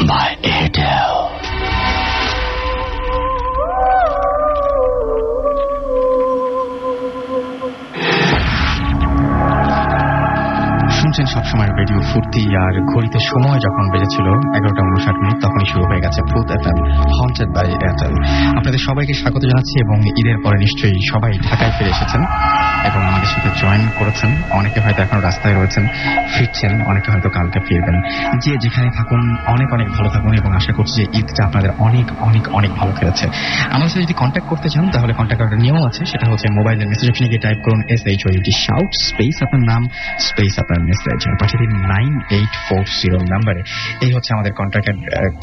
by Airtel. শুনছেন সবসময় radio ফুর্তি, আর ঘড়িতে সময় যখন বেজেছিল 11:59 তখনই শুরু হয়ে গেছে ভূত এফএম হন্টেড বাই এয়ারটেল। আপনাদের সবাইকে স্বাগত জানাচ্ছি এবং ঈদের পরে নিশ্চয়ই সবাই ঢাকায় ফিরে এসেছেন এবং আমাদের সাথে জয়েন করেছেন। অনেকে হয়তো এখন রাস্তায় রয়েছেন, ফিরছেন, অনেকে হয়তো কালকে ফিরবেন। যে যেখানে থাকুন অনেক অনেক ভালো থাকুন এবং আশা করছি যে ঈদটা আপনাদের অনেক অনেক অনেক ভালো কেটেছে। আমার সাথে যদি কন্ট্যাক্ট করতে চান তাহলে কন্ট্যাক্ট করার নিয়ম আছে, সেটা হচ্ছে মোবাইলের মেসেজ অপশনে গিয়ে টাইপ করুন SHOUT শাউট স্পেস আপনার নাম স্পেস আপনার মেসেজ পাঠিয়ে দিন 9840 নাম্বারে। এই হচ্ছে আমাদের কন্ট্যাক্ট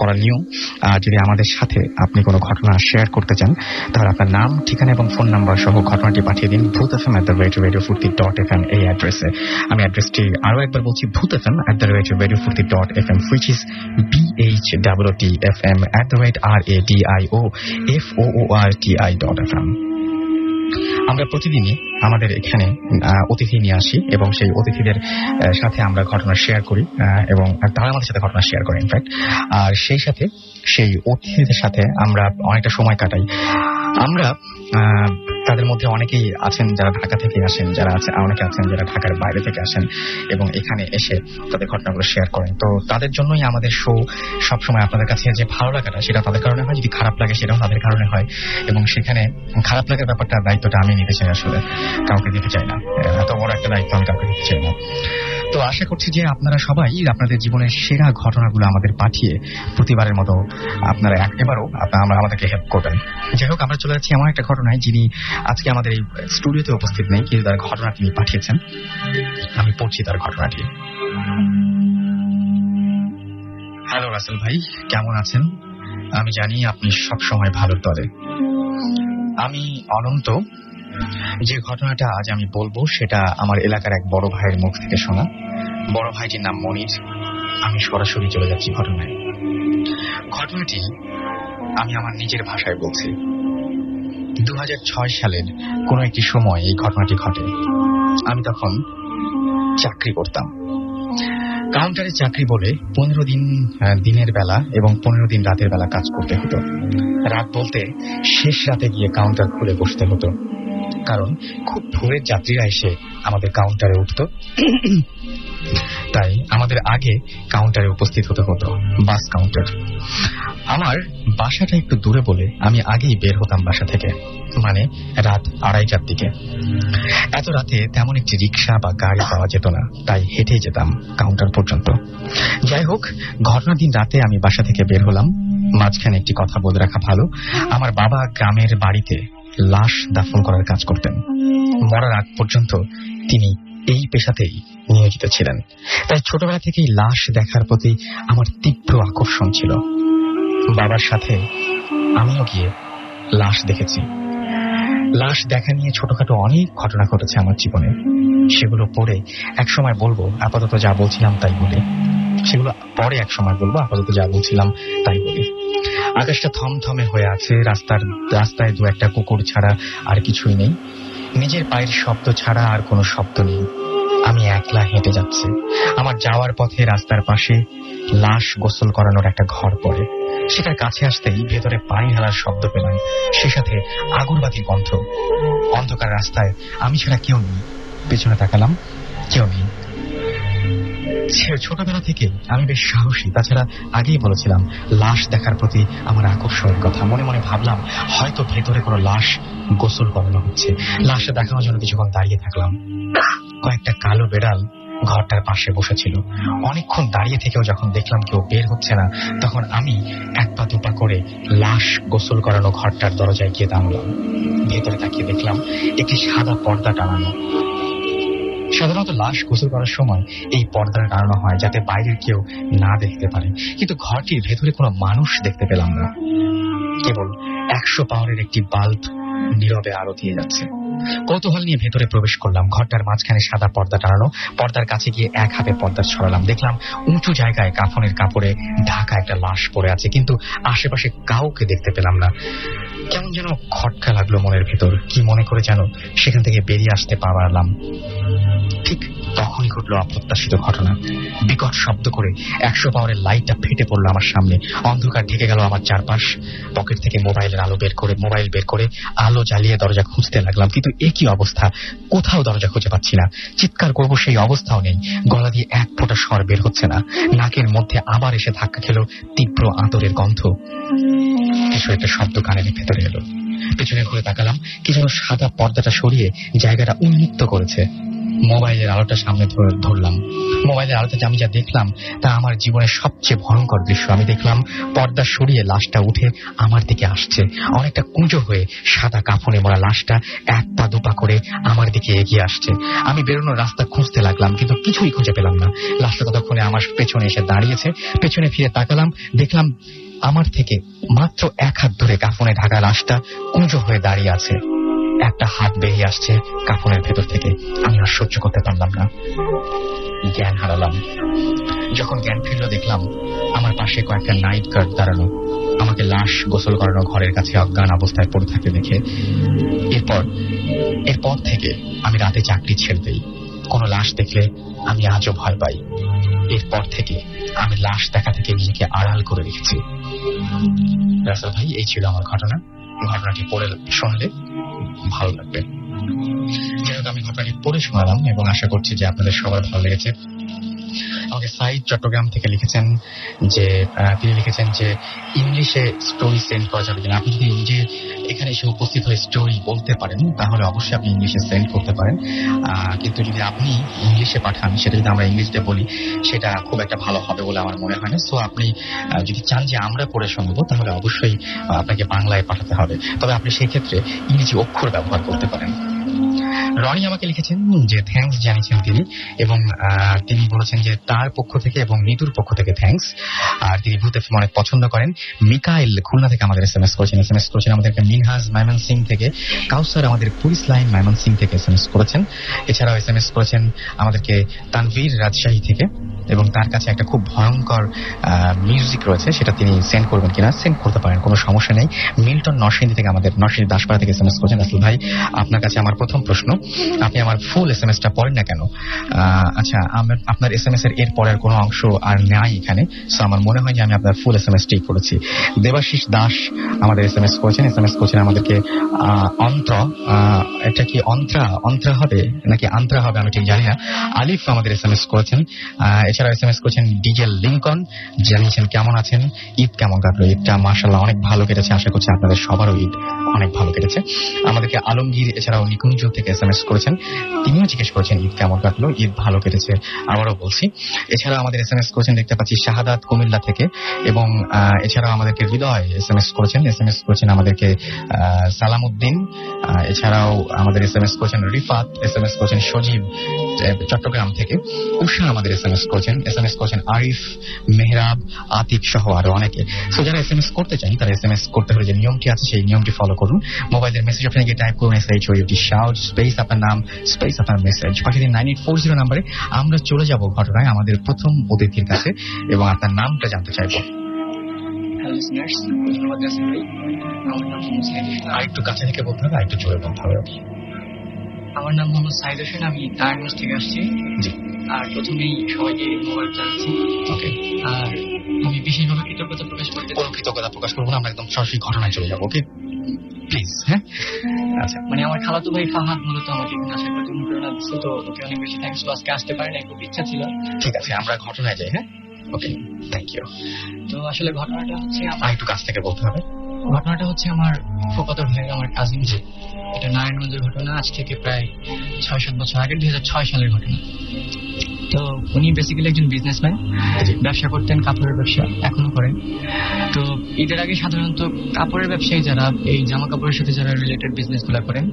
করার নিয়ম। আর যদি আমাদের সাথে আপনি কোনো ঘটনা শেয়ার করতে চান তাহলে আপনার নাম, ঠিকানা এবং ফোন নাম্বার সহ ঘটনাটি পাঠিয়ে দিন bhootfm@radiofurti.fm এই অ্যাড্রেসে। আমি অ্যাড্রেসটি আরো একবার বলছি, bhootfm@radiofurti.fm, which is BHOOTFM@radiofurti.fm। আমরা প্রতিদিনই আমাদের এখানে অতিথি নিয়ে আসি এবং সেই অতিথিদের সাথে আমরা ঘটনা শেয়ার করি এবং তারা আমাদের সাথে ঘটনা শেয়ার করে ইনফ্যাক্ট। আর সেই সাথে সেই অতিথিদের সাথে আমরা অনেকটা সময় কাটাই। আমরা তাদের মধ্যে অনেকেই আছেন যারা ঢাকা থেকে আসেন, অনেকে আছেন যারা ঢাকার বাইরে থেকে আসেন এবং এখানে এসে তাদের ঘটনাগুলো শেয়ার করেন। তো তাদের জন্যই আমাদের শো সবসময় আপনাদের কাছে যে ভালো লাগাটা সেটা তাদের কারণে হয়, যদি খারাপ লাগে সেটাও তাদের কারণে হয়। এবং সেখানে খারাপ লাগার দায়িত্বটা আমি নিতে চাই, আসলে কাউকে দিতে চাই না। এত বড় একটা দায়িত্ব আমি কাউকে দিতে চাই না। তো আশা করছি যে আপনারা সবাই আপনাদের জীবনের সেরা ঘটনাগুলো আমাদের পাঠিয়ে প্রতিবারের মতো আপনারা এবারও আমাদেরকে হেল্প করবেন। যাই হোক, আমরা চলে যাচ্ছি এমন একটা ঘটনায় যিনি আজকে আমাদের এই স্টুডিওতে উপস্থিত নেই, কিন্তু তার ঘটনা তিনি পাঠিয়েছেন। আমি পড়ছি তার ঘটনাটি। হ্যালো রাসেল ভাই, কেমন আছেন? আমি জানি আপনি সবসময় ভালোর দলে। আমি অনন্ত। যে ঘটনাটা আজ আমি বলবো সেটা আমার এলাকার এক বড় ভাইয়ের মুখ থেকে শোনা। বড় ভাইটির নাম মনির। আমি সরাসরি চলে যাচ্ছি ঘটনায়। ঘটনাটি আমি আমার নিজের ভাষায় বলছি। 2006 সালের কোন একটি সময় এই ঘটনাটি ঘটে। আমি তখন চাকরি করতাম। কাউন্টারে চাকরি বলে 15 দিন দিনের বেলা এবং 15 দিন রাতের বেলা কাজ করতে হতো। রাত বলতে শেষ রাতে গিয়ে কাউন্টার খুলে বসতে হতো, কারণ খুব ভোরের যাত্রীরা এসে আমাদের কাউন্টারে উঠত। তাই আমাদের আগে কাউন্টারে উপস্থিত হতে হতো, বাস কাউন্টার। আমার বাসাটা একটু দূরে বলে আমি আগেই বের হতাম বাসা থেকে, মানে রাত 2:30টার দিকে। এত রাতে তেমন একটি রিক্সা বা গাড়ি পাওয়া যেত না, তাই হেঁটেই যেতাম কাউন্টার পর্যন্ত। যাই হোক, ঘটনার দিন রাতে আমি বাসা থেকে বের হলাম। মাঝখানে একটি কথা বলে রাখা ভালো, আমার বাবা গ্রামের বাড়িতে লাশ দাফন করার কাজ করতেন। মরার আগ পর্যন্ত তিনি এই পেশাতেই নিয়োজিত ছিলেন। তাই ছোটবেলা থেকেই লাশ দেখার প্রতি আমার তীব্র আকর্ষণ ছিল। বাবার সাথে আমিও গিয়ে লাশ দেখেছি। লাশ দেখা নিয়ে ছোটখাটো অনেক ঘটনা ঘটেছে আমার জীবনে। সেগুলো পরে একসময় বলবো, আপাতত যা বলছিলাম তাই বলি। আকাশটা থমথমে হয়ে আছে, রাস্তায় 2-1টা কুকুর ছাড়া আর কিছুই নেই। নিজের পায়ের শব্দ ছাড়া আর কোনো শব্দ নেই। আমি একলা হেঁটে যাচ্ছি। আমার যাওয়ার পথে রাস্তার পাশে লাশ গোসল করানোর একটা ঘর পড়ে। সেটার কাছে আসতেই ভেতরে পানি ঢালার শব্দ পেলাম, সে সাথে আগরবাতির গন্ধ। অন্ধকার রাস্তায় আমি ছাড়া কেউ নেই। পেছনে তাকালাম, কেউ নেই। ছোটবেলা থেকে আমি বেশ সাহসী। তাছাড়া আগেই বলেছিলাম লাশ দেখার প্রতি আমার আকর্ষণের কথা। মনে মনে ভাবলাম হয়তো ভেতরে কোনো লাশ গোসল করানো হচ্ছে। লাশটা দেখানোর জন্য কিছুক্ষণ দাঁড়িয়ে থাকলাম। কয়েকটা কালো বেড়াল ঘরটার পাশে বসেছিল। অনেকক্ষণ দাঁড়িয়ে থেকেও যখন দেখলাম কেউ বের হচ্ছে না, তখন আমি 1 পা 2 পা করে লাশ গোসল করানো ঘরটার দরজায় গিয়ে দাঁড়ালাম। ভেতরে তাকিয়ে দেখলাম একটি সাদা পর্দা টানানো। সাধারণত লাশ গোসল করার সময় এই পর্দাটা টানানো হয় যাতে বাইরের কেউ না দেখতে পারে, কিন্তু ঘরটির ভেতরে কোনো মানুষ দেখতে পেলাম না। কেবল 100 পাওয়ারের একটি বাল্ব নীরবে আলো দিয়ে যাচ্ছে। কৌতূহল নিয়ে ভেতরে প্রবেশ করলাম। ঘরটার মাঝখানে সাদা পর্দা টানানো। পর্দার কাছে গিয়ে এক হাতে পর্দা ছড়ালাম। দেখলাম উঁচু জায়গায় কাফনের কাপড়ে ঢাকা একটা লাশ পড়ে আছে, কিন্তু আশেপাশে কাউকে দেখতে পেলাম না। কেমন যেন খটকা লাগলো মনের ভেতর। কি মনে করে যেন সেখান থেকে বেরিয়ে আসতে পারলাম। ঠিক তখনই ঘটলো অপ্রত্যাশিত ঘটনা। বিকট শব্দ করে 100 পাওয়ারের লাইটটা ফেটে পড়লো আমার সামনে। অন্ধকার ঢেকে গেল আমার চারপাশ। পকেট থেকে মোবাইল বের করে আলো জ্বালিয়ে দরজা খুঁজতে লাগলাম, কিন্তু একই অবস্থা, কোথাও দরজা খুঁজে পাচ্ছি না। চিৎকার করবো সেই অবস্থাও নেই, গলা দিয়ে এক ফোঁটা স্বর বের হচ্ছে না। নাকের মধ্যে আবার এসে ধাক্কা খেলো তীব্র আঁতরের গন্ধ। কিছু একটা শব্দ কানের ভেতরে এলো। পেছনে ঘুরে তাকালাম, কি যেন সাদা পর্দাটা সরিয়ে জায়গাটা উন্মুক্ত করেছে। মোবাইলের আলোটা সামনে ধরলাম। মোবাইলের আলোতে আমি যা দেখলাম তা আমার জীবনের সবচেয়ে ভয়ঙ্কর দৃশ্য। আমি দেখলাম পর্দা সরিয়ে লাশটা উঠে আমার দিকে আসছে। অনেকটা কুঁজো হয়ে সাদা কাফনে মোড়া লাশটা এক পা দুপা করে আমার দিকে এগিয়ে আসছে। আমি বেরোনোর রাস্তা খুঁজতে লাগলাম, কিন্তু কিছুই খুঁজে পেলাম না। লাশটা ততক্ষণে আমার পেছনে এসে দাঁড়িয়েছে। পেছনে ফিরে তাকালাম, দেখলাম আমার থেকে মাত্র 1 হাত ধরে কাফনে ঢাকা লাশটা কুঁজো হয়ে দাঁড়িয়ে আছে। একটা হাত বেরিয়ে আসছে কাফনের ভেতর থেকে। আমি আর সহ্য করতে পারলাম না, জ্ঞান হারালাম। যখন জ্ঞান ফিরল দেখলাম আমার পাশে কয়েকটা নাইট গার্ড দাঁড়ানো, আমাকে লাশ গোসল করানো ঘরের কাছে অজ্ঞান অবস্থায় পড়ে থাকতে দেখে। এরপর থেকে আমি রাতে চাকরি ছেড়ে দেই। কোনো লাশ দেখলে আমি আজও ভয় পাই। এরপর থেকে আমি লাশ দেখা থেকে নিজেকে আড়াল করে রেখেছি। রাসেল ভাই, এই ছিল আমার ঘটনা। ঘটনাটি পড়ে শুনলে ভালো লাগবে। যাই হোক, আমি ঘটনাটি পড়ে শোনালাম এবং আশা করছি যে আপনাদের সবার ভালো লেগেছে। আমাকে সাইদ চট্টগ্রাম থেকে তিনি লিখেছেন যে ইংলিশে স্টোরি সেন্ড করা যাবে কিনা। আপনি যদি নিজে এখানে এসে উপস্থিত হয়ে স্টোরি বলতে পারেন তাহলে অবশ্যই আপনি ইংলিশে সেন্ড করতে পারেন, কিন্তু যদি আপনি ইংলিশে পাঠান, সেটা যদি আমরা ইংলিশে বলি সেটা খুব একটা ভালো হবে বলে আমার মনে হয় না। সো আপনি যদি চান যে আমরা পড়ে শুনবো তাহলে অবশ্যই আপনাকে বাংলায় পাঠাতে হবে, তবে আপনি সেই ক্ষেত্রে ইংরেজি অক্ষর ব্যবহার করতে পারেন। রনি আমাকে লিখেছেন যে থ্যাঙ্কস জানিয়েছেন তিনি, এবং তিনি বলেছেন যে তার পক্ষ থেকে এবং নিতুর পক্ষ থেকে থ্যাঙ্কস। আর তিনি ভূত এফএম অনেক পছন্দ করেন। মিকাইল খুলনা থেকে আমাদের এসএমএস করেছেন আমাদেরকে। মিনহাজ ময়মনসিং থেকে, কাউসার আমাদের পুলিশ লাইন ময়মনসিং থেকে এসএমএস করেছেন। এছাড়াও এসএমএস করেছেন আমাদেরকে তানভীর রাজশাহী থেকে, এবং তার কাছে একটা খুব ভয়ঙ্কর মিউজিক রয়েছে, সেটা তিনি সেন্ড করবেন কিনা। সেন্ড করতে পারেন, কোনো সমস্যা নেই। মিল্টন নরসিংদী থেকে আমাদের নরসিংদী দাসপাড়া থেকে এসএমএস করেছেন। আসল ভাই, আপনার কাছে আমার প্রথম প্রশ্ন, আপনি আমার ফুল এসএমএসটা পড়েন না কেন? আচ্ছা, আপনার এসএমএস এর পরের কোনো অংশ আর নাই এখানে, সো আমার মনে হয় যে আমি আপনার ফুল এসএমএসটি করেছি। দেবাশিস দাস আমাদের এসএমএস করেছেন আমাদেরকে অন্ত্র, এটা কি অন্ত্রা হবে নাকি আন্ত্রা হবে আমি ঠিক জানি না। আলিফ আমাদের এসএমএস করেছেন। এছাড়া এসএমএস করেছেন ডিজেল লিঙ্কন, জানিয়েছেন কেমন আছেন, ঈদ কেমন কাটলো। ঈদটা মাশাআল্লাহ অনেক ভালো কেটেছে, আশা করছি আপনাদের সবারও ঈদ অনেক ভালো কেটেছে। আমাদেরকে আলমগীর এছাড়াও নিকুঞ্জ থেকে এসএমএস করেছেন, তিনিও জিজ্ঞেস করেছেন ঈদ কেমন কাটলো। ঈদ ভালো কেটেছে, আবারও বলছি। এছাড়া আমাদের এসএমএস করেছেন দেখতে পাচ্ছি শাহাদাত কুমিল্লা থেকে, এবং এছাড়াও আমাদেরকে হৃদয় এসএমএস করেছেন আমাদেরকে সালামউদ্দিন। এছাড়াও আমাদের এসএমএস করেছেন রিফাত, এসএমএস করেছেন সজীব চট্টগ্রাম থেকে। উষা আমাদের এসএমএস করেছেন আরিফ, মেহরাব, আতিক সহ আরো অনেকে। সো যারা এসএমএস করতে চান তারা এসএমএস করতে হলে যে নিয়মটি আছে সেই নিয়মটি ফলো করুন। মোবাইলের মেসেজ অপশনে গিয়ে টাইপ করুন SHOUT শাউট স্পেস আপনার নাম স্পেস আপনার মেসেজ, পাঠিয়ে দিন 9840 নম্বরে। আমরা চলে যাব ঘটনায় আমাদের প্রথম অতিথির কাছে এবং আপনার নামটা জানতে চাইব। আর একটু কাছে থেকে বলতে হবে, আর একটু জোরে বলতে হবে। আমার নাম মোহাম্মদ সাইদ হোসেন, আমি নারায়ণগঞ্জ থেকে আসছি। আর প্রথমেই সবাইকে মোবাইল জানাচ্ছি। ওকে। আর আমি বিশেষভাবে কৃতজ্ঞতা প্রকাশ করবো না, আমরা একদম সরাসরি ঘটনায় চলে যাবো। Okay please. হ্যাঁ, আচ্ছা। মানে আমার খালাতো ভাই ফাহাদ মূলত আমাকে এখানে আসার জন্য প্রেরণা দিচ্ছে, তো ওকে অনেক বেশি থ্যাঙ্কস। আজকে আসতে পারেন, খুব ইচ্ছা ছিল। ঠিক আছে, আমরা ঘটনায় যাই। হ্যাঁ, ওকে, থ্যাংক ইউ। তো আসলে ঘটনাটা হচ্ছে একটু কাছ থেকে বলতে হবে। ঘটনাটা হচ্ছে আমার ফুফাতো ভাইয়ের, আমার কাজিন। এটা নারায়ণগঞ্জের ঘটনা, আজ থেকে প্রায় 6-7 বছর আগে, 2006 সালের ঘটনা। তো উনি বেসিক্যালি একজন বিজনেসম্যান, ব্যবসা করতেন, কাপড়ের ব্যবসা, এখনো করেন। তো ঈদের আগে সাধারণত কাপড়ের ব্যবসায়ী যারা এই জামা কাপড়ের সাথে যারা রিলেটেড বিজনেস গুলা করেন,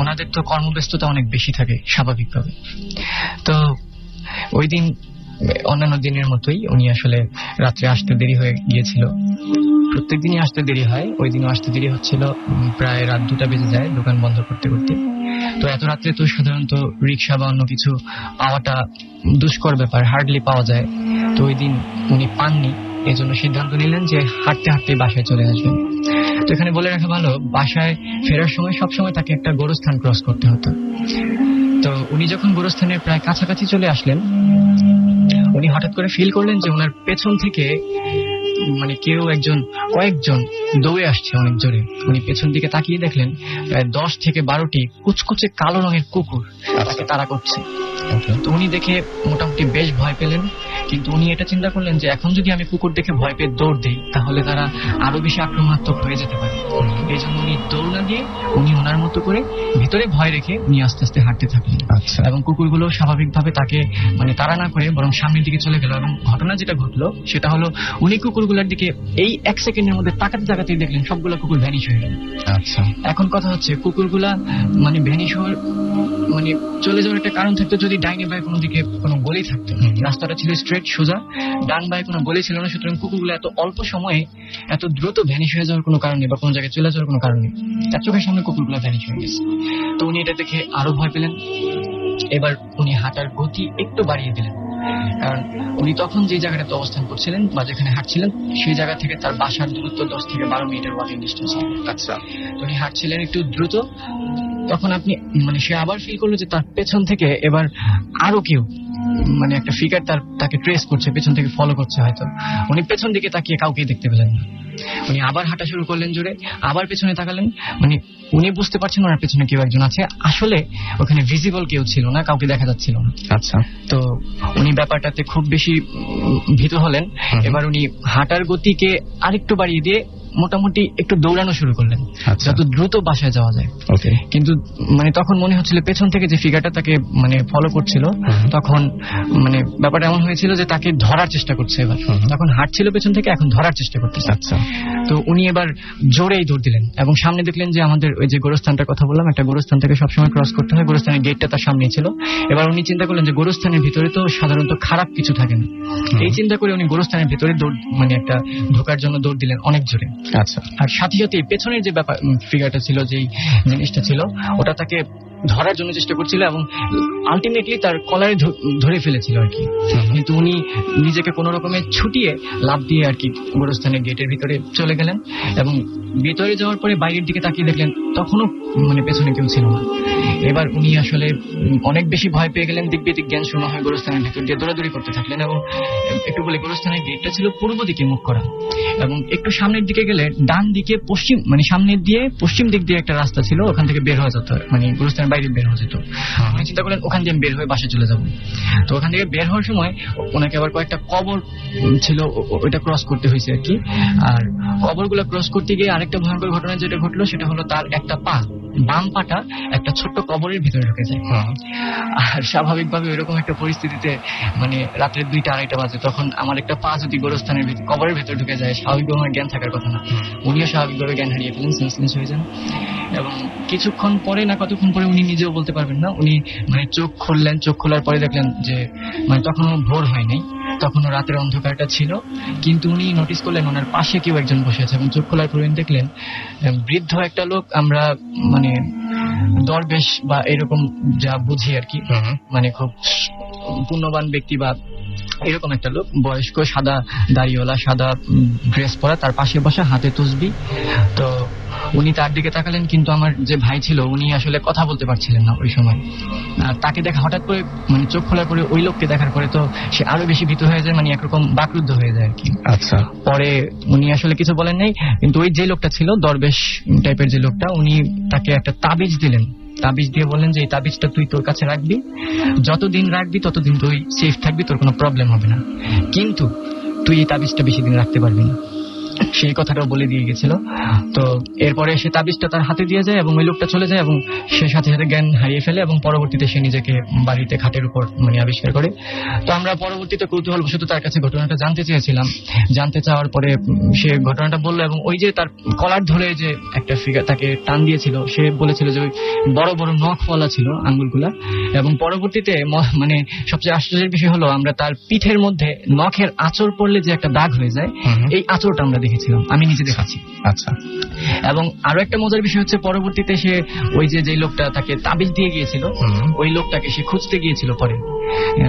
ওনাদের তো কর্মব্যস্ততা অনেক বেশি থাকে স্বাভাবিকভাবে। তো ওই দিন অন্যান্য দিনের মতোই উনি আসলে রাত্রে আসতে দেরি হয়ে গিয়েছিল। প্রত্যেক দিনই আসতে দেরি হয়, ওই দিনও আসতে দেরি হচ্ছিল। প্রায় রাত 2টা বেজে যায় দোকান বন্ধ করতে করতে। তো এত রাত্রে তো সাধারণত রিক্সা বা অন্য কিছু পাওয়াটা দুষ্কর ব্যাপার, হার্ডলি পাওয়া যায়। তো ওই দিন উনি পাননি, এই জন্য সিদ্ধান্ত নিলেন যে হাঁটতে হাঁটতে বাসায় চলে আসবেন। তো এখানে বলে রাখা ভালো, বাসায় ফেরার সময় সবসময় তাকে একটা গোরস্থান ক্রস করতে হতো। তো উনি যখন গোরস্থানের প্রায় কাছাকাছি চলে আসলেন, উনি হঠাৎ করে ফিল করলেন যে ওনার পেছন থেকে মানে কয়েকজন দৌড়ে আসছে অনেক জোরে। উনি পেছন দিকে তাকিয়ে দেখলেন প্রায় 10 থেকে 12টি কুচকুচে কালো রঙের কুকুর তাকে তাড়া করছে। তো উনি দেখে মোটামুটি বেশ ভয় পেলেন, কিন্তু উনি এটা চিন্তা করলেন যে এখন যদি আমি কুকুর দেখে ভয় পেয়ে দৌড় দিই তাহলে তারা আরো বেশি আক্রমণাত্মক হয়ে যেতে পারে। এই জন্য উনি দৌড় না দিয়ে উনি ওনার মতো করে ভিতরে ভয় রেখে উনি আস্তে আস্তে হাঁটতে থাকলেন। এবং কুকুরগুলো স্বাভাবিকভাবে তাকে মানে তাড়া না করে বরং সামনের দিকে চলে গেল। এবং ঘটনা যেটা ঘটলো সেটা হলো উনি কুকুরগুলোর দিকে এই 1 সেকেন্ডের মধ্যে তাকাতেই দেখলেন সবগুলো কুকুর ভ্যানিশ হয়ে গেল। এখন কথা হচ্ছে কুকুরগুলা মানে ভ্যানিশ হওয়ার মানে চলে যাওয়ার একটা কারণ থাকতো যদি ডাইনে বাই কোনো দিকে কোনো গলি থাকতো। রাস্তাটা ছিল স্ট্রেট সোজা, ডান বাই কোনো গলি ছিল না, সুতরাং কুকুরগুলো এত অল্প সময়ে এত দ্রুত ভ্যানিশ হয়ে যাওয়ার কোনো কারণ নেই বা কোনো জায়গায় চলে যাওয়ার কোনো কারণ নেই। তার চোখের সামনে কুকুরগুলো ভ্যানিশ হয়ে গেছে। তো উনি এটা দেখে আরো ভয় পেলেন। এবার উনি হাঁটার গতি একটু বাড়িয়ে দিলেন, কারণ উনি তখন যে জায়গাটাতে অবস্থান করছিলেন বা যেখানে হাঁটছিলেন সেই জায়গা থেকে তার বাসার দূরত্ব 10 থেকে 12 মিনিটের ওয়াকিং ডিস্টেন্স। আচ্ছা, উনি হাঁটছিলেন একটু দ্রুত। তখন আপনি মানে সে আবার ফিল করলো যে তার পেছন থেকে এবার আরো কেউ মানে একটা ফিগার তাকে ট্রেস করছে, পেছন থেকে ফলো করছে হয়তো। উনি পেছন দিকে তাকিয়ে কাউকে দেখতে পেলেন না। উনি আবার হাঁটা শুরু করলেন জোরে, আবার পেছনে তাকালেন। মানে উনি বুঝতে পারছেন ওনার পেছনে কেউ একজন আছে, আসলে ওখানে ভিজিবল কেউ ছিল না, কাউকে দেখা যাচ্ছিল না। আচ্ছা, তো উনি ব্যাপারটাতে খুব বেশি ভীত হলেন। এবার উনি হাঁটার গতিকে আরেকটু বাড়িয়ে দিয়ে মোটামুটি একটু দৌড়ানো শুরু করলেন যত দ্রুত বাসায় যাওয়া যায়। কিন্তু মানে তখন মনে হচ্ছিল পেছন থেকে যে ফিগারটা তাকে মানে ফলো করছিল তখন মানে ব্যাপারটা এমন হয়েছিল যে তাকে ধরার চেষ্টা করছে। এবার তখন হাঁটছিল পেছন থেকে, এখন ধরার চেষ্টা করতেছে। আচ্ছা, তো উনি এবার জোরেই দৌড় দিলেন এবং সামনে দেখলেন যে আমাদের ওই যে গোরস্থানটার কথা বললাম, একটা গোরস্থান থেকে সবসময় ক্রস করতে হয়, গোরস্থানের গেটটা তার সামনেই ছিল। এবার উনি চিন্তা করলেন যে গোরস্থানের ভিতরে তো সাধারণত খারাপ কিছু থাকে না, এই চিন্তা করে উনি গোরস্থানের ভিতরে দৌড় মানে একটা ঢোকার জন্য দৌড় দিলেন অনেক জোরে। আচ্ছা, আর সাথে সাথে পেছনের যে ব্যাপার ফিগারটা ছিল, যেই জিনিসটা ছিল ওটা তাকে ধরার জন্য চেষ্টা করছিল এবং আলটিমেটলি তার কলারে ধরে ফেলেছিল আর কি। কিন্তু উনি নিজেকে কোনো রকমে ছুটিয়ে লাফ দিয়ে আর কি গোরস্থানের গেটের ভিতরে চলে গেলেন এবং ভিতরে যাওয়ার পরে বাইরের দিকে তাকিয়ে দেখলেন তখনও মানে পেছনে কেউ ছিল না। এবার উনি আসলে অনেক বেশি ভয় পেয়ে গেলেন, দিক বিদিক জ্ঞান শূন্য হয়ে গোরস্থানের ভিতর দিয়ে দৌড়াদৌড়ি করতে থাকলেন। এবং একটু বলে গোরস্থানের গেটটা ছিল পূর্ব দিকে মুখ করা এবং একটু সামনের দিকে গেলে ডান দিকে পশ্চিম মানে সামনের দিয়ে পশ্চিম দিক দিয়ে একটা রাস্তা ছিল, ওখান থেকে বের হয়ে যেত, মানে গোরস্থানের বাইরে বের হয়ে যেত। উনি চিন্তা করলেন ওখান দিয়ে বের হয়ে বাসায় চলে যাবো। তো ওখান থেকে বের হওয়ার সময় ওনাকে আবার কয়েকটা কবর ছিল ওইটা ক্রস করতে হয়েছে আর কি। আর কবরগুলো ক্রস করতে গিয়ে আরেকটা ভয়ঙ্কর ঘটনা যেটা ঘটলো সেটা হলো তার একটা পা, বাম পাটা একটা ছোট্ট কবরের ভিতরে ঢুকে যায়। আর স্বাভাবিকভাবে এরকম একটা পরিস্থিতিতে মানে রাত্রে 2টা-2:30 বাজে, তখন আমার একটা পা যদি গোরস্থানের কবরের ভিতরে ঢুকে যায় স্বাভাবিকভাবে আমার জ্ঞান থাকার কথা না। উনিও স্বাভাবিকভাবে জ্ঞান হারিয়ে ফেলেন, সেন্সলেস হয়ে যান। এবং কিছুক্ষণ পরে না কতক্ষণ পরে উনি নিজেও বলতে পারবেন না, উনি মানে চোখ খুললেন, চোখ খোলার পরে দেখলেন যে মানে তখনও ভোর হয় নাই, তখনও রাতের অন্ধকারটা ছিল, কিন্তু উনি নোটিস করলেন ওনার পাশে কেউ একজন বসে আছে। এবং চোখ খোলার পরে দেখলেন বৃদ্ধ একটা লোক, আমরা মানে দরবেশ বা এরকম যা বুঝি আর কি, মানে খুব পুণ্যবান ব্যক্তি বা এরকম একটা লোক, বয়স্ক, সাদা দাড়িওয়ালা, সাদা ড্রেস পরা, তার পাশে বসা, হাতে তসবি। তো উনি তার দিকে তাকালেন, কিন্তু আমার যে ভাই ছিল উনি আসলে কথা বলতে পারছিলেন না ওই সময়। তাকে দেখা হঠাৎ করে মানে চোখ খোলার পরে ওই লোককে দেখার পরে তো সে আরো বেশি ভীত হয়ে যায়, মানে একরকম বাকরুদ্ধ হয়ে যায় আর কি। আচ্ছা, পরে উনি আসলে কিছু বলেন নাই, কিন্তু ওই যে লোকটা ছিল দরবেশ টাইপের যে লোকটা, উনি তাকে একটা তাবিজ দিলেন। তাবিজ দিয়ে বললেন যে এই তাবিজটা তুই তোর কাছে রাখবি, যতদিন রাখবি ততদিন তুই সেফ থাকবি, তোর কোনো প্রবলেম হবে না, কিন্তু তুই এই তাবিজটা বেশি দিন রাখতে পারবি না। সেই কথাটাও বলে দিয়ে গেছিল। তো এরপরে সে তাবিজটা তার হাতে দিয়ে যায় এবং ওই লোকটা চলে যায় এবং সে সাথে সাথে জ্ঞান হারিয়ে ফেলে এবং পরবর্তীতে সে নিজেকে বাড়িতে খাটের উপর মানে আবিষ্কার করে। তো আমরা পরবর্তীতে কৌতূহলবশত তার কাছে ঘটনাটা জানতে চেয়েছিলাম। জানতে চাওয়ার পরে সে ঘটনাটা বললো এবং ওই যে তার কলার ধরে যে একটা ফিগার তাকে টান দিয়েছিল, সে বলেছিল যে ওই বড় বড় নখওয়ালা ছিল আঙ্গুলগুলা। এবং পরবর্তীতে মানে সবচেয়ে আশ্চর্যের বিষয় হলো আমরা তার পিঠের মধ্যে নখের আঁচড় পড়লে যে একটা দাগ হয়ে যায়, এই আঁচড়টা আমরা দেখেছিলাম, আমি নিজে দেখেছি। আচ্ছা। এবং আরো একটা মজার বিষয় হচ্ছে পরবর্তীতে সে ওই যে লোকটা তাকে তাবিজ দিয়ে গিয়েছিল, ওই লোকটাকে সে খুঁজতে গিয়েছিল পরে,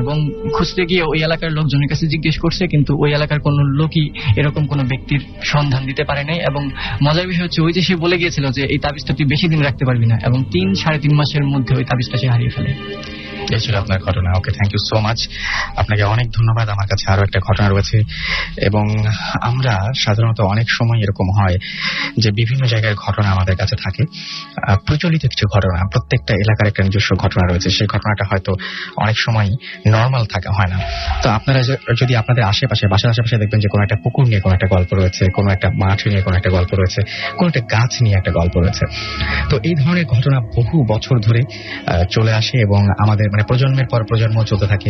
এবং খুঁজতে গিয়ে ওই এলাকার লোকজনের কাছে জিজ্ঞেস করছে, কিন্তু ওই এলাকার কোন লোকই এরকম কোন ব্যক্তির সন্ধান দিতে পারে নাই। এবং মজার বিষয় হচ্ছে ওই যে সে বলে গিয়েছিল যে এই তাবিজটা তুই বেশি দিন রাখতে পারবি না, এবং 3-3.5 মাসের মধ্যে ওই তাবিজটা সে হারিয়ে ফেলে। এই ছিল আপনার ঘটনা। ওকে, থ্যাংক ইউ সো মাচ, আপনাকে অনেক ধন্যবাদ। আমার কাছে আরো একটা ঘটনা রয়েছে, এবং আমরা সাধারণত অনেক সময় এরকম হয় যে বিভিন্ন জায়গার ঘটনা আমাদের কাছে থাকে, প্রচলিত কিছু ঘটনা, প্রত্যেকটা এলাকার একটা নিজস্ব ঘটনা রয়েছে, সেই ঘটনাটা হয়তো অনেক সময় নর্মাল থাকা হয় না। তো আপনারা যদি আপনাদের আশেপাশে, বাসার আশেপাশে দেখবেন যে কোনো একটা পুকুর নিয়ে কোনো একটা গল্প রয়েছে, কোনো একটা মাঠ নিয়ে কোনো একটা গল্প রয়েছে, কোনো একটা গাছ নিয়ে একটা গল্প রয়েছে, তো এই ধরনের ঘটনা বহু বছর ধরে চলে আসে এবং আমাদের প্রজন্মের পর প্রজন্ম চলতে থাকে।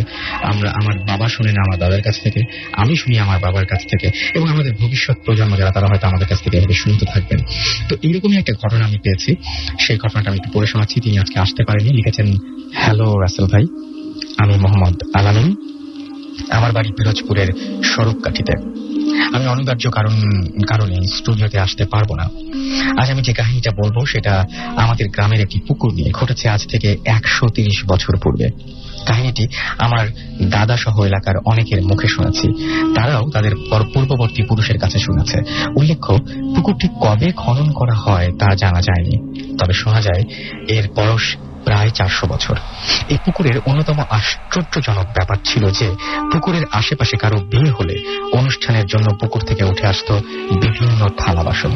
আমরা, আমার বাবা শুনে না আমার দাদার কাছ থেকে, আমি শুনি আমার বাবার কাছ থেকে, এবং আমাদের ভবিষ্যৎ প্রজন্ম যারা তারা হয়তো আমাদের কাছ থেকে এভাবে শুনতে থাকবেন। তো এইরকমই একটা ঘটনা আমি পেয়েছি, সেই ঘটনাটা আমি একটু পড়ে শোনাচ্ছি। তিনি আজকে আসতে পারেনি, লিখেছেন, হ্যালো রাসেল ভাই, আমি মোহাম্মদ আলামিন, আমার বাড়ি পিরোজপুরের স্বরূপকাঠিতে। আমি অনিবার্য কারণে স্টুডিওতে আসতে পারবো না। আজ আমি যে কাহিনীটা বলবো সেটা আমাদের গ্রামের একটি পুকুর নিয়ে ঘটেছে, আজ থেকে 130 বছর পূর্বে। কাহিনীটি আমার দাদা সহ এলাকার অনেকের মুখে শুনেছি, তারাও তাদের পূর্ববর্তী পুরুষের কাছে শুনেছে। উল্লেখ্য, পুকুরটি কবে খনন করা হয় তা জানা যায়নি, তবে শোনা যায় এর বয়স প্রায় 400 বছর। এই পুকুরের অন্যতম আশ্চর্যজনক ব্যাপার ছিল যে পুকুরের আশেপাশে কারো বিয়ে হলে অনুষ্ঠানের জন্য পুকুর থেকে উঠে আসতো বিভিন্ন থালা বাসন,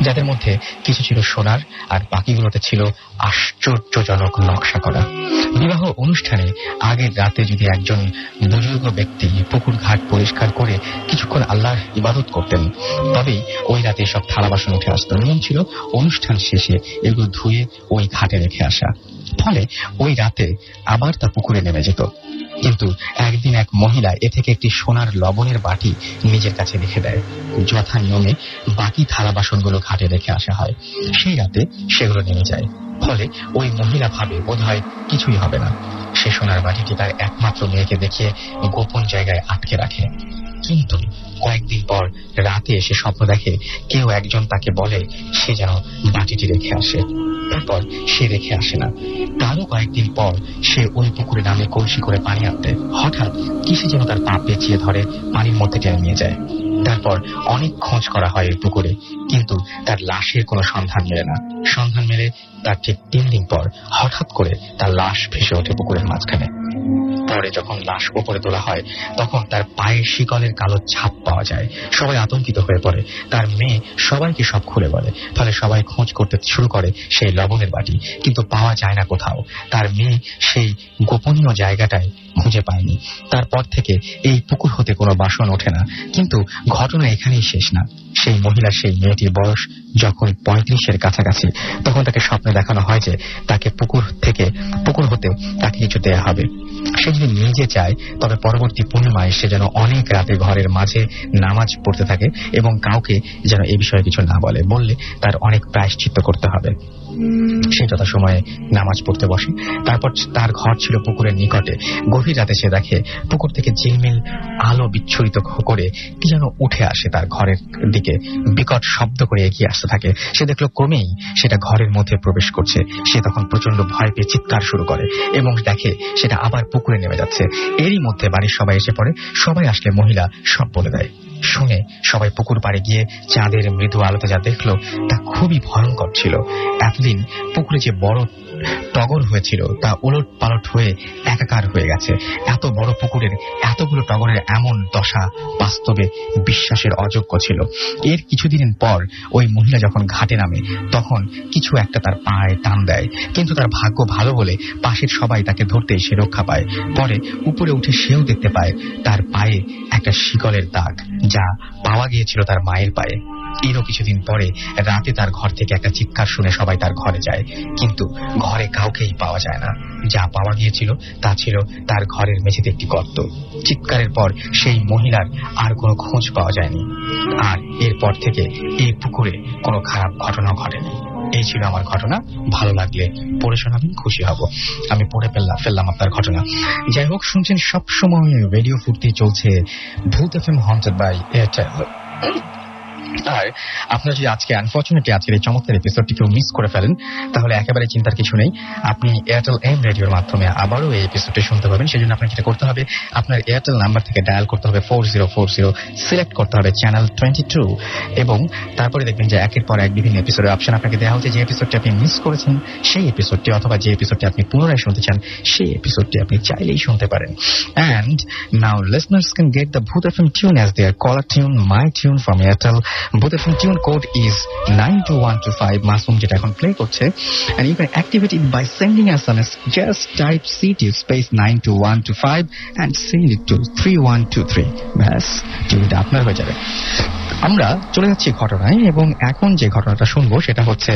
যাদের মধ্যে কিছু ছিল সোনার আর বাকিগুলোতে ছিল আশ্চর্যজনক নকশা করা। বিবাহ অনুষ্ঠানে আগের রাতে যদি একজন বুজুর্গ ব্যক্তি পুকুর ঘাট পরিষ্কার করে কিছুক্ষণ আল্লাহর ইবাদত করতেন, তবেই ওই রাতে সব থালা বাসন উঠে আসতো। নিয়ম ছিল অনুষ্ঠান শেষে এগুলো ধুয়ে ওই ঘাটে রেখে আসা, ফলে ওই রাতে আবার তা পুকুরে নেমে যেত। কিন্তু একদিন এক মহিলা এ থেকে একটি সোনার লবণের বাটি নিজের কাছে রেখে দেয়। যথা নিয়মে বাকি থালা বাসনগুলো ঘাটে রেখে আসা হয়, সেই রাতে সেগুলো নেমে যায়। ফলে ওই মহিলা ভাবে বোধহয় কিছুই হবে না, সে সোনার বাটিটি তার একমাত্র মেয়েকে দেখিয়ে গোপন জায়গায় আটকে রাখে। কিন্তু কয়েকদিন পর রাতে এসে স্বপ্ন দেখে কেউ একজন তাকে বলে সে যেন বাটিটি রেখে আসে। তারপর সে রেখে আসে না। তারও কয়েকদিন পর সে ওই পুকুরে নামে কলসি করে পানি আনতে, হঠাৎ কিসে যেন তার পা পেঁচিয়ে ধরে পানির মধ্যে টেনে নিয়ে যায়। তারপর অনেক খোঁজ করা হয় এই পুকুরে, কিন্তু তার লাশের কোনো সন্ধান মেলে না। সন্ধান মেলে তার ঠিক 3 দিন পর হঠাৎ করে তার লাশ ভেসে ওঠে পুকুরের মাঝখানে। পরে যখন লাশ ওপরে তোলা হয় তখন তার পায়ের শিকলের কালো ছাপ পাওয়া যায়। সবাই আতঙ্কিত হয়ে পড়ে, তার মেয়ে সবাইকে সব খুলে বলে। ফলে সবাই খোঁজ করতে শুরু করে সেই লবণের বাটি, কিন্তু পাওয়া যায় না কোথাও। তার মেয়ে সেই গোপনীয় জায়গাটায় খুঁজে পায়নি। তারপর থেকে এই পুকুর হতে কোনো বাসন ওঠে না। কিন্তু ঘটনা এখানেই শেষ না। সেই মহিলা, সেই মেয়েটির বয়স যখন 35-এর কাছাকাছি, তখন তাকে স্বপ্নে দেখানো হয় যে তাকে পুকুর হতে তাকে কিছু দেয়া হবে। সে যদি নিজে চায় তবে পরবর্তী পূর্ণিমায় সে যেন অনেক রাতে ঘরের মাঝে নামাজ পড়তে থাকে এবং কাউকে যেন এই বিষয়ে কিছু না বলে, বললে তার অনেক প্রায়শ্চিত্ত করতে হবে। সে যথাসময়ে নামাজ পড়তে বসে। তারপর তার ঘর ছিল পুকুরের নিকটে। গভীর রাতে সে দেখে পুকুর থেকে ঝিলমিল আলো বিচ্ছুরিত করে কি যেন উঠে আসে তার ঘরের দিকে, বিকট শব্দ করে এগিয়ে আসতে থাকে। সে দেখলো ক্রমেই সেটা ঘরের মধ্যে প্রবেশ করছে। সে তখন প্রচন্ড ভয় পেয়ে চিৎকার শুরু করে এবং দেখে সেটা আবার পুকুরে নেমে যাচ্ছে। এরই মধ্যে বাড়ির সবাই এসে পড়ে। সবাই আসলে মহিলা সব বলে দেয়। শুনে সবাই পুকুর পাড়ে গিয়ে চাঁদের মৃদু আলোতে যা দেখলো তা খুবই ভয়ঙ্কর ছিল। এতদিন পুকুরে যে বড় টগর হয়েছিল তা ওলট পালট হয়ে একাকার হয়ে গেছে। এত বড় পুকুরের এতগুলো টগরের এমন দশা বাস্তবে বিশ্বাসের অযোগ্য ছিল। এর কিছুদিন পর ওই মহিলা যখন ঘাটে নামে তখন কিছু একটা তার পায়ে টান দেয়, কিন্তু তার ভাগ্য ভালো বলে পাশের সবাই তাকে ধরতে সে রক্ষা পায়। পরে উপরে উঠে সেও দেখতে পায় তার পায়ে একটা শিকলের দাগ, যা পাওয়া গিয়েছিল তার মায়ের পায়ে। এরও কিছুদিন পরে রাতে তার ঘর থেকে একটা চিৎকার শুনে সবাই তার ঘরে যায়, কিন্তু ঘরে কাউকেই পাওয়া যায় না। যা পাওয়া গিয়েছিল তা ছিল তার ঘরের মেঝেতে একটি গর্ত। চিৎকারের পর সেই মহিলার আর কোনো খোঁজ পাওয়া যায়নি। আর এরপর থেকে এই পুকুরে কোনো খারাপ ঘটনা ঘটেনি। এই ছিল আমার ঘটনা। ভালো লাগলে পড়ে শোনাবেন, খুশি হব। আমি পড়ে ফেললাম আপনার ঘটনা। যাই হোক, শুনছেন সবসময় রেডিও ফুর্তি চলছে ভূত এফএম হন্টেড বাই এয়ারটেল। আর আপনারা যদি আজকে আনফরচুনেটলি আজকের এই চমৎকার এপিসোডটি কেউ মিস করে ফেলেন, তাহলে একেবারে চিন্তার কিছু নেই। আপনি এয়ারটেল এম রেডিওর মাধ্যমে আবারও এই এপিসোডটি শুনতে পাবেন। সেই জন্য আপনাকে যেটা করতে হবে, আপনার এয়ারটেল নাম্বার থেকে ডায়াল করতে হবে 4040, সিলেক্ট করতে হবে চ্যানেল 22, এবং তারপরে দেখবেন যে একের পর এক বিভিন্ন এপিসোডের অপশন আপনাকে দেওয়া হচ্ছে। যে এপিসোডটি আপনি মিস করেছেন সেই এপিসোডটি, অথবা যে এপিসোডটি আপনি পুনরায় শুনতে চান সেই এপিসোডটি আপনি চাইলেই শুনতে পারেন। And now listeners can get the Bhoot FM tune as their caller tune, my tune from Airtel. Bhoot FM tune code is 92125. Masoom যেটা এখন প্লে করছে, and you can activate it by sending SMS. Just type CT space 92125 and send it to 3123. ব্যাস, টিউনটা আপনার হয়ে যাবে। আমরা চলে যাচ্ছি ঘটনায়, এবং এখন যে ঘটনাটা শুনবো সেটা হচ্ছে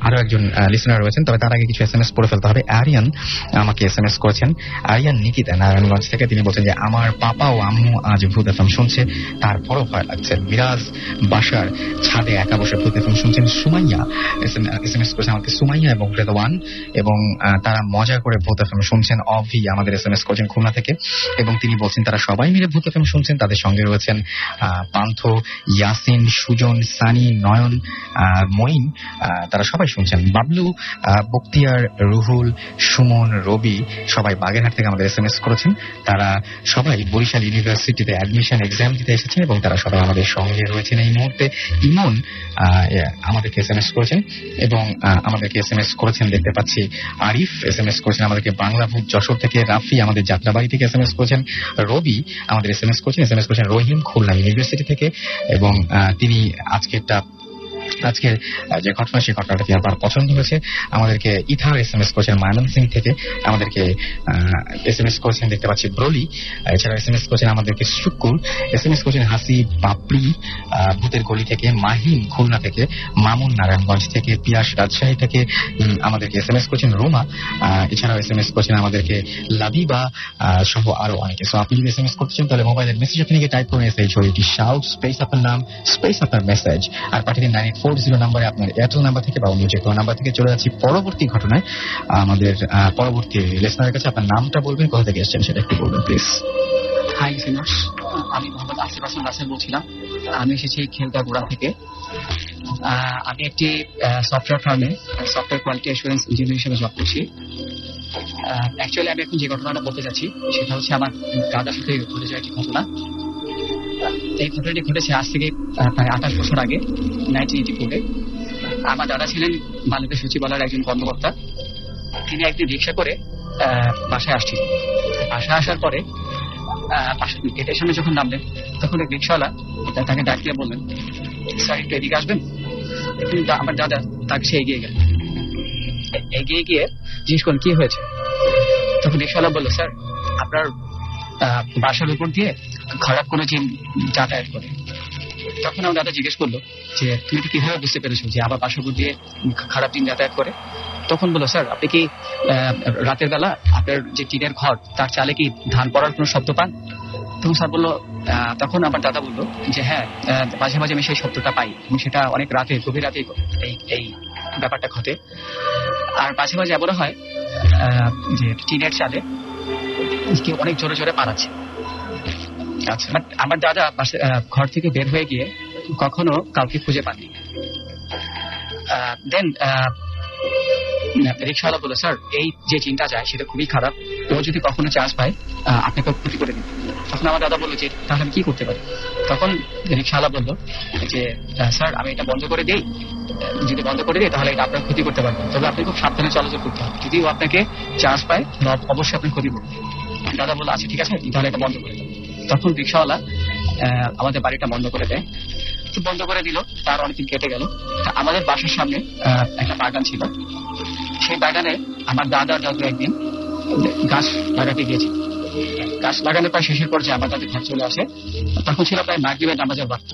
আরো একজন লিসেনার রয়েছেন, তবে তার আগে কিছু SMS পড়ে ফেলতে হবে। আরিয়ান আমাকে SMS করেছেন, আরিয়ান নিকিতা নারায়ণগঞ্জ থেকে। তিনি বলছেন যে আমার পাপা ও আম্মু আজ ভূত এফএম শুনছে, তারপরও ভয় লাগছে। মিরাজ বাসার ছাদে একা বসে ভূত এফএম শুনছেন। সুমাইয়া SMS করেছেন আমাকে, সুমাইয়া এবং রেদওয়ান, এবং তারা মজা করে ভূত এফএম শুনছেন। অভি আমাদের SMS করেছেন খুলনা থেকে, এবং তিনি বলছেন তারা সবাই মিলে ভূত এফএম শুনছেন। তাদের সঙ্গে রয়েছেন পান্থ, ইয়াসিন, সুজন, সানি, নয়ন, মঈন, তারা সবাই শুনছেন। বাবলু, বক্তিয়ার, রুহুল, সুমন, রবি সবাই বাগেরহাট থেকে আমাদের SMS করেছেন। তারা সবাই বরিশাল ইউনিভার্সিটিতে অ্যাডমিশন এক্সাম দিতে এসেছেন, এবং তারা সবাই আমাদের সঙ্গে রয়েছেন এই মুহূর্তে। ইমন আমাদেরকে SMS করেছেন, এবং আমাদেরকে SMS করেছেন দেখতে পাচ্ছি আরিফ SMS করেছেন আমাদেরকে বাংলা ভূত যশোর থেকে। রাফি আমাদের যাত্রাবাড়ি থেকে SMS করেছেন। রবি আমাদের SMS করেছেন রহিম খুলনা ইউনিভার্সিটি থেকে, এবং তিনি আজকের যে ঘটনা সেই ঘটনাটা আমার পছন্দ হয়েছে। আমাদেরকে ইথার SMS করেছেন ময়মনসিং থেকে, আমাদেরকে SMS করেছেন দেখতে পাচ্ছি ব্রলি। এছাড়া SMS করেছেন আমাদেরকে শুকুর, SMS করেছেন হাসি পাপড়ি ভূতের গলি থেকে, মাহিম খুলনা থেকে, মামুন নারায়ণগঞ্জ থেকে, পিয়াস রাজশাহী থেকে আমাদেরকে SMS করেছেন রোমা। এছাড়াও SMS করেছেন আমাদেরকে লাবিবা সহ আরো অনেকে। সো আপনি যদি SMS করতে চান তাহলে মোবাইলের মেসেজ আপনি টাইপ করে শাউট স্পেস আপনার নাম স্পেস আপনার মেসেজ আর পাঠিয়ে দিন 9840 নাম্বারে, আপনার এয়ারটেল নাম্বার থেকে বা অন্য যে কোনো নাম্বার থেকে। চলে যাচ্ছি পরবর্তী ঘটনায়। আমাদের পরবর্তী লিসনারের কাছে আপনার নামটা বলবেন, কোথা থেকে এসেছেন সেটা একটু বলবেন প্লিজ। হাই লিসেনার্স, আমি মোহাম্মদ আসিফ হাসান রাসেল বলছিলাম। আমি এসেছি খেলতাগোড়া থেকে। আমি একটি সফটওয়্যার ফার্মে সফটওয়্যার কোয়ালিটি অ্যাসুরেন্স ইঞ্জিনিয়ার হিসেবে জব করছি। অ্যাকচুয়ালি আমি এখন যে ঘটনাটা বলতে যাচ্ছি সেটা হচ্ছে আমার দাদার সাথে ঘটে যাওয়া একটি ঘটনা। এই ঘটনাটি ঘটেছে আজ থেকে প্রায় 28 বছর আগে, 1984-এ। আমার দাদা ছিলেন বাংলাদেশ সচিবালয়ের একজন কর্মকর্তা। তিনি একদিন রিক্সা করে বাসায় আসছিলেন। বাসায় আসার পরে গেটের সামনে যখন নামলেন, তখন এক রিক্সাওয়ালা তাকে ডাক দিয়ে বললেন, স্যার একটু এদিকে আসবেন। কিন্তু আমার দাদা তাকে সে এগিয়ে গেলেন। এগিয়ে গিয়ে জিজ্ঞেস করলেন কি হয়েছে। তখন রিক্সাওয়ালা বললো, স্যার আপনার বাসার উপর দিয়ে খারাপ কোনো জিন যাতায়াত করে। তখন আমার দাদা জিজ্ঞেস করলো যে তুমি তো কিভাবে বুঝতে পেরেছো যে আবার বাসার উপর দিয়ে খারাপ জিন যাতায়াত করে। তখন বললো, স্যার আপনি কি রাতের বেলা আপনার যে টিনের ঘর তার চালে কি ধান পড়ার কোনো শব্দ পান? তখন স্যার বললো, তখন আমার দাদা বললো যে হ্যাঁ, মাঝে মাঝে আমি সেই শব্দটা পাই, এবং সেটা অনেক রাতে, গভীর রাতে এই ব্যাপারটা ঘটে। আর মাঝে মাঝে এমন হয় যে টিনের চালে কেউ অনেক জোরে জোরে পালাচ্ছে। আচ্ছা, আমার দাদা ঘর থেকে বের হয়ে গিয়ে কখনো কাউকে খুঁজে পাননি। দেন রিক্সাওয়ালা বললো, স্যার এই যে চিন্তা যায় সেটা খুবই খারাপ, ও যদি কখনো চান্স পায় আপনাকে ক্ষতি করে দিন। তখন আমার দাদা বললো যে তাহলে আমি কি করতে পারি? তখন রিক্সাওয়ালা বললো যে স্যার আমি এটা বন্ধ করে দিই, যদি বন্ধ করে দিই তাহলে এটা আপনার ক্ষতি করতে পারবেন, তবে আপনি খুব সাবধানে চলাচল করতে হবে, যদি ও আপনাকে চান্স পায় অবশ্যই আপনি ক্ষতি করবেন। দাদা বললো আচ্ছা ঠিক আছে, তাহলে এটা বন্ধ করে দেন। তখন রিক্সাওয়ালা আমাদের বাড়িটা বন্ধ করে দেয়। বন্ধ করে দিল, তার অনেকদিন কেটে গেল। আমাদের বাসার সামনে একটা বাগান ছিল। সেই বাগানে আমার দাদা দাদু একদিন গাছ লাগাতে গিয়েছে। গাছ লাগানোর প্রায় শেষের পর্যায়ে আমার দাদু ঘর চলে আসে। তখন ছিল প্রায় মাগরিবের নামাজের ওয়াক্ত।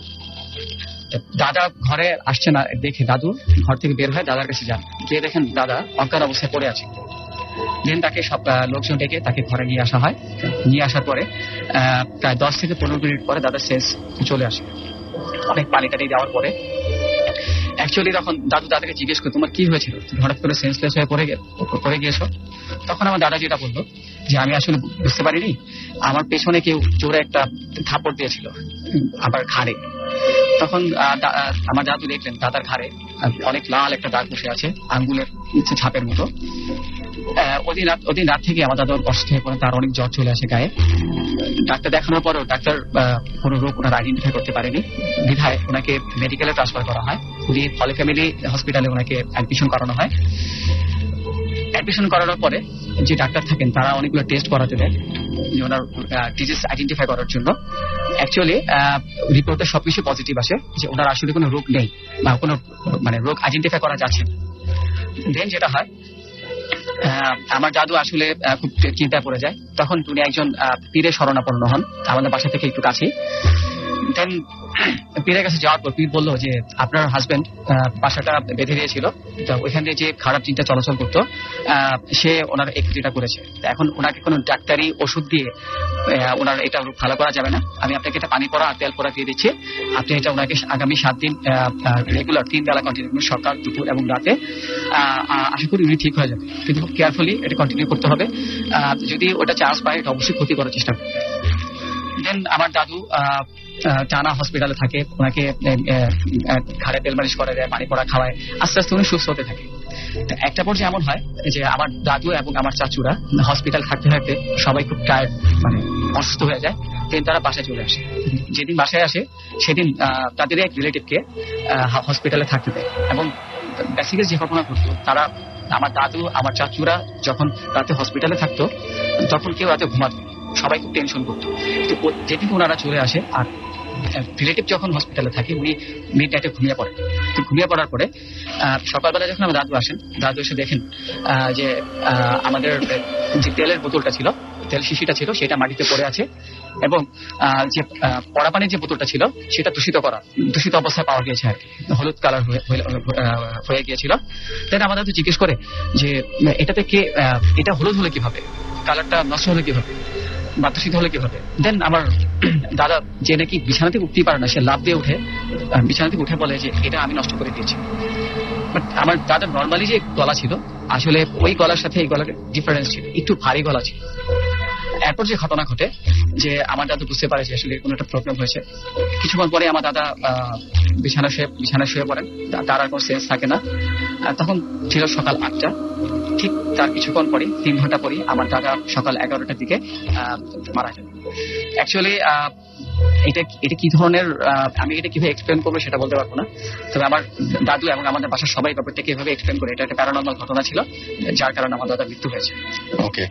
দাদা ঘরে আসছে না দেখে দাদু ঘর থেকে বের হয়, দাদার কাছে যান। গিয়ে দেখেন দাদা অজ্ঞান অবস্থায় পড়ে আছে। দেন তাকে সব লোকজন ডেকে তাকে ঘরে নিয়ে আসা হয়। নিয়ে আসার পরে প্রায় 10 থেকে 15 মিনিট পরে দাদার সেন্স চলে আসে। অনেক পানি টানি দেওয়ার পরে অ্যাকচুয়ালি তখন দাদু দাদাকে জিজ্ঞেস করে তোমার কি হয়েছিল, তুমি হঠাৎ করে সেন্সলেস হয়ে পড়ে গিয়েছো। তখন আমার দাদা যেটা বললো যে আমি আসলে বুঝতে পারিনি, আমার পেছনে কেউ জোরে একটা থাপড় দিয়েছিল আবার ঘাড়ে। তখন আমার দাদু দেখলেন দাদার ঘাড়ে অনেক লাল একটা দাগ বসে আছে, আঙ্গুলের ছাপের মতো। ওদিন রাত থেকে আমার দাদা অসুস্থ হয়ে পড়ে, তার অনেক জ্বর চলে আসে গায়ে। ডাক্তার দেখানোর পরেও ডাক্তার কোনো রোগ ওনার আইডেন্টিফাই করতে পারেনি, বিধায় ওনাকে মেডিকেলে ট্রান্সফার করা হয়। উনি হলি ফ্যামিলি হসপিটালে ওনাকে অ্যাডমিশন করানো হয়। অ্যাডমিশন করানোর পরে যে ডাক্তার থাকেন তারা অনেকগুলো টেস্ট করাতে দেয় ওনার ডিজিজ আইডেন্টিফাই করার জন্য। অ্যাকচুয়ালি রিপোর্টে সবকিছু পজিটিভ আসে যে ওনার আসলে কোনো রোগ নেই বা কোনো রোগ আইডেন্টিফাই করা যাচ্ছে না। দেন যেটা হয়, আমার দাদু আসলে খুব চিন্তায় পড়ে যায়। তখন উনি একজন পীরের শরণাপন্ন হন আমাদের বাসা থেকে একটু কাছে। দেন পীরের কাছে যাওয়ার পর পীর বললো যে আপনার হাজবেন্ড বাসাটা বেঁধে দিয়েছিল, তো ওইখান দিয়ে যে খারাপ চিন্তা চলাচল করতো সে ওনার এই ক্ষতিটা করেছে। এখন ওনাকে কোনো ডাক্তারি ওষুধ দিয়ে ওনার এটা ভালো করা যাবে না। আমি আপনাকে এটা পানি পড়া আর তেল পড়া দিয়ে দিচ্ছি। আপনি এটা ওনাকে আগামী 7 দিন রেগুলার 3 বেলা কন্টিনিউ, সকাল, দুপুর এবং রাতে, আশা করি উনি ঠিক হয়ে যাবে। কিন্তু খুব কেয়ারফুলি এটা কন্টিনিউ করতে হবে। যদি ওটা চান্স পায় এটা অবশ্যই ক্ষতি করার চেষ্টা করবে। দেন আমার দাদু টানা হসপিটালে থাকে, ওনাকে ঘাড়ে তেল মালিশ করে দেয়, পানি পড়া খাওয়ায়, আস্তে আস্তে উনি সুস্থ হতে থাকে। একটা পর্যায়ে এমন হয় যে আমার দাদু এবং আমার চাচুরা হসপিটাল থাকতে থাকতে সবাই খুব টায়ার্ড, অসুস্থ হয়ে যায়। দেন তারা বাসায় চলে আসে। যেদিন বাসায় আসে সেদিন তাদের এক রিলেটিভকে হসপিটালে থাকতে দেয়। এবং বেসিক্যালি যে ঘটনা ঘটতো, তারা আমার দাদু আমার চাচুরা যখন রাতে হসপিটালে থাকতো তখন কেউ রাতে ঘুমাতো, সবাই খুব টেনশন করতো। যেদিন ওনারা চলে আসে আর রিলেটিভ যখন হসপিটালে থাকে উনি মিড নাইটে ঘুমিয়ে পড়েন। তো ঘুমিয়ে পড়ার পরে সকালবেলা যখন আমার দাদু আসেন, দাদু এসে দেখেন যে আমাদের যে তেলের বোতলটা ছিল, তেল শিশিটা ছিল, সেটা মাটিতে পড়ে আছে এবং যে পড়া পানির যে বোতলটা ছিল সেটা দূষিত অবস্থায় পাওয়া গিয়েছে আর কি, হলুদ কালার হয়ে গিয়েছিল। দেন আমার দাদু জিজ্ঞেস করে যে এটাতে এটা হলুদ হলে কিভাবে, কালারটা নষ্ট হলে কিভাবে, বাতাসিত হলে কিভাবে। দেন আমার দাদা, যে নাকি বিছানা থেকে উঠতেই পারে না, সে লাফ দিয়ে উঠে বিছানা থেকে উঠে বলে যে এটা আমি নষ্ট করে দিয়েছি। বাট আমার দাদার নর্মালি যে গলা ছিল, আসলে ওই গলার সাথে এই গলার ডিফারেন্স ছিল, একটু ভারী গলা ছিল। এরপর যে ঘটনা ঘটে যে আমার দাদু বুঝতে পারে যে আসলে কোনো একটা প্রবলেম হয়েছে। কিছুক্ষণ পরে আমার দাদা বিছানায় শুয়ে পড়েন, তার আর কোনো সেন্স থাকে না। তখন ছিল সকাল 8টা। ঠিক তার কিছুক্ষণ পরে 3 ঘন্টা পরে আমার দাদা সকাল 11টার দিকে মারা যান। অ্যাকচুয়ালি এটা কি ধরনের, আমি এটা কিভাবে এক্সপ্লেন করবো সেটা বলতে পারবো না। তবে আমার দাদু এবং আমাদের বাসার সবাই ব্যাপারটা কিভাবে এক্সপ্লেন করে, এটা একটা প্যারানর্মাল ঘটনা ছিল যার কারণে আমার দাদার মৃত্যু হয়েছে। ওকে,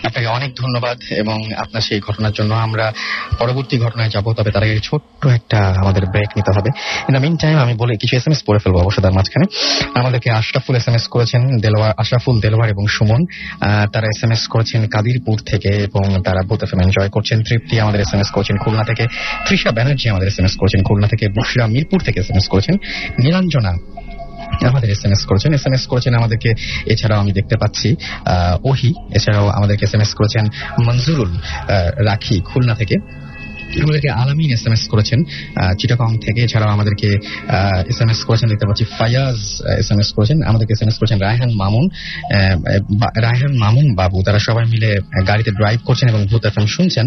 আপনাকে অনেক ধন্যবাদ এবং আপনার সেই ঘটনার জন্য। আমরা পরবর্তী ঘটনায় যাব, তবে তার আগে ছোট্ট একটা আমাদের ব্রেক নিতে হবে। ইন দ্য মিন টাইম আমি বলে কিছু SMS পড়ে ফেলবো অবশ্য তার মাঝখানে। আমাদেরকে আশরাফুল SMS করেছেন, আশরাফুল, দেলোয়ার এবং সুমন। তারা SMS করেছেন কাদিরপুর থেকে এবং তারা বুথ এফএম এনজয় করছেন। তৃপ্তি আমাদের SMS করেছেন খুলনা থেকে। তৃষা ব্যানার্জি আমাদের SMS করেছেন খুলনা থেকে। বুশরা মিরপুর থেকে SMS করেছেন। নীলাঞ্জনা আমাদের SMS করেছেন আমাদেরকে। এছাড়াও আমি দেখতে পাচ্ছি ওহি, এছাড়াও আমাদেরকে SMS করেছেন মঞ্জুরুল রাখি খুলনা থেকে। আমাদেরকে আলামিন SMS করেছেন চিটাগং থেকে। এছাড়াও আমাদেরকে SMS করেছেন দেখতে পাচ্ছি ফায়াজ SMS করেছেন। আমাদেরকে SMS করেছেন রায়হান মামুন বাবু। তারা সবাই মিলে গাড়িতে ড্রাইভ করছেন এবং ভূত এফএম শুনছেন।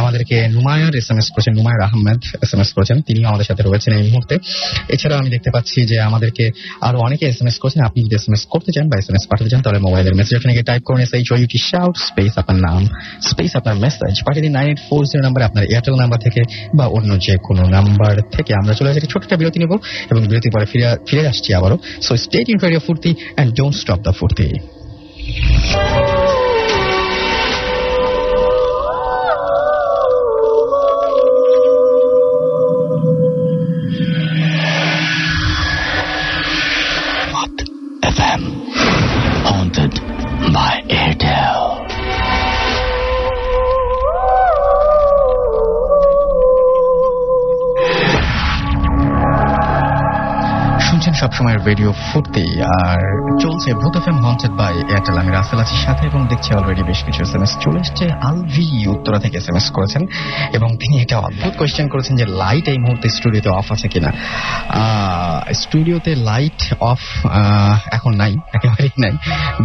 আমাদেরকে নুমায়ার SMS করেছেন, নুমায়ার আহমেদ SMS করেছেন, তিনিও আমাদের সাথে রয়েছেন এই মুহূর্তে। এছাড়াও আমি দেখতে পাচ্ছি যে আমাদেরকে আরো অনেকে SMS করেছেন। আপনি যদি SMS করতে চান বা SMS পাঠাতে চান তাহলে মোবাইলের মেসেজ ওখানে গিয়ে টাইপ করুন SHOUT শাউট স্পেস আপনার নাম স্পেস আপনার মেসেজ পাঠিয়ে দিন 9840 নাম্বারে, আপনার এয়ারটেল নাম্বার থেকে বা অন্য যে কোনো নাম্বার থেকে। আমরা চলে যাচ্ছি ছোট্ট বিরতি নেব এবং বিরতির পরে ফিরে আসছি আবারও। So stay tuned for radio ফুর্তি এন্ড ডোন্ট স্টপ দ্য ফুর্তি। FM haunted by Airtel. সবসময় রেডিও ফুর্তি আর চলছে ভূত এফএম হন্টেড বাই এয়ারটেল। আমি রাসেল আছি সাথে এবং দেখছি অলরেডি বেশ কিছু এসএমএস চলে এসছে। আলভি উত্তরা থেকে এসএমএস করেছেন এবং তিনি একটা অদ্ভুত কোয়েশ্চেন করেছেন যে লাইট এই মুহূর্তে স্টুডিওতে অফ আছে কিনা। স্টুডিওতে লাইট অফ এখন নাই, একেবারেই নাই।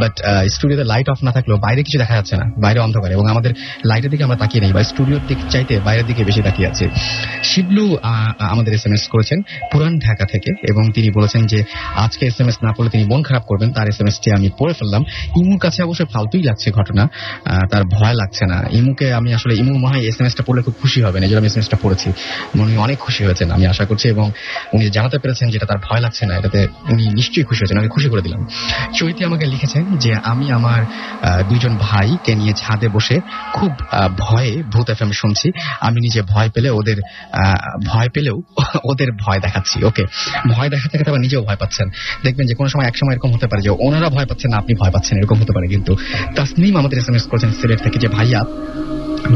বাট স্টুডিওতে লাইট অফ না থাকলেও বাইরে কিছু দেখা যাচ্ছে না, বাইরে অন্ধকার এবং আমাদের লাইটের দিকে আমরা তাকিয়ে নেই বা স্টুডিওর দিক চাইতে বাইরের দিকে বেশি তাকিয়ে আছে। শিবলু আমাদের এসএমএস করেছেন পুরান ঢাকা থেকে এবং তিনি বলেছেন যে আজকে এসএমএস না পড়লে তিনি মন খারাপ করবেন। তার এসএমএসটি আমি পড়ে ফেললাম। ইমুর কাছে অবশ্যই ফালতুই লাগছে ঘটনা, তার ভয় লাগছে না। ইমুকে আমি আসলে ইমু মনে হয় এসএমএসটা পড়লে খুব খুশি হবেন, এই জন্য আমি এসএমএসটা পড়েছি। উনি অনেক খুশি হয়েছেন আমি আশা করছি এবং উনি জানাতে পেরেছেন যেটা তার ভয় লাগছে না, এটাতে উনি নিশ্চয়ই খুশি হয়েছেন। আমি খুশি করে দিলাম। চৈতি আমাকে লিখেছেন যে আমি আমার দুইজন ভাইকে নিয়ে ছাদে বসে খুব ভয়ে ভূত এফএম শুনছি। আমি নিজে ভয় পেলেও ওদের ভয় দেখাচ্ছি। ওকে, ভয় দেখাতে দেখাতে আবার নিজেও ভয় পাচ্ছেন। দেখবেন যে কোনো সময় একসময় এরকম হতে পারে যে ওনারা ভয় পাচ্ছেন না, আপনি ভয় পাচ্ছেন, এরকম হতে পারে। কিন্তু তাসনিম আমাদের এসএমএস করেছেন সিলেট থেকে যে ভাইয়া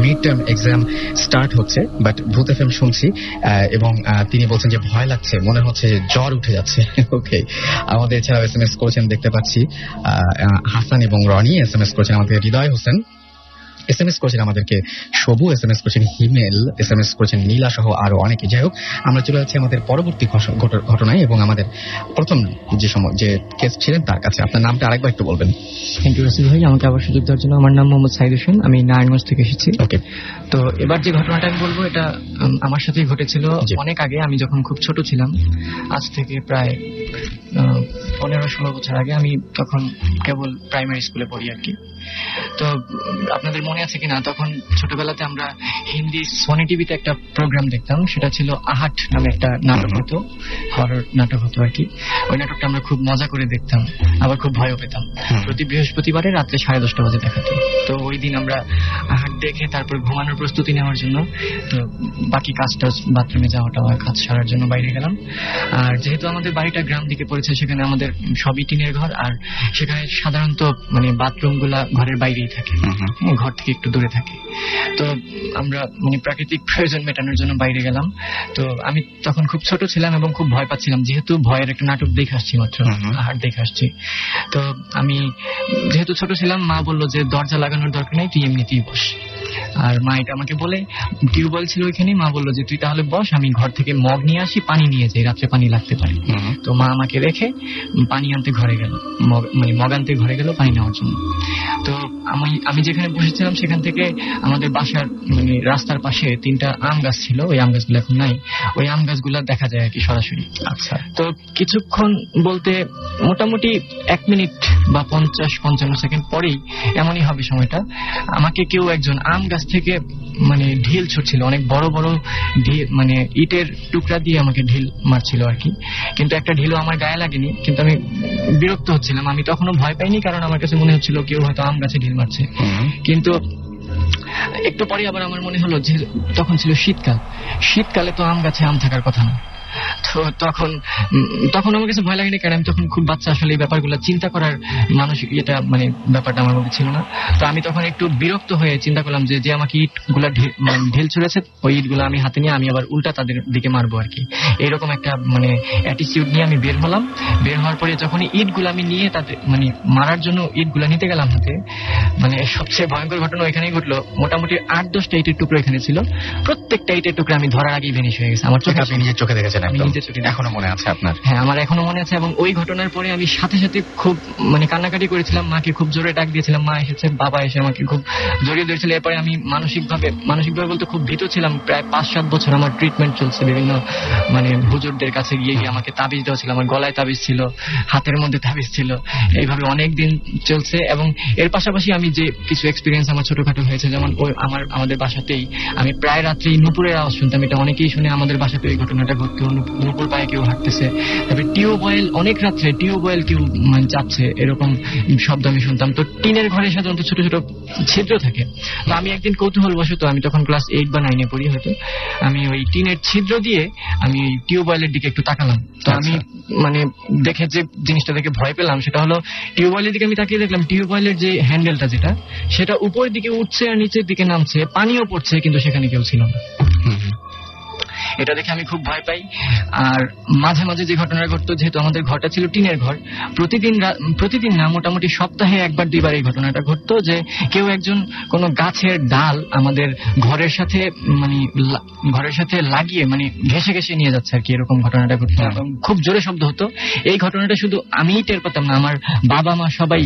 মিড টার্ম এক্সাম স্টার্ট হচ্ছে বাট ভূত এফএম শুনছি এবং তিনি বলছেন যে ভয় লাগছে, মনে হচ্ছে জ্বর উঠে যাচ্ছে। ওকে, আমাদের এছাড়াও এসএমএস করেছেন দেখতে পাচ্ছি হাসান এবং রনি এসএমএস করেছেন, আমাদের হৃদয় হোসেন এসএমএস করেছেন, আমাদেরকে সবু এসএমএস করেছেন, হিমেল এসএমএস করেছেন, নীলা সহ আরো অনেকে। যাই হোক, আমরা চলে যাচ্ছি আমাদের পরবর্তী ঘটনায় এবং আমাদের প্রথম যে কেস ছিলেন তার কাছে। আপনার নামটা আরেকবার একটু বলবেন। থ্যাংক ইউ রাসেল ভাই, আমাকে আবার সুযোগ দেওয়ার জন্য। আমার নাম মোহাম্মদ সাইদ হোসেন, আমি নারায়ণগঞ্জ থেকে এসেছি। ওকে, তো এবার যে ঘটনাটা আমি বলবো এটা আমার সাথেই ঘটেছিল অনেক আগে। আমি যখন খুব ছোট ছিলাম, আজ থেকে প্রায় 15-16 বছর আগে। আমি তখন কেবল প্রাইমারি স্কুলে পড়ি আর কি। তো আপনাদের মনে আছে কিনা, তখন ছোটবেলাতে আমরা হিন্দি সোনি টিভিতে একটা প্রোগ্রাম দেখতাম, সেটা ছিল আহাট নামে একটা নাটক হতো, হরর নাটক হতো আর কি। ওই নাটকটা আমরা খুব মজা করে দেখতাম, আবার খুব ভয়ও পেতাম। প্রতি বৃহস্পতিবারে রাত্রে 10:30 বাজে দেখাতো। তো ওই দিন আমরা আহাট দেখে তারপর ঘুমানোর প্রস্তুতি নেওয়ার জন্য, তো বাকি কাজটা বাথরুমে যাওয়াটা কাজ সারার জন্য বাইরে গেলাম। আর যেহেতু আমাদের বাড়িটা গ্রাম দিকে পড়েছে, সেখানে আমাদের সবই টিনের ঘর, আর সেখানে সাধারণত মানে বাথরুম গুলা ঘরের বাইরেই থাকে, ঘর থেকে একটু দূরে থাকে। তো আমরা মানে প্রাকৃতিক প্রয়োজন মেটানোর জন্য বাইরে গেলাম। তো আমি তখন খুব ছোট ছিলাম এবং খুব ভয় পাচ্ছিলাম, যেহেতু ভয়ের একটা নাটক দেখে আসছি, মাত্র আহার দেখে আসছি। তো আমি যেহেতু ছোট ছিলাম, মা বললো যে দরজা লাগানোর দরকার নেই, তুই এমনিতেই বস। আর মা এটা আমাকে বলে, টিউবওয়েল ছিল ওইখানে, মা বললো যে তুই তাহলে বস, আমি ঘর থেকে মগ নিয়ে আসি, পানি নিয়ে যাই, রাত্রে পানি লাগতে পারে। তো মা আমাকে রেখে পানি আনতে ঘরে গেল, মানে মগ আনতে ঘরে গেল পানি নেওয়ার জন্য। তো আমি যেখানে বসেছিলাম সেখান থেকে আমাদের বাসার মানে রাস্তার পাশে 3টা আম গাছ ছিল, ওই আম গাছগুলো এখন নাই, ওই আম গাছগুলো দেখা যায় আর কি সরাসরি। আচ্ছা, তো কিছুক্ষণ বলতে মোটামুটি 1 মিনিট বা 50-55 সেকেন্ড পরেই এমনই হবে সময়টা, আমাকে কেউ একজন আম গাছ থেকে মানে ঢিল ছুটছিল, অনেক বড় বড় ঢিল, মানে ইটের টুকরা দিয়ে আমাকে ঢিল মারছিল আর কি। কিন্তু একটা ঢিলও আমার গায়ে লাগেনি, কিন্তু আমি বিরক্ত হচ্ছিলাম। আমি তখনও ভয় পাইনি, কারণ আমার কাছে মনে হচ্ছিল কেউ হয়তো আম গাছে ঢিল মারছে। কিন্তু একটু পরে আবার আমার মনে হলো যে তখন ছিল শীতকালে তো আম গাছে আম থাকার কথা না। তো তখন আমার কাছে ভয় লাগেনি, কারণ আমি তখন খুব বাচ্চা, আসলে এই ব্যাপারগুলো চিন্তা করার মানসিক এটা মানে ব্যাপারটা আমার মধ্যে ছিল না। তো আমি তখন একটু বিরক্ত হয়ে চিন্তা করলাম যে আমাকে ইটগুলা ঢিল ছুঁড়েছে, ওই ইটগুলো আমি হাতে নিয়ে আমি আবার উল্টা তাদের দিকে মারবো আর কি। এইরকম একটা মানে অ্যাটিটিউড নিয়ে আমি বের হলাম। বের হওয়ার পরে যখন ইটগুলো আমি নিয়ে তাদের মানে মারার জন্য ইটগুলো নিতে গেলাম হাতে, মানে সবচেয়ে ভয়ঙ্কর ঘটনা ওইখানেই ঘটলো। মোটামুটি 8-10টা ইটের টুকরো এখানে ছিল, প্রত্যেকটা ইটের টুকরো আমি ধরার আগেই ভেনিশ হয়ে গেছে আমার চোখে। আপনি নিজের চোখে দেখেছেন? এখনো মনে আছে আপনার? হ্যাঁ, আমার এখনো মনে আছে। এবং ওই ঘটনার পরে আমি সাথে সাথে খুব মানে কান্নাকাটি করেছিলাম, মাকে খুব জোরে ডাক দিয়েছিলাম, মা এসেছে, বাবা এসে আমাকে খুব জড়িয়ে ধরেছিল। এরপরে আমি মানসিকভাবে বলতে খুব ভীত ছিলাম। প্রায় 5-7 বছর আমার ট্রিটমেন্ট চলছে, বিভিন্ন মানে হুজুরদের কাছে গিয়ে আমাকে তাবিজ দেওয়া ছিল, আমার গলায় তাবিজ ছিল, হাতের মধ্যে তাবিজ ছিল, এইভাবে অনেক দিন চলছে। এবং এর পাশাপাশি আমি যে কিছু এক্সপিরিয়েন্স আমার ছোটখাটো হয়েছে, যেমন আমাদের বাসাতেই আমি প্রায় রাত্রে নুপুরের আওয়াজ শুনতাম। এটা অনেকেই শুনে, আমাদের বাসাতে এই ঘটনাটা ঘটতো, নুপুর পায়ে কেউ হাঁটতেছে। তারপরে টিউবওয়েল, অনেক রাত্রে টিউবওয়েল কেউ মানে যাচ্ছে, এরকম শব্দ আমি শুনতাম। তো টিনের ঘরে সাধারণত ছোট ছোট ছিদ্র থাকে। তো আমি একদিন কৌতূহলবশত, আমি তখন ক্লাস 8 বা 9-এ পড়ি হয়তো, আমি ওই টিনের ছিদ্র দিয়ে আমি টিউবওয়েলের দিকে একটু তাকালাম। তো আমি মানে দেখে যে জিনিসটা দেখে ভয় পেলাম সেটা হলো, টিউবওয়েলের দিকে আমি তাকিয়ে দেখলাম টিউবওয়েলের যে হ্যান্ডেলটা সেটা উপরের দিকে উঠছে আর নিচের দিকে নামছে, পানিও পড়ছে, কিন্তু সেখানে কেউ ছিল না। এটা দেখে আমি খুব ভয় পাই। আর মাঝে মাঝে যে ঘটনা ঘটতো, যেহেতু আমাদের ঘরটা ছিল টিনের ঘর, প্রতিদিন না মোটামুটি সপ্তাহে একবার দুইবার এই ঘটনাটা ঘটতো যে কেউ একজন কোনো গাছের ডাল আমাদের ঘরের সাথে লাগিয়ে ঘেসে ঘেসে নিয়ে যাচ্ছে আর কি, এরকম ঘটনাটা ঘটতো। খুব জোরে শব্দ হতো। এই ঘটনাটা শুধু আমিই টের পেতাম না, আমার বাবা মা সবাই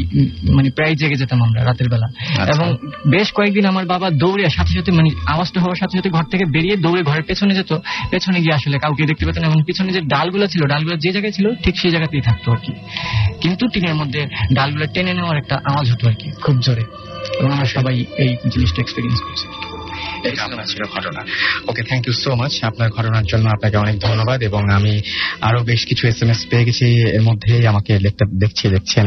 প্রায় জেগে যেতাম আমরা রাতের বেলা। এবং বেশ কয়েকদিন আমার বাবা দৌড়ে সাথে সাথে আওয়াজটা হওয়ার সাথে সাথে ঘর থেকে বেরিয়ে দৌড়ে ঘরের পেছনে যেত, পেছনে গিয়ে আসলে কাউকে দেখতে পেতেন এবং পিছনে যে ডালগুলো ছিল, ডালগুলো যে জায়গায় ছিল ঠিক সেই জায়গাতেই থাকতো আর কি। কিন্তু টিনের মধ্যে ডালগুলো টেনে নেওয়ার একটা আওয়াজ হতো আর কি, খুব জোরে। এবং আমরা সবাই এই জিনিসটা এক্সপেরিয়েন্স করছি। ছিল ঘটনা। ওকে, থ্যাংক ইউ সো মাচ আপনার ঘটনার জন্য, আপনাকে অনেক ধন্যবাদ। এবং আমি আরো বেশ কিছু SMS পেয়ে গেছি। এর মধ্যেই আমাকে দেখছেন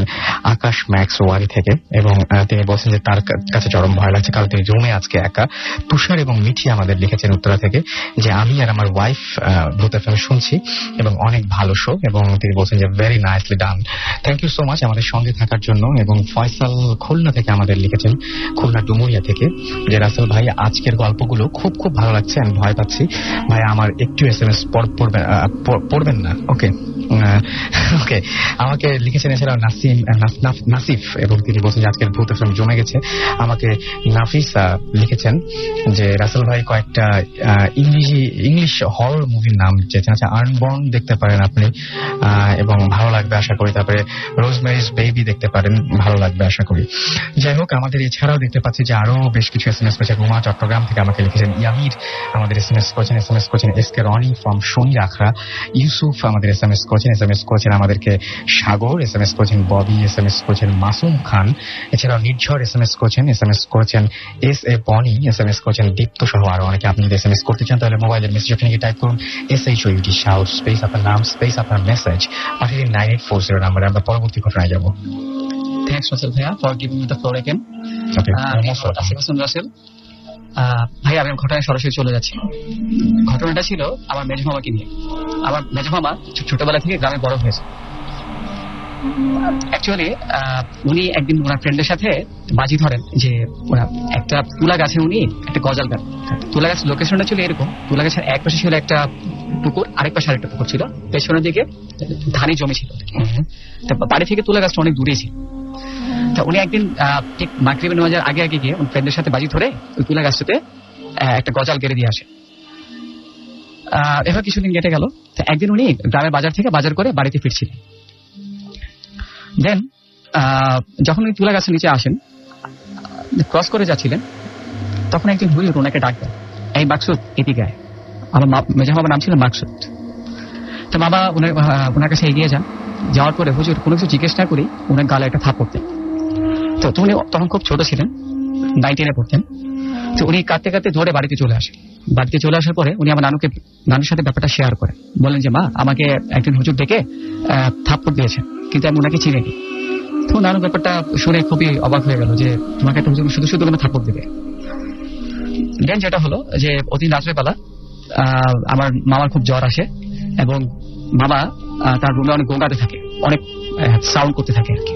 আকাশ ম্যাক্স ওয়ারি থেকে, এবং তিনি বলছেন যে তার কাছে চরম ভয় লাগছে কারণ তিনি রুমে আজকে একা। তুষার এবং মিঠি আমাদের লিখেছেন উত্তরা থেকে যে আমি আর আমার ওয়াইফ ভূত FM শুনছি এবং অনেক ভালো শো, এবং তিনি বলছেন যে very nicely done. Thank you so much আমাদের সঙ্গে থাকার জন্য। এবং ফয়সাল খুলনা থেকে আমাদের লিখেছেন, খুলনা ডুমুরিয়া থেকে, যে রাসেল ভাই আজকের গল্পগুলো খুব খুব ভালো লাগছে, আমি ভয় পাচ্ছি ভাই, আমার একটু SMS পড়বেন না। ওকে ওকে, আমাকে লিখেছেন এছাড়াও নাসিফ, এবং তিনি বলছেন যে আজকের ভূত FM জমে গেছে। আমাকে নাফিসা লিখেছেন যে রাসেল ভাই কয়েকটা ইংলিশ হরর মুভির নাম চেয়েছেন, আচ্ছা আনবর্ন দেখতে পারেন আপনি, এবং ভালো লাগবে আশা করি। তারপরে রোজমেরিজ বেবি দেখতে পারেন, ভালো লাগবে আশা করি। যাই হোক, আমাদের এছাড়াও দেখতে পাচ্ছি যে আরো বেশ কিছু SMS করেছে। রুমা চট্টগ্রাম থেকে আমাকে লিখেছেন, ইয়ামির আমাদের SMS করেছেন এসকে রনি ফ্রম শনি রাখরা, ইউসুফ আমাদের SMS করেছেন আমাদেরকে সাগর, SMS করেছেন ববি, SMS করেছেন মাসুম খান, এছাড়াও নির্ঝর SMS করেছেন SA বনি, SMS করেছেন দীপ্ত সহ আরো অনেকে। আপনি যদি SMS করতে চান তাহলে মোবাইলের মেসেজ ওখানে গিয়ে টাইপ করুন SHOUT শাউট স্পেস আপনার নাম স্পেস আপনার মেসেজ পাঠিয়ে 9840 নাম্বারে। আমরা পরবর্তী ঘটনায় যাব। Thanks, Russell Bhaiya, for giving me the floor again. Russell, ভাই আমি ঘটনায় সরাসরি চলে যাচ্ছি। ঘটনাটা ছিল আমার মেজ মামাকে নিয়ে। আমার মেজ মামা ছোটবেলা থেকে গ্রামে বড় হয়েছে। অ্যাকচুয়ালি উনি একদিন ওনার ফ্রেন্ডের সাথে বাজি ধরেন যে ওরা একটা তুলা গাছে উনি একটা গজাল গান। তুলা গাছ লোকেশনটা ছিল এরকম, তুলা গাছের এক পাশে ছিল একটা পুকুর, আরেক পাশে আরেকটা পুকুর ছিল, পেছনের দিকে ধানি জমি ছিল। বাড়ি থেকে তুলা গাছটা অনেক দূরে ছিল। তা উনি একদিন ঠিক মাগরিবের নামাজের আগে আগে গিয়ে ফ্রেন্ডের সাথে বাজি ধরে ওই তুলা গাছটাতে একটা গজাল গেড়ে দিয়ে আসে। এবার কিছুদিন কেটে গেল। একদিন উনি গ্রামের বাজার থেকে বাজার করে বাড়িতে ফিরছিলেন। দেন যখন উনি তুলা গাছের নিচে আসেন, ক্রস করে যাচ্ছিলেন, তখন একজন হুজুর ওনাকে ডাক দেন, এই মাকসুদ এদিকে আয়। আমার মেজো বাবার নাম ছিল মাকসুদ। তো বাবা ওনার কাছে এগিয়ে যান। যাওয়ার পরে হুজুর কোনো কিছু জিজ্ঞেস না করেই ওনার গালে একটা থাপ্পড় দেন। তো উনি তখন খুব ছোট ছিলেন, 9-10 পড়তেন। তো উনি কাঁদতে কাঁদতে ধরে বাড়িতে চলে আসেন। বাড়িতে চলে আসার পরে উনি আমার নানুর সাথে ব্যাপারটা শেয়ার করেন। বলেন যে মা, আমাকে একজন হুজুর ডেকে থাপ্পড় দিয়েছেন, কিন্তু আমি ওনাকে চিনিনি। তো নানু ব্যাপারটা শুনে খুবই অবাক হয়ে গেল যে তোমাকে একটা হুজুর শুধু শুধু কেন থাপ্পড় দেবে। দেন যেটা হলো যে অতিন রাত্রে বেলা আমার মামার খুব জ্বর আসে এবং মামা তার রুমে অনেক গোঙাতে থাকে, অনেক সাউন্ড করতে থাকে আর কি।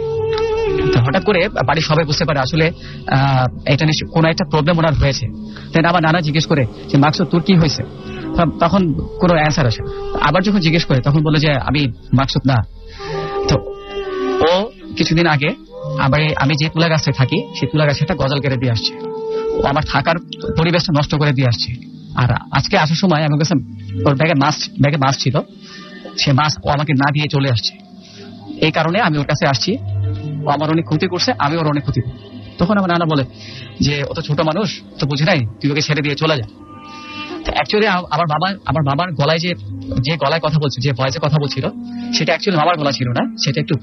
তো হঠাৎ করে বাড়ির সবাই বুঝতে পারে আসলে এটা নিশ্চয় কোনো একটা প্রবলেম ওনার হয়েছে। দেন আমার নানা জিজ্ঞেস করে যে মাকসুদ তোর কি হয়েছে? তখন কোনো অ্যান্সার আসে। আবার যখন জিজ্ঞেস করে তখন বলে যে আমি মাকসুদ না। তো ও কিছুদিন আগে আমি যে তুলা গাছে থাকি সেই তুলা গাছে একটা গজাল কেটে দিয়ে আসছে। ও আমার থাকার পরিবেশটা নষ্ট করে দিয়ে আসছে। আর আজকে আসার সময় আমার কাছে ওর ব্যাগে মাছ ছিল, সে মাছ ও আমাকে না দিয়ে চলে আসছে। এই কারণে আমি ওর কাছে আসছি। ও আমার অনেক ক্ষতি করছে, আমি ওর অনেক ক্ষতি করি। তখন আমার নানা বলে যে ও তো ছোট মানুষ, তো বুঝে নাই, তুই ওকে ছেড়ে দিয়ে চলে যা। অ্যাকচুয়ালি আমার বাবার গলায় যে গলায় কথা বলছিল, যে ভয়েসে কথা বলছিল, সেটা অ্যাকচুয়ালি মামার গলা ছিল না, সেটা একটু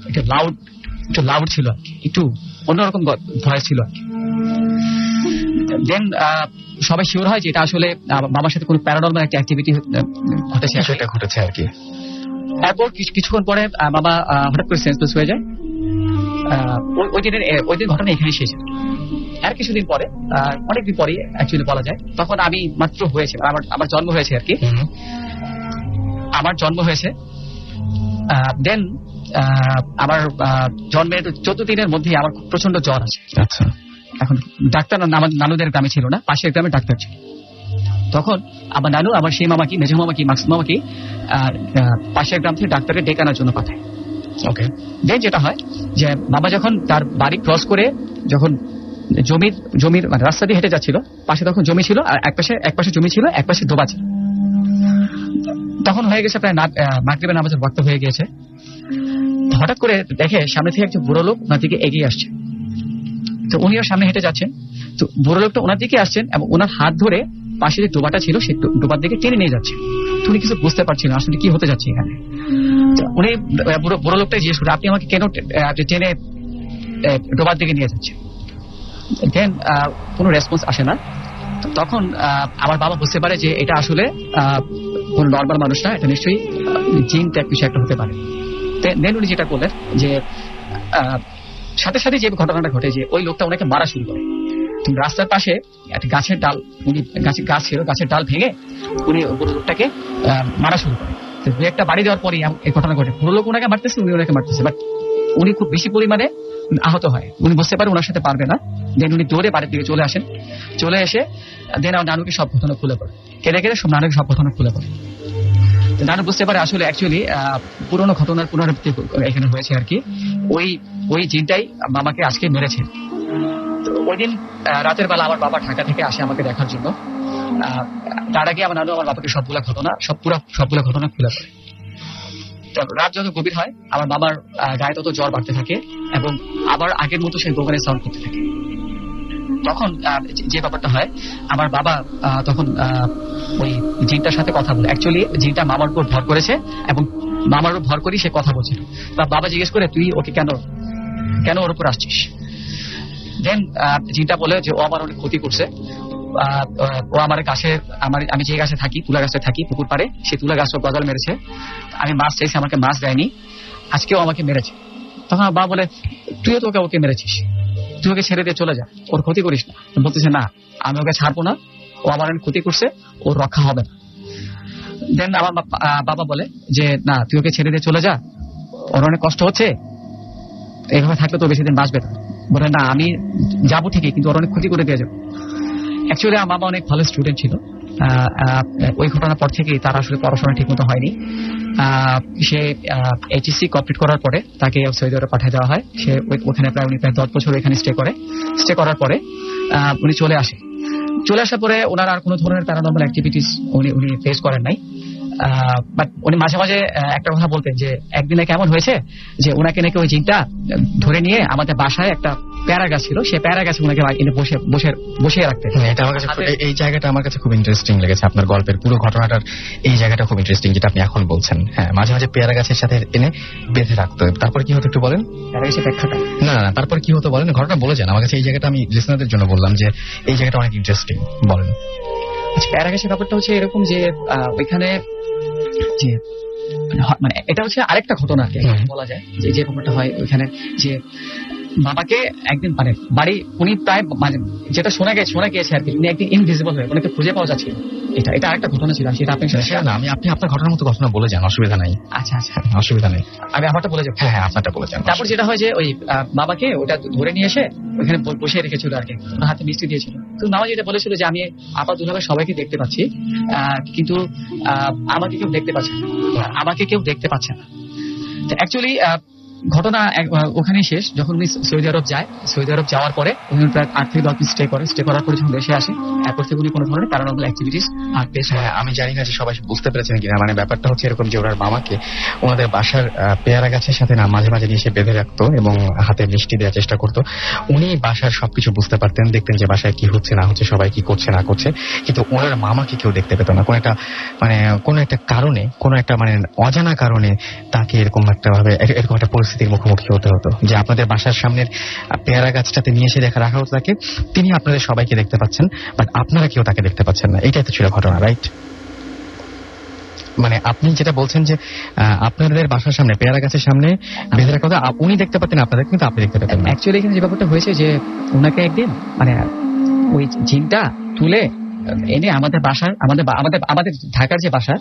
লাউড ছিল আর কি, একটু অন্যরকম ভয়েস ছিল আর কি। দেন সবাই শিওর হয় যে এটা আসলে বাবার সাথে কোনো প্যারানর্মাল একটা অ্যাক্টিভিটি ঘটেছে আর কি। তারপর কিছুক্ষণ পরে বাবা হঠাৎ করে সেন্সলেস হয়ে যায়। ওই দিন ঘটনা এখানে শেষ। আর কিছুদিন পরে, অনেকদিন পরে অ্যাকচুয়ালি বলা যায়, তখন আমি মাত্র হয়েছে, আমার জন্ম হয়েছে আর কি। আমার জন্ম হয়েছে। দেন আমার জন্মের 14 দিনের মধ্যে আমার প্রচন্ড জ্বর আছে। আচ্ছা। এখন ডাক্তার নানুদের গ্রামে ছিল না, পাশের গ্রামে ডাক্তার ছিল। তখন আমার নানু আমার সেই মামাকে, মেজো মামাকে, মাকসুদ মামাকে পাশের গ্রাম থেকে ডাক্তারের ডেকে আনার জন্য পাঠায়। ওকে। দেন যেটা হয় যে বাবা যখন তার বাড়ি ক্রস করে যখন জমির মানে রাস্তা দিয়ে হেঁটে যাচ্ছিল, পাশে তখন জমি ছিল, আর এক পাশে জমি ছিল, এক পাশে ডোবা ছিল। তখন হয়ে গেছে প্রায় মাগরিবের নামাজের ওয়াক্ত হয়ে গিয়েছে। হঠাৎ করে দেখে সামনে থেকে একজন বুড়ো লোক ওনার দিকে এগিয়ে আসছে। তো উনিও সামনে হেঁটে যাচ্ছেন। তো বুড়ো লোকটা ওনার দিকে আসছেন এবং ওনার হাত ধরে পাশে যে ডোবাটা ছিল সেই ডোবার দিকে টেনে নিয়ে যাচ্ছে। তো উনি কিছু বুঝতে পারছিলেন আসলে কি হতে যাচ্ছে এখানে। উনি বুড়ো লোকটা জিজ্ঞেস করে, আপনি আমাকে কেন টেনে ডোবার দিকে নিয়ে যাচ্ছেন? দেন কোনো রেসপন্স আসে না। তখন আমার বাবা বুঝতে পারে যে এটা আসলে কোন নর্মাল মানুষ না, এটা নিশ্চয়ই জিন টাইপ কিছু একটা হতে পারে। দেন উনি যেটা করলেন যে সাথে সাথে যে ঘটনাটা ঘটে যে ওই লোকটা ওনাকে মারা শুরু করে। রাস্তার পাশে একটা গাছের ডাল, উনি গাছ ছিল, গাছের ডাল ভেঙে উনি বুড়ো লোকটাকে মারা শুরু করে। দু একটা বাড়ি দেওয়ার পরই এই ঘটনা ঘটে। বুড়ো লোক ওনাকে মারতেছে, উনি ওনাকে মারতেছে, বাট উনি খুব বেশি পরিমাণে আহত হয়। উনি বুঝতে পারে ওনার সাথে পারবে না। দেন উনি দৌড়ে বাড়ির দিকে চলে আসেন। চলে এসে দেন আমার নানুকে সব ঘটনা খুলে পড়ে, কেঁদে সব নানুকে সব ঘটনা খুলে পড়ে। নানু বুঝতে পারে আসলে অ্যাকচুয়ালি পুরোনো ঘটনার পুনরাবৃত্তি এখানে হয়েছে আর কি। ওই জিনটাই মামাকে আজকে মেরেছে। ওই দিন রাতের বেলা আমার বাবা ঢাকা থেকে আসে আমাকে দেখার জন্য। তার আগে আমার নানু আমার বাবাকে সবগুলা ঘটনা খুলে পড়ে। রাত যত গভীর হয় আমার বাবার গায়ে তত জ্বর বাড়তে থাকে এবং আবার আগের মতো সেই গোগানের সাউন্ড করতে থাকে। তখন যে ব্যাপারটা হয়, আমার বাবা তখন ওই জিনটার সাথে কথা বলে। অ্যাকচুয়ালি জিনটা মামার উপর ভর করেছে এবং মামার উপর ভর করি সে কথা বলছিল। বাবা জিজ্ঞেস করে, তুই ওকে কেন ওর উপর আসছিস? দেন জিনটা বলে যে ও আমার অনেক ক্ষতি করছে। ও আমার গাছে, আমি যে গাছে থাকি, তুলা গাছে থাকি, পুকুর পাড়ে, সেই তুলা গাছ গজাল মেরেছে। আমি মাছ চাইছি, আমাকে মাছ দেয়নি, আজকেও আমাকে মেরেছে। তখন বাবা বলে, তুইও তো ওকে মেরেছিস, তুই ওকে ছেড়ে দিয়ে চলে যা, ওর ক্ষতি করিস না। বলতেছে, না আমি ওকে ছাড়বো না, ও আমার অনেক ক্ষতি করছে, ওর রক্ষা হবে না। দেন আমার বাবা বলে যে না, তুই ওকে ছেড়ে দিয়ে চলে যা, ওর অনেক কষ্ট হচ্ছে, এইভাবে থাকলে তো বেশি দিন বাঁচবে না। বলে না, আমি যাবো ঠিকই, কিন্তু ওর অনেক ক্ষতি করে দিয়ে যাবো। অ্যাকচুয়ালি আমার বাবা অনেক ভালো স্টুডেন্ট ছিল। ওই ঘটনার পর থেকেই তার আসলে পড়াশোনা ঠিক মতো হয়নি। সে এইচএসসি কমপ্লিট করার পরে তাকে সৌদি আরবে পাঠিয়ে দেওয়া হয়। সে ওখানে প্রায় 10 বছর এখানে স্টে করার পরে উনি চলে আসার পরে ওনার আর কোনো ধরনের প্যারানর্মাল অ্যাক্টিভিটিস উনি ফেস করেন নাই। বাট উনি মাঝে মাঝে একটা কথা বলতেন যে একদিনে কেমন হয়েছে যে ওনাকে নাকি ওই জিনটা ধরে নিয়ে আমাদের বাসায় একটা প্যারা গাছ ছিল, সেই প্যারা গাছে ওনাকে এনে বসিয়ে রাখতে। এটা আমার কাছে, এই জায়গাটা আমার কাছে খুব ইন্টারেস্টিং লেগেছে। আপনার গল্পের পুরো ঘটনাটার এই জায়গাটা খুব ইন্টারেস্টিং, যেটা আপনি এখন বলছেন। হ্যাঁ, মাঝে মাঝে পেয়ারা গাছের সাথে এনে বেঁধে রাখতো। তারপর কি হতো একটু বলেন? প্যারা গাছের ব্যাখ্যাটা না, তারপর কি হতো বলেন, ঘটনা বলে যান। আমার কাছে এই জায়গাটা, আমি লিসনারদের জন্য বললাম যে এই জায়গাটা অনেক ইন্টারেস্টিং, বলেন। আচ্ছা, প্যারা গাছের ব্যাপারটা হচ্ছে এরকম যে ওইখানে যে মানে এটা হচ্ছে আরেকটা ঘটনা বলা যায় যে ব্যাপারটা হয় ওইখানে যে বাবাকে একদিন মানে বাড়ি উনি প্রায় মানে যেটা শোনা গিয়েছে আর কি, উনি একদিন ইনভিজিবল হয়ে ওনাকে খুঁজে পাওয়া যাচ্ছিল। এটা আরেকটা ঘটনা ছিল, সেটা আপনি না, আপনি আপনার ঘটনার মতো ঘটনা বলে যান, অসুবিধা নাই। আচ্ছা, অসুবিধা নেই, আমি আমারটা বলে যাবো। হ্যাঁ, আপনারটা বলে যান। তারপর যেটা হয় যে ওই বাবাকে ওটা ধরে নিয়ে এসে ওইখানে বসিয়ে রেখেছিল আর কি, ওনার হাতে মিষ্টি দিয়েছিল। তো মামা যেটা বলেছিল যে আমি আপা দুলাভাই সবাইকে দেখতে পাচ্ছি, কিন্তু আমাকে কেউ দেখতে পাচ্ছে না। অ্যাকচুয়ালি ঘটনা ওখানেই শেষ। যখন উনি সৌদি আরব যাওয়ার পরে উনি প্রায় 8 থেকে 10 দিন স্টে করার পরে যখন দেশে আসে, এরপর থেকে উনি কোনো ধরনের প্যারানর্মাল অ্যাক্টিভিটিস আর পেশ হয়। আমি জানি না যে সবাই বুঝতে পেরেছেন কিনা। মানে ব্যাপারটা হচ্ছে এরকম যে ওনার মামাকে ওনাদের বাসার পেয়ারা গাছের সাথে না মাঝে মাঝে নিয়ে এসে বেঁধে রাখতো এবং হাতে মিষ্টি দেওয়ার চেষ্টা করতো। উনি বাসার সবকিছু বুঝতে পারতেন, দেখতেন যে বাসায় কি হচ্ছে না হচ্ছে, সবাই কি করছে না করছে, কিন্তু ওনার মামাকে কেউ দেখতে পেত না। কোনো একটা কারণে, কোনো একটা মানে অজানা কারণে তাকে এরকম একটা পরিস্থিতির মুখোমুখি হতে হতো যে আপনাদের বাসার সামনের পেয়ারা গাছটাতে নিয়ে এসে রাখা হতো তাকে। তিনি আপনাদের সবাইকে দেখতে পাচ্ছেন, বাট আপনারা কেউ তাকে দেখতে পাচ্ছেন না। এটাই তো ছিল ঘটনা, রাইট? মানে আপনি যেটা বলছেন যে আপনাদের বাসার সামনে পেয়ারা গাছের সামনে বেঁধে রাখা হতো, উনি দেখতে পাতেন আপনাদের, কিন্তু আপনি দেখতে পেতেন না। অ্যাকচুয়ালি এখানে যে ব্যাপারটা হয়েছে যে ওনাকে একদিন মানে ওই জিনটা তুলে এনে আমাদের বাসার আমাদের ঢাকার যে বাসা,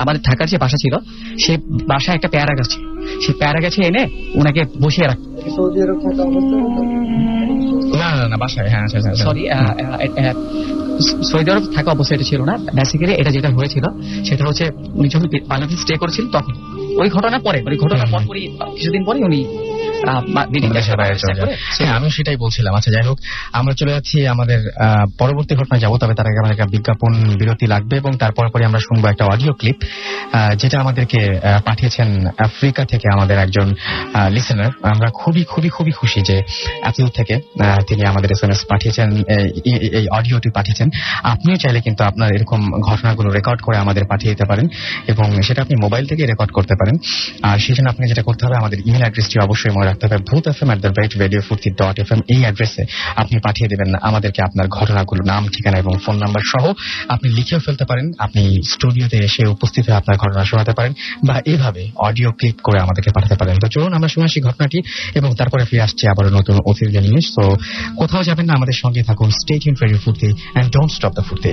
আমাদের ঢাকার যে বাসা ছিল, সেই বাসায় একটা পেয়ারা গাছ ছিল, সেই পেয়ারা গাছে এনে ওনাকে বসিয়ে রাখতো। সৌদি আরব থাকা অবস্থায় না বাসায়, হ্যাঁ, সরি, সৌদি আরব থাকা অবস্থায় এটা ছিল না। বেসিক্যালি এটা যেটা হয়েছিল সেটা হচ্ছে উনি যখন বাংলাদেশে স্টে করেছিল তখন ওই ঘটনার পরপরই কিছুদিন পরে উনি দেশের বাইরে চলে যায়। হ্যাঁ, আমিও সেটাই বলছিলাম। আচ্ছা, যাই হোক, আমরা চলে যাচ্ছি আমাদের পরবর্তী ঘটনায় যাবো, তবে তার আগে আমাদের একটা বিজ্ঞাপন বিরতি লাগবে এবং তারপর পরে আমরা শুনবো একটা অডিও ক্লিপ যেটা আমাদেরকে পাঠিয়েছেন আফ্রিকা থেকে আমাদের একজন লিসেনার। আমরা খুবই খুবই খুবই খুশি যে অ্যাপল থেকে তিনি আমাদের SMS পাঠিয়েছেন, এই অডিওটি পাঠিয়েছেন। আপনিও চাইলে কিন্তু আপনার এরকম ঘটনাগুলো রেকর্ড করে আমাদের পাঠিয়ে দিতে পারেন এবং সেটা আপনি মোবাইল থেকে রেকর্ড করতে পারেন। আর সেই জন্য আপনাকে যেটা করতে হবে, আমাদের ইমেল অ্যাড্রেসটি অবশ্যই মনে রাখতে হবে, boothfm@radiofurti.fm। এই অ্যাড্রেসে আপনি পাঠিয়ে দেবেন আমাদেরকে আপনার ঘটনাগুলো, নাম, ঠিকানা এবং ফোন নাম্বার সহ। আপনি লিখেও ফেলতে পারেন, আপনি স্টুডিওতে এসে উপস্থিত হয়ে আপনার ঘটনা শোনাতে পারেন, বা এভাবে অডিও ক্লিপ করে আমাদেরকে পাঠাতে পারেন। তো চলুন আমরা শুনে আসি ঘটনাটি এবং তারপরে ফিরে আসছি আবার নতুন অতিথিদের নিয়ে। তো কোথাও যাবেন না, আমাদের সঙ্গে থাকুন। Stay tuned for Radio Furti and don't stop the Furti.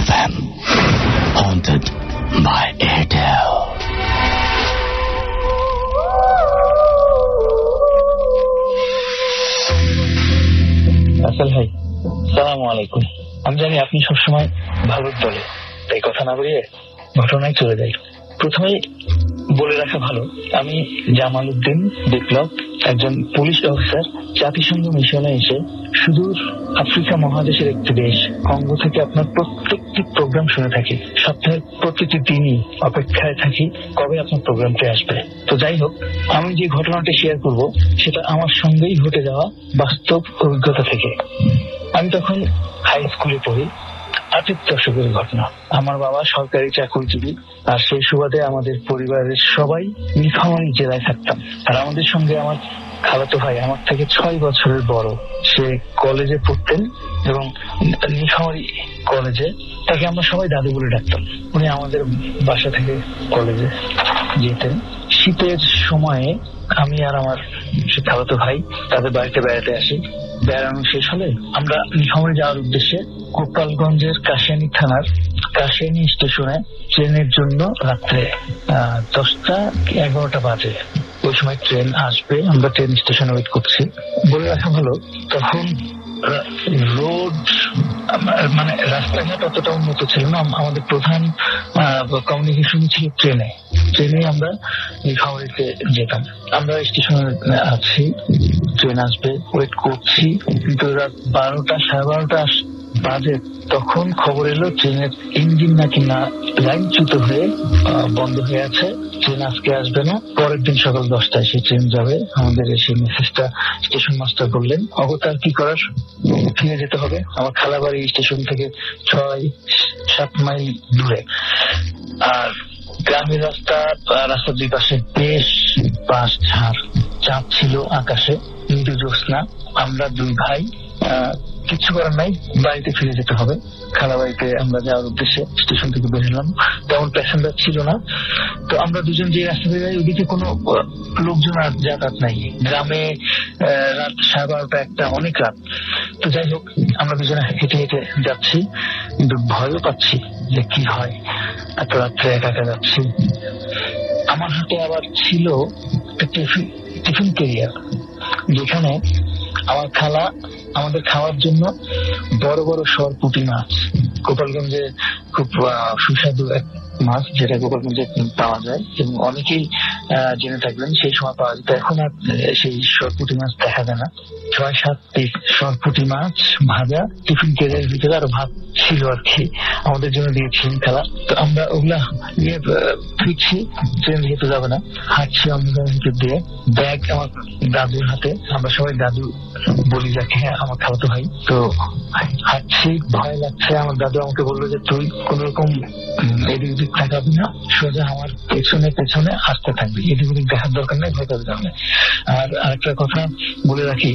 FM haunted by Airtel. আসল ভাই, সালামু আলাইকুম। আমি জানি আপনি সবসময় ভালোর দলে, তাই কথা না বলিয়ে ঘটনায় চলে যাই। প্রথমেই বলে রাখা ভালো, আমি জামাল উদ্দিন বিপ্লব, একজন পুলিশ অফিসার। জাতিসংঘ মিশনে এসে সুদূর আফ্রিকা মহাদেশের একটি দেশ কঙ্গো থেকে আপনার প্রত্যেকটি প্রোগ্রাম শুনে থাকি। সপ্তাহের প্রতিটি দিনই অপেক্ষায় থাকি কবে আপনার প্রোগ্রামটি আসবে। তো যাই হোক, আমি যে ঘটনাটি শেয়ার করব সেটা আমার সঙ্গেই ঘটে যাওয়া বাস্তব অভিজ্ঞতা থেকে। আমি তখন হাই স্কুলে পড়ি। 80 দশকের ঘটনা। আমার বাবা সরকারি চাকরিজীবী, আর সেই সুবাদে আমাদের পরিবারের সবাই নীলফামারী জেলায় থাকতাম। আর আমাদের সঙ্গে আমার খালাতো ভাই আমার থেকে 6 বছরের বড়, সে কলেজে পড়তেন এবং নীলফামারী কলেজে। তাকে আমরা সবাই দাদু বলে ডাকতাম। উনি আমাদের বাসা থেকে কলেজে যেতেন। শীতের সময়ে আমি আর আমার সে খালাতো ভাই তাদের বাড়িতে বেড়াতে আসি। বেড়ানো শেষ হলে আমরা নীলফামারী যাওয়ার উদ্দেশ্যে গোপালগঞ্জের কাশিয়ানী থানার কাশিয়ানী স্টেশনে ট্রেনের জন্য রাত্রে 10টা-11টা বাজে। ওই সময় ট্রেন আসবে, আমরা ট্রেন স্টেশনে ওয়েট করছি। বলে রাখা ভালো, তখন রোড মানে রাস্তাঘাট অতটা উন্নত ছিল না। আমাদের প্রধান কমিউনিকেশন ছিল ট্রেনে আমরা নীলফামারীতে যেতাম। আমরা স্টেশনে আছি, ট্রেন আসবে, ওয়েট করছি। কিন্তু রাত 12টা-12:30 বাজে তখন খবর এলো ট্রেনের ইঞ্জিন নাকি না লাইনচ্যুত হয়ে বন্ধ হয়ে আছে, ট্রেন আজকে আসবে না, পরের দিন সকাল 10টায় সেই ট্রেন যাবে। আমাদের সেই মেসেজটা স্টেশন মাস্টার বললেন। অবতার কি করার, ফিরে যেতে হবে। আমার খালাবাড়ি স্টেশন থেকে 6-7 মাইল দূরে। আর গ্রামের রাস্তার দুই পাশে বেশ বাঁশ ঝাড়, চাঁদ ছিল আকাশে, মৃদু জ্যোৎস্না। আমরা দুই ভাই, কিছু করার নাই, বাড়িতে ফিরে যেতে হবে। খালা বাড়িতে আমরা যাওয়ার উদ্দেশ্যে স্টেশন থেকে বেরোলাম। তেমন প্যাসেঞ্জার ছিল না। তো আমরা দুজন যে রাস্তা দিয়ে যাই, ওইদিকে কোনো লোকজন আর যাতায়াত নাই। গ্রামে রাত 12:30 একটা অনেক রাত। তো যাই হোক, আমরা দুজনে হেঁটে হেঁটে যাচ্ছি, কিন্তু ভয়ও পাচ্ছি যে কি হয়, এত রাত্রে একা একা যাচ্ছি। আমার হাতে আবার ছিল একটা টিফিন ক্যারিয়ার, যেখানে আমার খালা আমাদের খাওয়ার জন্য বড় বড় সরপুঁটি মাছ, গোপালগঞ্জে খুব সুস্বাদু এক মাছ, যেটা গোপালগঞ্জে পাওয়া যায় এবং অনেকেই জেনে থাকবেন সেই সময় পাওয়া যেত। এখন আর সেই সরপুঁটি মাছ দেখা যায় না। 6-7 পিস সরপুঁটি মাছ ভাজা টিফিন ক্যারিয়ারের ভিতরে, আর ভাত ছিল আর কি, আমাদের জন্য দিয়েছিলেন খালা। তো আমরা ওগুলা নিয়ে ফিরছি, ট্রেন যেহেতু যাবে না, হাঁটছি অন্ধকারের ভিতর দিয়ে। ব্যাগ আমার দাদুর হাতে, আমরা সবাই দাদু বলি যাকে, আমার খালাতো ভাই। তো হাঁটছি, ভয় লাগছে। আমার দাদু আমাকে বললো যে তুই কোন রকম এদিক ওদিক তাকাবি না, সোজা আমার পেছনে পেছনে আসতে থাকবি, এদিক ওদিক দেখার দরকার নেই, ভয় পাবি না। আর আরেকটা কথা বলে রাখি,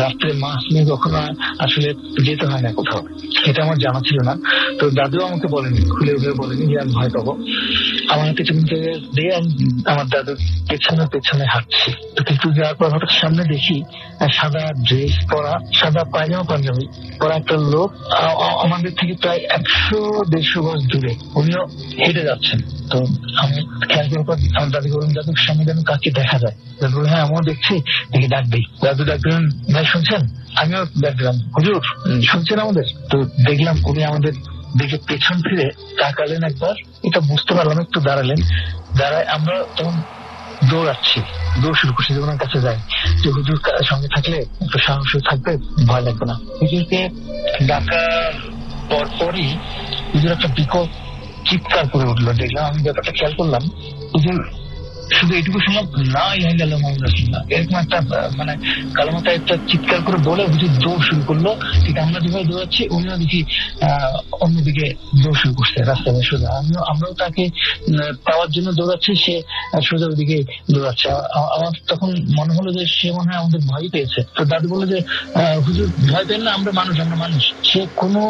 রাত্রে মাছ নিয়ে কখনো আসলে যেতে হয় না কোথাও, এটা আমার জানা ছিল না। তো দাদু আমাকে বলেনি, খুলে উঠে বলেনি যে আমি ভয় পাবো। আমার হাতে চিমটে দিয়ে আমি আমার দাদুর পেছনে পেছনে হাঁটছি। তো কিছু যাওয়ার পর হঠাৎ সামনে দেখি সাদা ড্রেস পরা, সাদা পায়জামা পাঞ্জাবি পরা একটা লোক আমাদের থেকে প্রায় 100-150 গজ দূরে, উনিও হেঁটে যাচ্ছেন। তো আমি খেয়াল করার পর আমার দাদুকে বললাম, দাদুর সামনে যেন কাকে দেখা যায়। দাদু বলল, হ্যাঁ আমিও দেখছি, দেখি ডাক দিই। দাদু ডাক দিলেন, ভাই শুনছেন? আমিও ডাক দিলাম, হুজুর শুনছেন আমাদের? তো দেখলাম উনি আমাদের দিকে পেছন ফিরে তাকালেন একবার, এটা বুঝতে পারলাম, একটু দাঁড়ালেন। দাঁড়ায় আমরা তখন দৌড়াচ্ছি, দৌড় শুরু করছি, ওনার কাছে যাই যে হুজুর সঙ্গে থাকলে একটু সাহস থাকবে, ভয় লাগবে না। হুজুরকে ডাকার পরপরই হুজুর একটা বিকট চিৎকার করে উঠলো। দেখলাম, আমি ব্যাপারটা খেয়াল করলাম, হুজুর শুধু এটুকু শুনলাম, না ইলাহা ইল্লাল্লাহ মুহাম্মাদুর রাসূলুল্লাহ, এরকম একটা মানে কালেমাটা একটা চিৎকার করে বলে হুজুর দৌড় শুরু করলো। ঠিক আমরা যেভাবে দৌড়াচ্ছি উনিও দেখি অন্যদিকে দৌড় শুরু করছে, রাস্তায় সোজা। আমরাও তাকে পাওয়ার জন্য দৌড়াচ্ছি, সে সোজা ওইদিকে দৌড়াচ্ছে। আমার তখন মনে হলো যে সে মনে হয় আমাদের ভয় পেয়েছে। তো দাদু বললো যে হুজুর ভয় পেন না, আমরা মানুষ। সে কোনো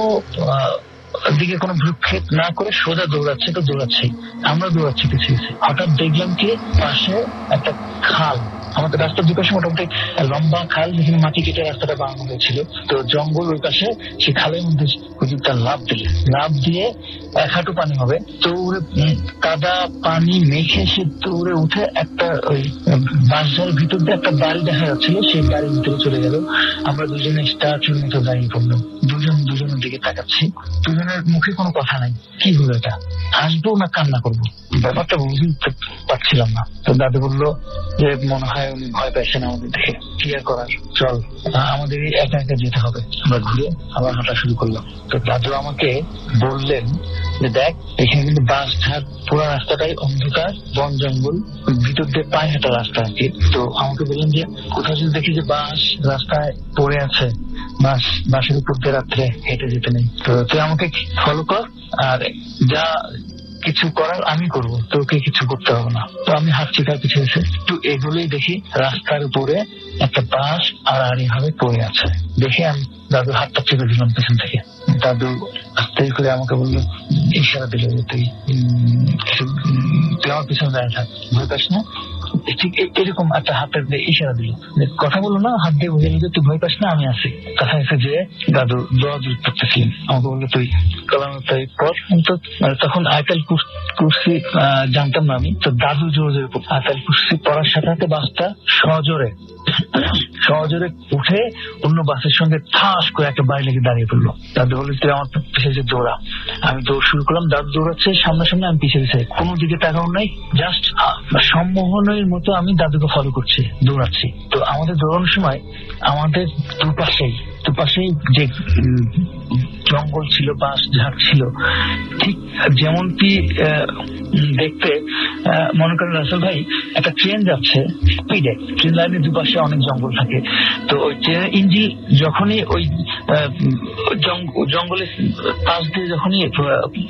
দিকে কোনো ভ্রুক্ষেপ না করে সোজা দৌড়াচ্ছে, তো দৌড়াচ্ছে, আমরা দৌড়াচ্ছি পিছিয়ে। হঠাৎ দেখলাম কি পাশে একটা খাল, আমাদের রাস্তার দুপাশে মোটামুটি লম্বা খাল, যেখানে মাটি কেটে রাস্তাটা বানানো হয়েছিল। তো জঙ্গল ওই পাশে, সে খালের মধ্যে হুজুরটা লাফ দিয়ে 1 হাঁটু পানি হবে, দৌড়ে কাদা পানি মেখে সে দৌড়ে উঠে একটা ওই বাঁশঝাড়ের ভিতর দিয়ে একটা বাড়ি দেখা যাচ্ছিল, সেই বাড়ির ভিতরে চলে গেল। আমরা দুজনে স্ট্যাচুর মতো দাঁড়িয়ে পড়লাম, দুজনের দিকে তাকাচ্ছি, দুজনের মুখে কোনো কথা নাই। কি হলো এটা, হাসবো না কান্না করবো, ব্যাপারটা বুঝতে পারছিলাম না। তো দাদু বললো যে মনে হয় উনি ভয় পাইছেন আমাদের দেখে, ক্লিয়ার করার, চল আমাদের একা একা যেতে হবে। আমরা ঘুরে আবার হাঁটা শুরু করলাম। তো দাদু আমাকে বললেন যে দেখ, এখানে কিন্তু বাস ঝাড়, পুরো রাস্তাটাই অন্ধকার, বন জঙ্গল, ভিতর দিয়ে পায়ে হাঁটা রাস্তা আর কি। তো আমাকে বললেন যে কোথাও যদি দেখি যে বাস রাস্তায় পড়ে আছে, বাসের উপর দিয়ে রাত্রে হেঁটে যেতে নেই। তো তুই আমাকে ফলো কর, আর যা কিছু করার আমি করবো, তোকে কিছু করতে হবে না। তো আমি হাঁটছি তার পিছিয়ে একটু এগুলোই দেখি রাস্তার উপরে একটা বাস আড়াআড়ি ভাবে পড়ে আছে। দেখে আমি দাদুর হাতটা চেপে দিলাম পেছন থেকে। দাদু আস্তে করে আমাকে বললো, ইশারা দিল যে তুই আমার পিছনে দাঁড়িয়ে থাক, ভয় পাস না। ঠিক এরকম একটা হাতের ইশারা দিল, কথা বললো না, হাত দিয়ে বুঝে যে তুই ভয় পাস না, আমি আছি। কাছাকাছি যে দাদু দোয়া করতেছিলেন, আমাকে বললো তুই কালামটাই পর। তো তখন আয়াতুল কুরসি জানতাম না আমি। তো দাদু জোরে আয়াতুল কুরসি পড়ার সাথে সাথে বাসটা সজোরে উঠে অন্য বাসের সঙ্গে ঠাস করে একটা বাড়ি লেগে দাঁড়িয়ে পড়লো। দাদু বললো তুই আমার পিছিয়ে দৌড়া। আমি দৌড় শুরু করলাম, দাদু দৌড়াচ্ছে সামনে, আমি পিছিয়ে কোনো দিকে তাকাও নাই, জাস্ট সম্মোহনের মতো আমি দাদুকে ফলো করছি, দৌড়াচ্ছি। তো আমাদের দৌড়ানোর সময় আমাদের দুপাশেই যে জঙ্গল ছিল, বাঁশ ঝাড় ছিল, ঠিক যেমনটি দেখতে মনে করেন রাসেল ভাই, একটা ট্রেন যাচ্ছে স্পিডে, ট্রেন লাইনের দুপাশে অনেক জঙ্গল থাকে। তো ওই ট্রেনের ইঞ্জিন যখনই ওই জঙ্গলের পাশ দিয়ে যখনই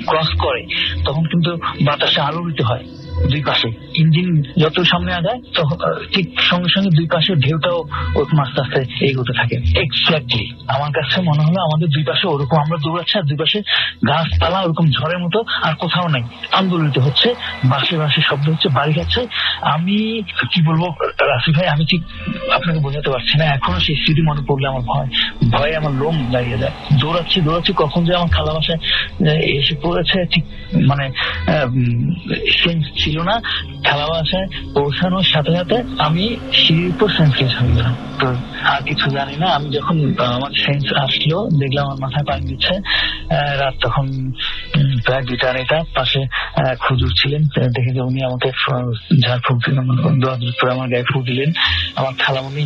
ক্রস করে, তখন কিন্তু বাতাসে আলোড়িত হয় দুই পাশে। ইঞ্জিন যত সামনে আগায় তখন ঠিক সঙ্গে সঙ্গে দুই পাশে ঢেউটাও ওরকম আস্তে আস্তে এগোতে থাকে। এক্স্যাক্টলি আমার কাছে মনে হলো আমাদের দুই পাশে ওরকম আমরা দৌড়াচ্ছি, আর দুই পাশে গাছপালা ওরকম ঝড়ের মতো, আর কোথাও নাই, আন্দোলিত হচ্ছে, বাসে শব্দ হচ্ছে, বাড়ি যাচ্ছে। আমি কি বলবো রাসিফ ভাই, আমি ঠিক আপনাকে বোঝাতে পারছি না। এখনো সেই স্মৃতি মনে পড়লে আমার ভয়ে আমার লোম দাঁড়িয়ে যায়। দৌড়াচ্ছি, কখন যে আমার খালা বাসায় এসে পড়েছে ঠিক মানে সেন্স ছিল না। খালা বাসায় পৌঁছানোর সাথে সাথে আমি সিঁড়ির উপর সেন্সলেস হয়ে গেলাম। তো আর কিছু জানি না। আমি যখন আমার সেন্স আসলো, দেখলাম আমার মাথায় পানি দিচ্ছে। রাত তখন প্রায় 2টা 2:30, পাশে হুজুর ছিলেন, দেখে যে উনি আমাকে ঝাড় ফুঁক দিলেন, দোয়া করে আমার গায়ে ফুঁক দিলেন। আমার খালামণি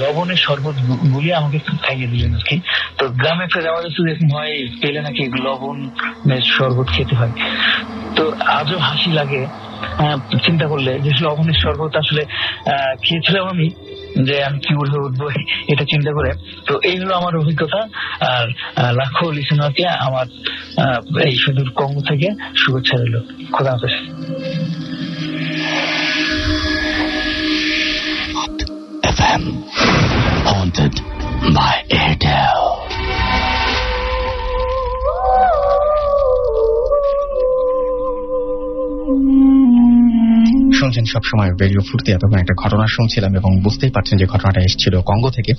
লবণের শরবত গুলিয়ে আমাকে খাইয়ে দিলেন আর কি। তো গ্রামে ফের যাওয়া যাচ্ছে, দেখুন হয় পেলে নাকি লবণের শরবত খেতে হয়। তো আজও হাসি লাগে চিন্তা করলে যে লবণের শরবত আসলে খেয়েছিলাম আমি, যে আমি কি উঠবো এটা চিন্তা করে। তো এই হলো আমার অভিজ্ঞতা। আর লাখো লিসেনারকে আমার এই সুদূর কঙ্গো থেকে শুভেচ্ছা রইল। খোদা হাফেজ। FM haunted by Airtel. শুনছেন সবসময় রেডিও ফুর্তি। এতক্ষণ একটা ঘটনা শুনছিলাম এবং বুঝতেই পারছেন যে ঘটনাটা এসেছিল কঙ্গো থেকে।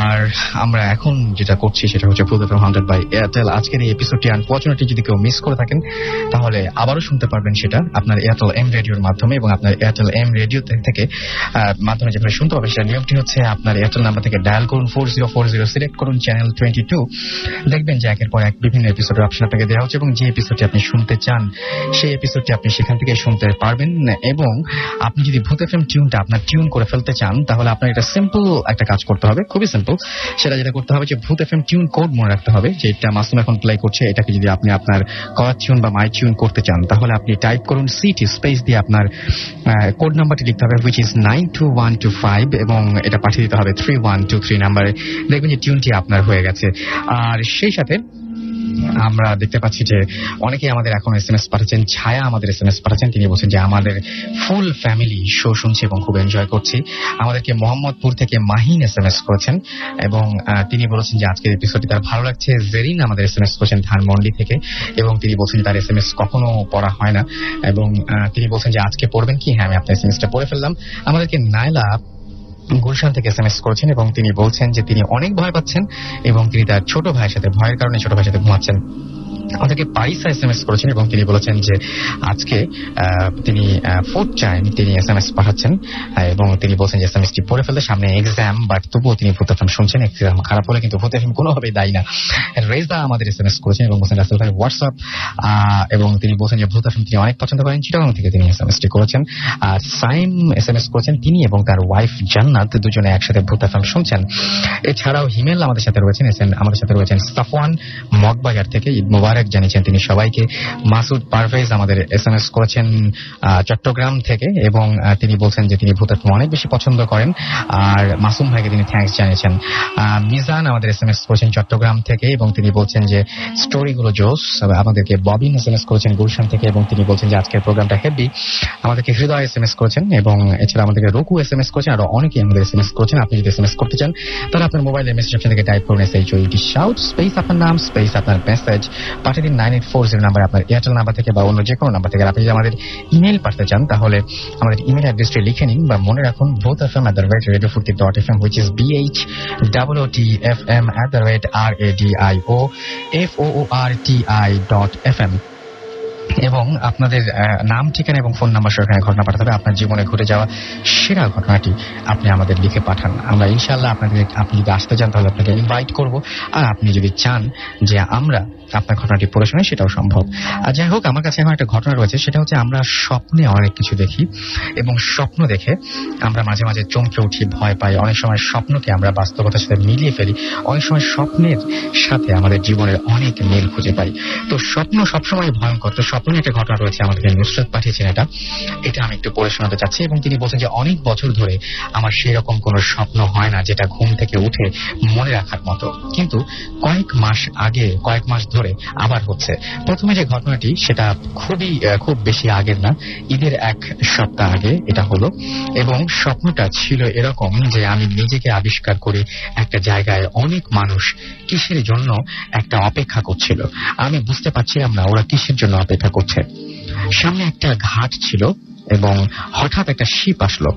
আর আমরা এখন যেটা করছি সেটা হচ্ছে ফুল এফএম 100 বাই এয়ারটেল। আজকের এই এপিসোডটি আনফরচুনেটলি যদি কেউ মিস করে থাকেন তাহলে আবারও শুনতে পারবেন সেটা আপনার এয়ারটেল এম রেডিওর মাধ্যমে, এবং আপনার এয়ারটেল এম রেডিও থেকে মাধ্যমে যেভাবে শুনতে পারবেন সেটা নিয়মটি হচ্ছে আপনার এয়ারটেল নাম্বার থেকে ডায়াল করুন 4040, সিলেক্ট করুন চ্যানেল 22। দেখবেন যে একের পর এক বিভিন্ন এপিসোডের অপশন আপনাকে দেওয়া হচ্ছে এবং যে এপিসোডটি আপনি শুনতে চান সেই এপিসোডটি আপনি সেখান থেকে শুনতে পারবেন। এবং আপনি যদি ভূত এফএম টিউনটা আপনার টিউন করে ফেলতে চান তাহলে আপনার এটা সিম্পল একটা কাজ করতে হবে, খুবই সিম্পল। সেটা যেটা করতে হবে যে ভূত এফএম টিউন কোড মনে রাখতে হবে, যেটা মাসুম এখন প্লে করছে। এটাকে যদি আপনি আপনার কলার টিউন বা মাই টিউন করতে চান তাহলে আপনি টাইপ করুন সিটি স্পেস দিয়ে আপনার কোড নাম্বারটি লিখতে হবে, which is 92125, এবং এটা পাঠিয়ে দিতে হবে 3123 নাম্বারে। দেখবেন যে টিউনটি আপনার হয়ে গেছে। আর সেই সাথে আমরা দেখতে পাচ্ছি যে অনেকেই আমাদের এখন এসএমএস পাঠাচ্ছেন। ছায়া আমাদের এসএমএস পাঠাচ্ছেন, তিনি বলছেন যে আমাদের ফুল ফ্যামিলি শো শুনছে এবং খুব এনজয় করছি। আমাদেরকে মোহাম্মদপুর থেকে মাহিন এসএমএস করেছেন এবং তিনি বলেছেন যে আজকের এপিসোডটি তার ভালো লাগছে। জেরিন আমাদের এসএমএস করেছেন ধানমন্ডি থেকে এবং তিনি বলছেন যে তার এসএমএস কখনো পড়া হয় না এবং তিনি বলছেন যে আজকে পড়বেন কি। হ্যাঁ, আমি আপনার এসএমএসটা পড়ে ফেললাম। আমাদেরকে নাইলা গুলশান থেকে এসএমএস করেছেন এবং তিনি বলছেন যে তিনি অনেক ভয় পাচ্ছেন এবং তিনি তার ছোট ভাইয়ের সাথে ভয়ের কারণে ছোট ভাইয়ের সাথে ঘুমাচ্ছেন। আমাদেরকে পারিসা এসএমএস করেছেন এবং তিনি বলেছেন যে আজকে তিনি 4th টাইম তিনি এসএমএস পাঠাচ্ছেন এবং তিনি বলছেন যে এসএমএসটি পড়ে ফেলতে, সামনে এক্সাম, বাট তবুও তিনি ভূত এফএম শুনছেন। এক্সাম খারাপ হলে কিন্তু ভূত এফএম কোনোভাবেই দায়ী না। রেজা আমাদের এসএমএস করেছেন এবং বলছেন রাসেল ভাই হোয়াটসঅ্যাপ, এবং তিনি বলছেন যে ভূত এফএম তিনি অনেক পছন্দ করেন। চিটাগং থেকে তিনি এসএমএসটি করেছেন। আর সাইম এসএমএস করেছেন, তিনি এবং তার ওয়াইফ জান্নাত দুজনে একসাথে ভূত এফএম শুনছেন। এছাড়াও হিমেল আমাদের সাথে রয়েছেন, আমাদের সাথে রয়েছেন সাফওয়ান মগবাজার থেকে, ঈদ মোবারক জানিয়েছেন তিনি সবাইকে। মাসুদ পারভেজ আমাদের এসএমএস করেছেন চট্টগ্রাম থেকে এবং তিনি বলছেন যে তিনি ভূত এফএম অনেক বেশি পছন্দ করেন। আর মাসুম ভাইকে তিনি থ্যাঙ্কস জানিয়েছেন। মিজান আমাদের এসএমএস করেছেন চট্টগ্রাম থেকে এবং তিনি বলছেন যে স্টোরিগুলো জোস। আমাদেরকে ববিন এসএমএস করেছেন গুলশান থেকে এবং তিনি বলছেন যে আজকের প্রোগ্রামটা হেভি। আমাদেরকে হৃদয় এসএমএস করেছেন এবং এছাড়া আমাদেরকে রুকু এসএমএস করেছেন। আরো অনেকেই আমাদের এসএমএস করেছেন। আপনি যদি এসএমএস করতে চান তাহলে আপনার মোবাইলের মেসেজ অপশন থেকে টাইপ করুন SHOUT শাউট স্পেস আপনার নাম স্পেস আপনার মেসেজ পাঠিয়ে দিন 9840 নাম্বার আপনার এয়ারটেল নাম্বার থেকে বা অন্য যে কোনো নাম্বার থেকে। আপনি যদি আমাদের ইমেল পাঠাতে চান তাহলে আমাদের ইমেল অ্যাড্রেসটি লিখে নিন বা মনে রাখুন bothfm@radiofurti.fm, which is BHOOTFM@radioforti.fm, এবং আপনাদের নাম, ঠিকানা এবং ফোন নাম্বার সহ এখানে ঘটনা পাঠাতে হবে। আপনার জীবনে ঘটে যাওয়া সেরা ঘটনাটি আপনি আমাদের লিখে পাঠান। আমরা ইনশাআল্লাহ আপনি যদি আসতে চান তাহলে আপনাকে ইনভাইট করব। আর আপনি যদি চান যে আমরা আপনার ঘটনাটি পড়ে শোনাই সেটাও সম্ভব। আর যাই হোক, আমার কাছে এখন একটা ঘটনা রয়েছে, সেটা হচ্ছে আমরা স্বপ্নে অনেক কিছু দেখি এবং স্বপ্ন দেখে আমরা মাঝে মাঝে চমকে উঠি, ভয় পাই। অনেক সময় স্বপ্নকে আমরা বাস্তবতার সাথে মিলিয়ে ফেলি, অনেক সময় স্বপ্নের সাথে আমাদের জীবনের অনেক মিল খুঁজে পাই। তো স্বপ্ন সবসময় ভয়ঙ্কর। তো স্বপ্নে একটা ঘটনা রয়েছে, আমাদেরকে নুসরাত পাঠিয়েছেন এটা আমি একটু পড়ে শোনাতে চাচ্ছি। এবং তিনি বলছেন যে অনেক বছর ধরে আমার সেই রকম কোনো স্বপ্ন হয় না যেটা ঘুম থেকে উঠে মনে রাখার মতো, কিন্তু কয়েক মাস ধরে আবার হচ্ছে। প্রথমে যে ঘটনাটি সেটা খুব বেশি আগের না, ঈদের এক সপ্তাহ আগে এটা হলো। এবং স্বপ্নটা ছিল এরকম যে আমি নিজেকে আবিষ্কার করে একটা জায়গায় অনেক মানুষ কিসের জন্য একটা অপেক্ষা করছিল। আমি বুঝতে পারছিলাম না ওরা কিসের জন্য অপেক্ষা করছে। সামনে একটা ঘাট ছিল এবং হঠাৎ একটা শিপ আসলো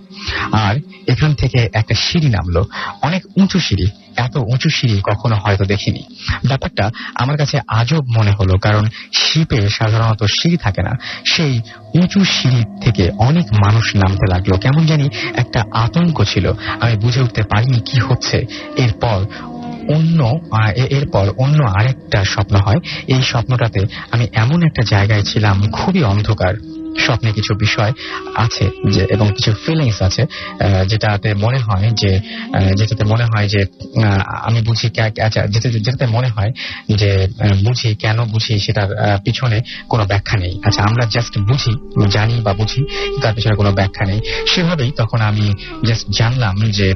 আর এখান থেকে একটা সিঁড়ি নামলো, অনেক উঁচু সিঁড়ি। এত উঁচু সিঁড়ি কখনো হয়তো দেখিনি। ব্যাপারটা আমার কাছে আজব মনে হলো, কারণ শিপে সাধারণত সিঁড়ি থাকে না। সেই উঁচু সিঁড়ি থেকে অনেক মানুষ নামতে লাগলো। কেমন জানি একটা আতঙ্ক ছিল, আমি বুঝে উঠতে পারিনি কি হচ্ছে। এরপর অন্য আরেকটা স্বপ্ন হয়। এই স্বপ্নটাতে আমি এমন একটা জায়গায় ছিলাম, খুবই অন্ধকার। স্বপ্নে কিছু বিষয় আছে যে এবং কিছু ফিলিংস আছে যেটাতে মনে হয় যে আমি বুঝি, যেটাতে মনে হয় যে বুঝি, কেন বুঝি সেটার পিছনে কোনো ব্যাখ্যা নেই। আচ্ছা, আমরা জাস্ট জানি বা বুঝি, তার পিছনে কোনো ব্যাখ্যা নেই। সেভাবেই তখন আমি জাস্ট জানলাম যে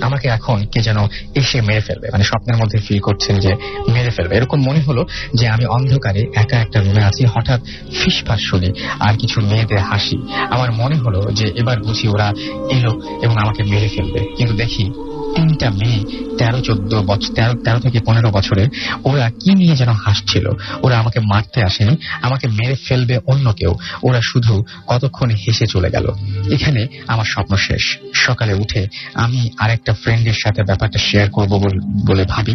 আমাকে এখন কে যেন এসে মেরে ফেলবে, মানে স্বপ্নের মধ্যে ফিল করছেন যে মেরে ফেলবে। এরকম মনে হলো যে আমি অন্ধকারে একা একটা রুমে আছি, হঠাৎ ফিসফাস শুনি আর কিছু মেয়েদের হাসি। আমার মনে হলো যে এবার বুঝি ওরা এলো এবং আমাকে মেরে ফেলবে, কিন্তু দেখি 3টা মেয়ে 13 থেকে 15 বছরের, ওরা কি নিয়ে যেন হাসছিল। ওরা আমাকে মারতে আসেনি, আমাকে মেরে ফেলবে অন্য কেউ। ওরা শুধু কতক্ষণ হেসে চলে গেল। এখানে আমার স্বপ্ন শেষ। সকালে উঠে আমি আরেকটা ফ্রেন্ডের সাথে ব্যাপারটা শেয়ার করব বলে ভাবি।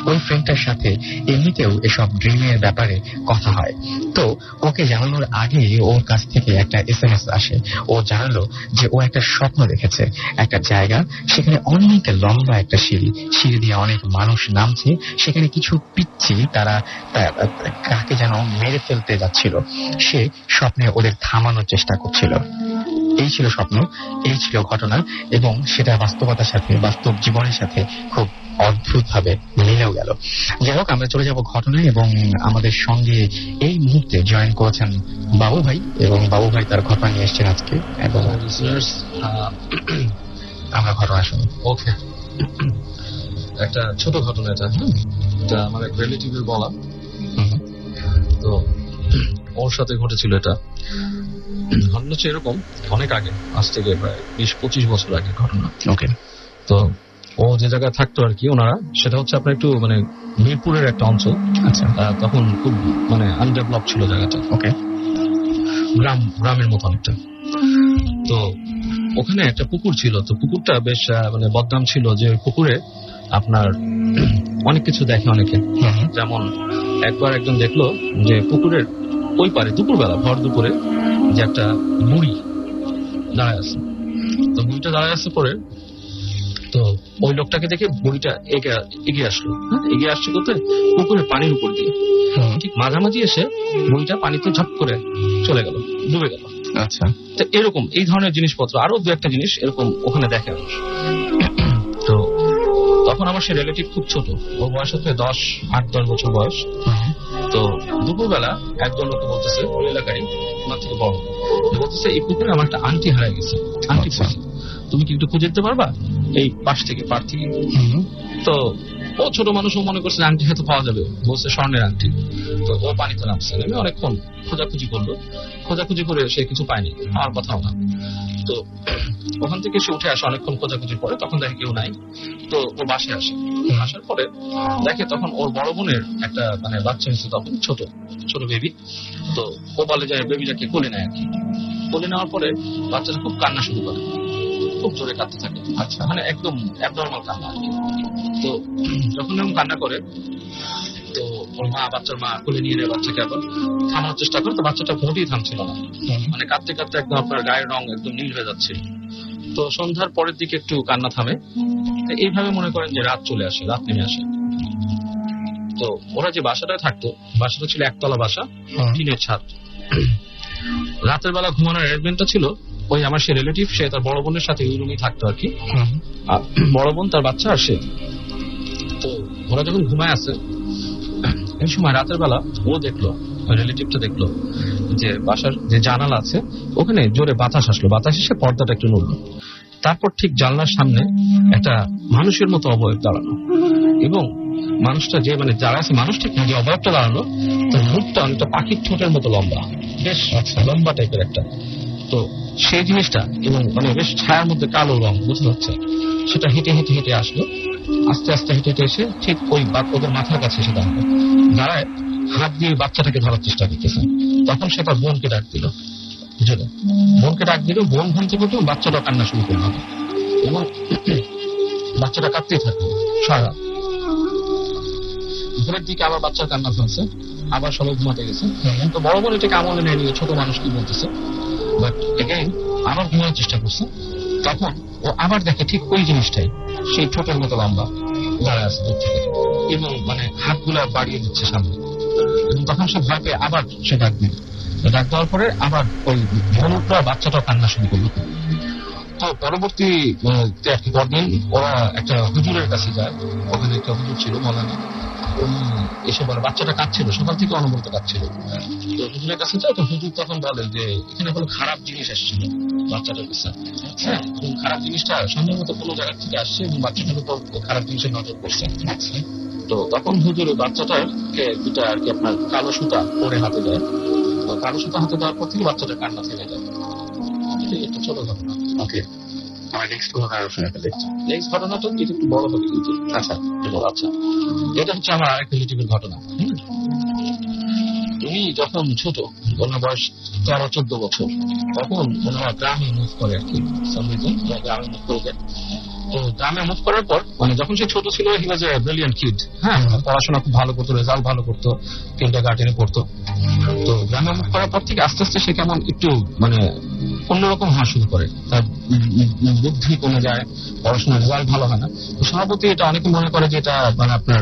ওই ফ্রেন্ডটার সাথে এমনিতেও এসব ড্রিমের ব্যাপারে কথা হয়। তো ওকে জানানোর আগে ওর কাছ থেকে একটা SMS আসে। ও জানালো যে ও একটা স্বপ্ন দেখেছে, একটা জায়গা, সেখানে অনেক লম্বা একটা সিঁড়ি দিয়ে অনেক মানুষ নামছে। সেখানে কিছু পিচ্ছি তারা কাকে যেন মেরে ফেলতে যাচ্ছিল। সে স্বপ্নে ওদের থামানোর চেষ্টা করছিল। এই ছিল স্বপ্ন, এই ছিল ঘটনা, এবং সেটা বাস্তবতার সাথে, বাস্তব জীবনের সাথে খুব অদ্ভুত ভাবে মিলেও গেল। যাই হোক, আমরা চলে যাব ঘটনায়, এবং আমাদের সঙ্গে এই মুহূর্তে জয়েন করেছেন বাবু ভাই, এবং বাবু ভাই তার ঘটনা নিয়ে এসছেন আজকে, এবং আমরা ঘটনা শুনি। ওকে, একটা ছোট ঘটনা এটা আমার এক রিলেটিভের বলা। তো ওর সাথে ঘটেছিল এটা। ঘটনা হচ্ছে এরকম, অনেক আগে, আজ থেকে প্রায় 20-25 বছর আগে ঘটনা। ওকে। তো ও যে জায়গায় থাকতো আর কি, ওনারা, সেটা হচ্ছে আপনার একটু মানে মিরপুরের একটা অঞ্চল। আচ্ছা। তখন খুব মানে আনডেভেলপ ছিল জায়গাটা। ওকে। গ্রামের মতো অনেকটা। তো ওখানে একটা পুকুর ছিল। তো পুকুরটা বেশ মানে বদনাম ছিল, যে পুকুরে আপনার অনেক কিছু দেখে অনেকে। যেমন একবার একজন দেখলো যে পুকুরের ওই পারে দুপুরবেলা, ভর দুপুরে, যে একটা বুড়ি দাঁড়ায় আছে। তো বুড়িটা দাঁড়ায় আছে পরে, তো ওই লোকটাকে দেখে বুড়িটা এগিয়ে আসলো। এগিয়ে আসছে কোথায়? পুকুরের পানির উপর দিয়ে। ঠিক মাঝামাঝি এসে বুড়িটা পানিতে ঝপ করে চলে গেল, ডুবে গেল। আচ্ছা। তো এরকম এই ধরনের জিনিসপত্র, আরো দু একটা জিনিস এরকম ওখানে দেখে মানুষ। তো তখন আমার সে রিলেটিভ খুব ছোট, ওর বয়স হচ্ছে 8-10 বছর বয়স। তো দুপুরবেলা একজন লোকে বলতেছে, ওই এলাকারই, ওনার থেকে বড়, বলতেছে এই পুকুরে আমার একটা আন্টি হারিয়ে গেছে, আন্টি তুমি কি একটু খুঁজে দিতে পারবা এই পার থেকে? তো ও ছোট মানুষ, ও মনে করছে আন্টি হয়তো পাওয়া যাবে, বলছে স্বর্ণের আন্টি। তো ও পানিতে নামছে, নেমে অনেকক্ষণ খোঁজাখুঁজি করলো। খোঁজাখুঁজি করে সে কিছু পায়নি, আমার কথাও না। তো ওখান থেকে সে উঠে আসে অনেকক্ষণ খোঁজাখুঁজির পরে, তখন দেখে কেউ নাই। তো ও বাসায় আসে। আসার পরে দেখে তখন ওর বড় বোনের একটা মানে বাচ্চা হয়েছে, তখন ছোট ছোট বেবি। তো ও বলে যে বেবিটাকে কোলে নেয় আর কি। কোলে নেওয়ার পরে বাচ্চাটা খুব কান্না শুরু করে, খুব জোরে কাঁদতে থাকে। আচ্ছা, মানে একদম অ্যাবনর্মাল কান্না আর কি। তো যখন এরকম কান্না করে, তো ওর মা, বাচ্চার মা কোলে নিয়ে নেয় বাচ্চাকে, আবার থামানোর চেষ্টা করে। তো বাচ্চাটা মোটেই থামছিল না, মানে কাঁদতে কাঁদতে একদম আপনার গায়ের রং একদম নীল হয়ে যাচ্ছিল। তো সন্ধ্যার পরের দিকে একটু কান্না থামে। এইভাবে মনে করেন যে রাত চলে আসে, রাত নেমে আসে। তো ওরা যে বাসাটায় থাকতো, বাসাটা ছিল একতলা বাসা, টিনের ছাদ। রাতের বেলা ঘুমানোর অ্যারেঞ্জমেন্টটা ছিল ওই আমার সে রিলেটিভ, সে তার বড় বোনের সাথে ওই রুমেই থাকতো আর কি। বড় বোন, তার বাচ্চা আর সে। তো ওরা যখন ঘুমায় আছে, এই সময় রাতের বেলা ও দেখলো, রিলেটিভটা দেখলো যে বাসার যে জানালা আছে ওখানে জোরে বাতাস আসলো। বাতাস এসে পর্দাটা একটু নড়লো। তারপর ঠিক জানলার সামনে একটা মানুষের মতো অবয়ব দাঁড়ানো, এবং মানুষটা যে মানে যারা আছে মানুষ ঠিক না, যে অবয়বটা দাঁড়ানো, তার মুখটা অনেকটা পাখির ঠোঁটের মতো লম্বা, বেশ লম্বা টাইপের একটা। তো সেই জিনিসটা, এবং মানে বেশ ছায়ার মধ্যে কালো রং বোঝা যাচ্ছে, সেটা হেঁটে হেঁটে হেঁটে আসলো। আস্তে আস্তে হেঁটে হেঁটে এসে ঠিক ওই ওদের মাথার কাছে এসে দাঁড়ালো। দাঁড়ায় হাত দিয়ে বাচ্চাটাকে ধরার চেষ্টা করতেছে। তখন সে তার বোনকে ডাক দিল, বুঝলো, বোনকে ডাক দিল। বোন ঘুম থেকে উঠে বাচ্চাটা কান্না শুরু করলো, এবং বাচ্চাটা কাঁদতেই থাকলো সারা ভোরের দিকে। আবার বাচ্চার কান্না থামছে, আবার সবাই ঘুমাতে গেছে। তো বড় বোন এটাকে আমলে নিয়ে নিয়ে ছোট মানুষ কি বলতেছে, বাট এগেইন আবার ঘুমানোর চেষ্টা করছে। তখন ও আবার দেখে ঠিক ওই জিনিসটাই, সেই ঠোঁটের মতো লম্বা দাঁড়ায় আছে দূর থেকে, এবং মানে হাতগুলা বাড়িয়ে দিচ্ছে সামনে। এবং তখন সে ভয় পেয়ে আবার সে ডাক দিল। ডাক দেওয়ার পরে আবার ওই বনুটা বাচ্চাটাও কান্না শুরু করলো। তো পরবর্তী পরদিন ওরা একটা হুজুরের কাছে যায়। ওখানে একটা হুজুর ছিল, মৌলানা। এসে বলে বাচ্চাটা কাঁদছিল, সকাল থেকে অনবরত কাঁদছিল। তো হুজুরের কাছে যায়। তো হুজুর তখন বলে যে এখানে কোনো খারাপ জিনিস আসছিল বাচ্চাটার কাছে। হ্যাঁ, খারাপ জিনিসটা সম্ভবত কোনো জায়গা থেকে আসছে, এবং বাচ্চাটার উপর খারাপ জিনিসের নজর পড়ছে। তো তখন হুজুর ওই বাচ্চাটাকে দুটা আর কি আপনার কালো সুতা পরে হাতে দেয়। তো কালো সুতা হাতে দেওয়ার পর থেকে বাচ্চাটার কান্না থেমে যায়। একটা ছোট ঘটনা। ওকে। আমার নেক্সট ঘটনা শুনে ফেলি। নেক্সট ঘটনাটা এটা একটু বড় হবে কিন্তু। আচ্ছা আচ্ছা, এটা হচ্ছে আমার আরেক রিলেটিভের ঘটনা। উনি যখন ছোট, ওনার বয়স 13-14 বছর, তখন ওনারা গ্রামে মুভ করে আর কি, গ্রামে মুভ করে যায়। তো গ্রামে মুভ করার পর মানে যখন সে ছোট ছিল, হি ওয়াজ এ ব্রিলিয়ান্ট কিড। হ্যাঁ, পড়াশোনা খুব ভালো করতো, রেজাল্ট ভালো করতো, কিন্ডারগার্টেনে পড়তো। তো গ্রামে মুভ করার পর থেকে আস্তে আস্তে সে কেমন একটু মানে অন্যরকম হওয়া শুরু করে, তার বুদ্ধি কমে যায়, পড়াশোনার রেজাল্ট ভালো হয় না। তো সভাপতি এটা অনেকে মনে করে যে এটা মানে আপনার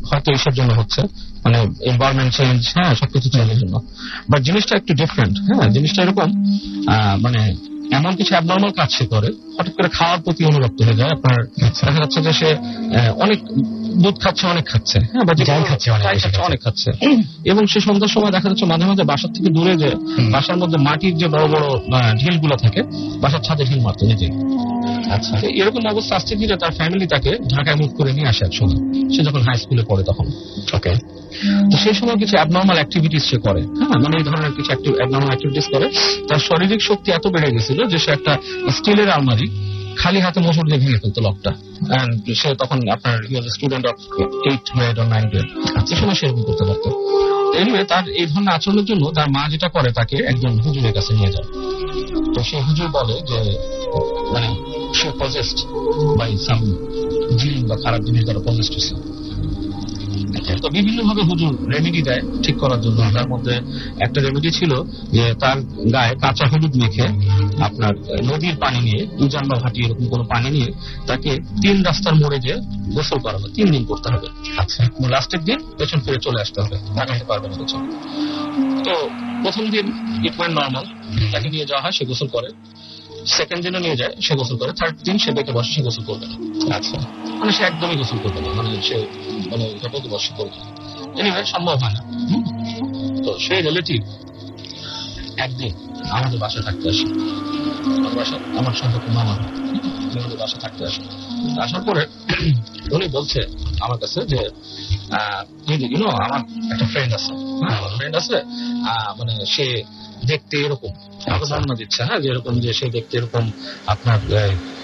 হয়তো এইসব জন্য হচ্ছে, মানে এনভায়রনমেন্ট চেঞ্জ, হ্যাঁ, সবকিছু চেঞ্জের জন্য। বাট জিনিসটা একটু ডিফারেন্ট। হ্যাঁ, জিনিসটা এরকম মানে এমন কিছু অ্যাবনর্মাল কাজ সে করে, হঠাৎ করে খাওয়ার প্রতি অনুরক্ত হয়ে যায়। আপনার দেখা যাচ্ছে যে সে অনেক দুধ খাচ্ছে, অনেক খাচ্ছে, হ্যাঁ, বা যাই খাচ্ছে অনেক খাচ্ছে। এবং সে সন্ধ্যার সময় দেখা যাচ্ছে মাঝে মাঝে বাসার থেকে দূরে যে বাসার মধ্যে মাটির যে বড় বড় ঢিল গুলো থাকে, বাসার ছাদে ঢিল মারতো নিজে। আচ্ছা, এরকম অবস্থা আসছে কি তার ফ্যামিলি তাকে ঢাকায় মুভ করে নিয়ে আসে একসময়, সে যখন হাই স্কুলে পড়ে তখন। ওকে, তো সেই সময় কিছু অ্যাবনর্মাল অ্যাক্টিভিটিস সে করে। হ্যাঁ, মানে এই ধরনের কিছু অ্যাবনর্মাল অ্যাক্টিভিটিস করে। তার শারীরিক শক্তি এত বেড়ে গেছিল যে সে একটা স্টিলের আলমারি খালি হাতে মোচড় দিয়ে ভেঙে ফেলতো লকটা। এন্ড সে তখন আপনার student of 8th grade or 9th grade, সে সময় সেরকম করতে পারতো। এনিওয়ে, তার এই ধরনের আচরণের জন্য তার মা যেটা করে, তাকে একজন হুজুরের কাছে নিয়ে যায়। তো সেই হুজুর বলে যে মানে সে পজেসড বাই সাম জিন বা খারাপ জিনিস দ্বারা পজেসড হয়েছে। তো বিভিন্ন ভাবে হুজুর রেমেডি দেয় ঠিক করার জন্য। তার মধ্যে একটা রেমেডি ছিল যে তার গায়ে কাঁচা হলুদ মেখে আপনার নদীর পানি নিয়ে, উজান বা ঘাটি এরকম কোনো পানি নিয়ে তাকে 3 রাস্তার মোড়ে যে গোসল করাবে, 3 দিন করতে হবে। আচ্ছা, লাস্টের দিন পেছন ফিরে চলে আসতে হবে, তাকাতে পারবে না পেছন। তো প্রথম দিন ইট ওয়েন্ট নর্মাল, তাকে নিয়ে যাওয়া হয়, সে গোসল করে। সেকেন্ড দিনও নিয়ে যায়, সে গোসল করে। থার্ড দিন সে বেঁকে বসে, সে গোসল করবে না। আচ্ছা, মানে সে একদমই গোসল করবে না, মানে সে মানে বেঁকে বসে করবে। এনিওয়ে, সম্ভব হয় না। তো সেই রিলেটিভ একদিন আমাদের বাসায় থাকতে আসে। আমার সম্পর্কে মামা আমাদের বাসায় থাকতে আসে। আসার পরে উনি বলছে আমার কাছে যে আমার একটা ফ্রেন্ড আছে, আমার ফ্রেন্ড আছে, মানে সে দেখতে এরকম, বর্ণনা দিচ্ছে, হ্যাঁ, যেরকম যে সে দেখতে এরকম আপনার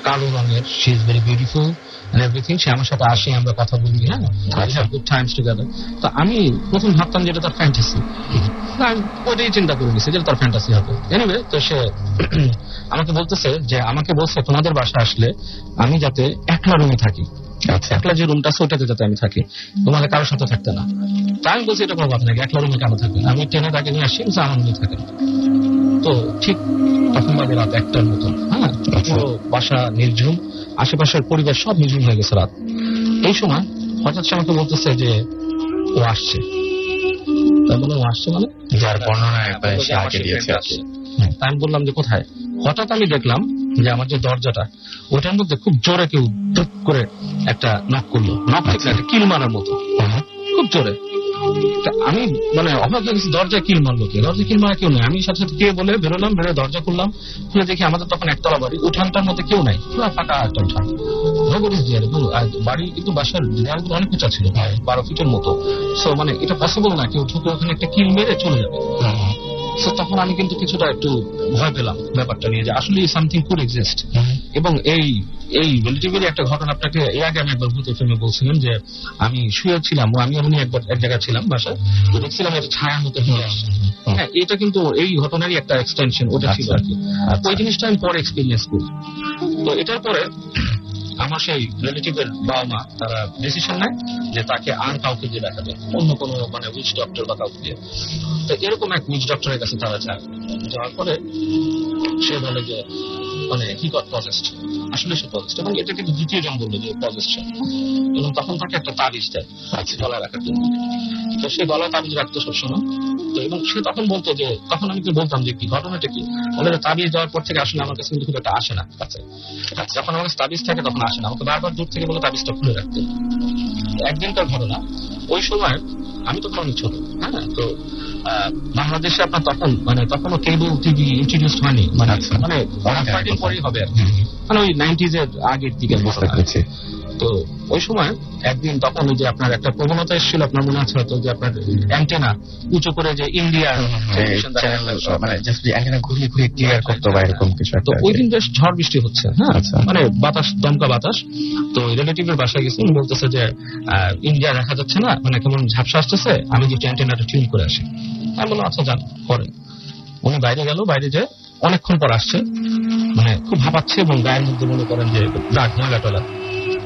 কালো রঙের, she is very beautiful and everything, সে আমার সাথে আসে, আমরা কথা বলি, হ্যাঁ, we have good times together। তো আমি প্রথম ভাবতাম যেটা তার ফ্যান্টাসি, আমি ওইটাই চিন্তা করে নিছি যে তার ফ্যান্টাসি হবে। এনিওয়ে, তো সে আমাকে বলতেছে যে আমাকে বলছে তোমাদের বাসা আসলে আমি যাতে একলা রুমে থাকি, একলা যে রুমটা আছে ওটাতে যাতে আমি থাকি, তোমাদের কারোর সাথে থাকতে না। তা আমি বলছি এটা কোনো কথা নাকি, একলা রুমে কেন থাকবে, আমি ট্রেনে তাকে নিয়ে আসি, আমার রুমে থাকে। তো ঠিক তখন বাজে রাত 1টার মতন, হ্যাঁ, পুরো বাসা নির্ঝুম, আশেপাশের পরিবার সব নির্ঝুম হয়ে গেছে রাত। এই সময় হঠাৎ সে আমাকে বলতেছে যে ও আসছে। তাই বলে ও আসছে মানে যার বর্ণনা সে আগে দিয়েছে। আমি বললাম যে কোথায়? হঠাৎ আমি দেখলাম যে আমার যে দরজাটা, ওটার মধ্যে খুব জোরে কেউ ধুপ করে একটা নক করলো, নক ঠিক না, কিল মারার মতো, খুব জোরে। আমি মানে অবাক হয়ে গেছি, দরজা কিল মারলো কে? দরজা কিল মারা কেউ নেই। আমি সাথে সাথে কে বলে বেরোলাম, বেরোয় দরজা খুললাম, খুলে দেখি আমাদের তখন একতলা বাড়ি, উঠানটার মধ্যে কেউ নাই, পুরো ফাঁকা একটা উঠান। বাড়ি কিন্তু বাসার দেয়ালগুলো অনেক উঁচা ছিল, 12 ফিটের মতো। সো মানে এটা পসিবল না কেউ ঢুকে ওখানে একটা কিল মেরে চলে যাবে। তখন আমি কিন্তু কিছুটা একটু ভয় পেলাম ব্যাপারটা নিয়ে, যে আসলে সামথিং কুড এক্সিস্ট। এবং এই রিলেটিভলি একটা ঘটনা আপনাকে এর আগে আমি একবার ভূতের ফিল্মে বলছিলাম যে আমি শুয়েছিলাম, আমি একবার এক জায়গায় ছিলাম বাসায়, তো দেখছিলাম একটা ছায়ার মতো হয়ে আসছে। হ্যাঁ, এটা কিন্তু এই ঘটনারই একটা এক্সটেনশন, ওটা ছিল আর কি। ওই জিনিসটা আমি পরে এক্সপিরিয়েন্স করি। তো এটার পরে আমার সেই রিলেটিভের বাবা মা তারা ডিসিশন নেয় যে তাকে আর কাউকে দিয়ে দেখাবে, অন্য কোনো মানে উইচ ডক্টর বা কাউকে দিয়ে। তো এরকম এক উইচ ডক্টরের কাছে তারা যায়। যাওয়ার পরে সে বলে যে মানে হি গট পজেসড, আসলে সে পজেসড। এবং এটা কিন্তু দ্বিতীয় জন বললো যে পজেসড, এবং তখন তাকে একটা তাবিজ দেয় গলায় রাখার জন্য। তো সে গলায় তাবিজ রাখতো সবসময়। তো এবং সে তখন বলতো যে, তখন আমি বলতাম যে কি ঘটনাটা কি, বলে তাবিজ দেওয়ার পর থেকে আসলে আমার কাছে কিন্তু খুব একটা আসে না কাছে। যখন আমার কাছে তাবিজ থাকে তখন আসে না, আমাকে বারবার দূর থেকে বলে তাবিজটা খুলে রাখতে। একদিনকার ঘটনা, ওই সময় আমি তখন অনেক ছোট, হ্যাঁ, তো বাংলাদেশে আপনার তখন মানে তখনও কেবল টিভি ইন্ট্রোডিউস হয়নি, মানে পরেই হবে আর কি, মানে ওই 90s এর আগের দিকে। তো ওই সময় একদিন তখন ওই যে আপনার একটা প্রবণতা এসেছিল, আপনার মনে আছে হয়তো, যে আপনার অ্যান্টেনা উঁচু করে যে ইন্ডিয়ার মানে জাস্ট অ্যান্টেনা ঘুরিয়ে ঘুরিয়ে ক্লিয়ার করতে বা এরকম কিছু তো একটা। ওই দিন বেশ ঝড় বৃষ্টি হচ্ছে, হ্যাঁ, আচ্ছা। মানে বাতাস, দমকা বাতাস। তো রিলেটিভের বাসায় গেছে, উনি বলতেছে যে ইন্ডিয়া দেখা যাচ্ছে না, মানে কেমন ঝাপসা আসতেছে, আমি যে অ্যান্টেনাটা টিউন করে আসি। আমি বললাম আচ্ছা যান করেন। উনি বাইরে গেল, বাইরে যে অনেকক্ষণ পর আসছে, মানে খুব ভাবাচ্ছে এবং গায়ের মধ্যে মনে করেন যে দাগ, ময়লা টলা,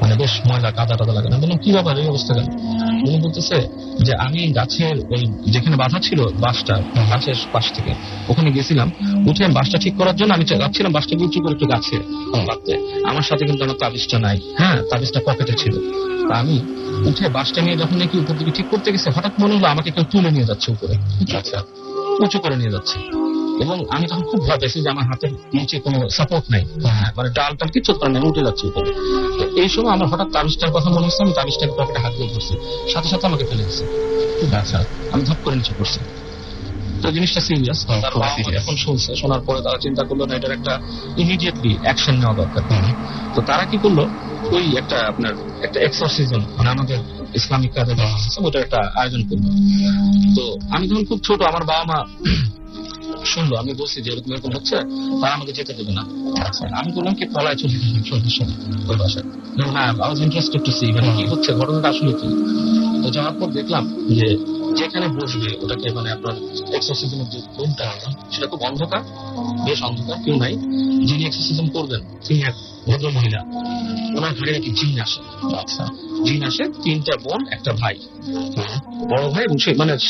মানে বেশ ময়লা কাদা টাদা লাগে না। বললাম কি ব্যাপার, এই অবস্থা কেন? উনি বলতেছে যে আমি গাছের ওই যেখানে বাঁধা ছিল বাঁশটা, গাছের পাশ থেকে ওখানে গেছিলাম, উঠে বাঁশটা ঠিক করার জন্য আমি যাচ্ছিলাম বাঁশটাকে উঁচু করে একটু গাছে বাঁধতে। আমার সাথে কিন্তু আমার তাবিজটা নাই, হ্যাঁ, তাবিজটা পকেটে ছিল। তা আমি উঠে বাঁশটা নিয়ে যখন নাকি উপর দিকে ঠিক করতে গেছে, হঠাৎ মনে হলো আমাকে কেউ তুলে নিয়ে যাচ্ছে উপরে, আচ্ছা, উঁচু করে নিয়ে যাচ্ছে। এবং আমি তখন খুব ভয় পেয়েছি যে আমার হাতের নিচে কোনো সাপোর্ট নাই, মানে ডাল টাল কিছু করে নেই, উঠে যাচ্ছে উপরে। তো এই সময় আমার হঠাৎ তাবিজটার কথা মনে হচ্ছে, আমি তাবিজটাকে পকেটে হাত দিয়ে ধরছি, সাথে সাথে আমাকে ফেলে দিচ্ছে। আচ্ছা, আমি ধপ করে নিচে পড়ছি। তো জিনিসটা সিরিয়াস। তার বাবা মা যখন শুনছে, শোনার পরে তারা চিন্তা করলো না এটার একটা ইমিডিয়েটলি অ্যাকশন নেওয়া দরকার। তো তারা কি করলো, ওই একটা আপনার একটা এক্সরসিজম, মানে আমাদের ইসলামিক কাজে ওটার একটা আয়োজন করলো। তো আমি যখন খুব ছোট, আমার বাবা মা শুনলো, আমি বলছি যে এরকম এরকম হচ্ছে, তারা আমাকে যেতে দেবে না। আমি বললাম কি পলায় চলে গেলাম সন্ধ্যের সময় ওই বাসায়। না, I was interested to see মানে কি হচ্ছে, ঘটনাটা আসলে কি। তো যাওয়ার পর দেখলাম যে যেখানে বসবে ওটাকে, মানে আপনার এক্সারসাইজের যে রুমটা, সেটা খুব অন্ধকার, বেশ অন্ধকার, কেউ নাই। যিনি এক্সারসাইজ করবেন তিনি এক ভদ্র মহিলা, ওনার ঘরে নাকি জিন আসে। আচ্ছা, জিন আসে, 3টা বোন, একটা ভাই, বড় ভাই, এবং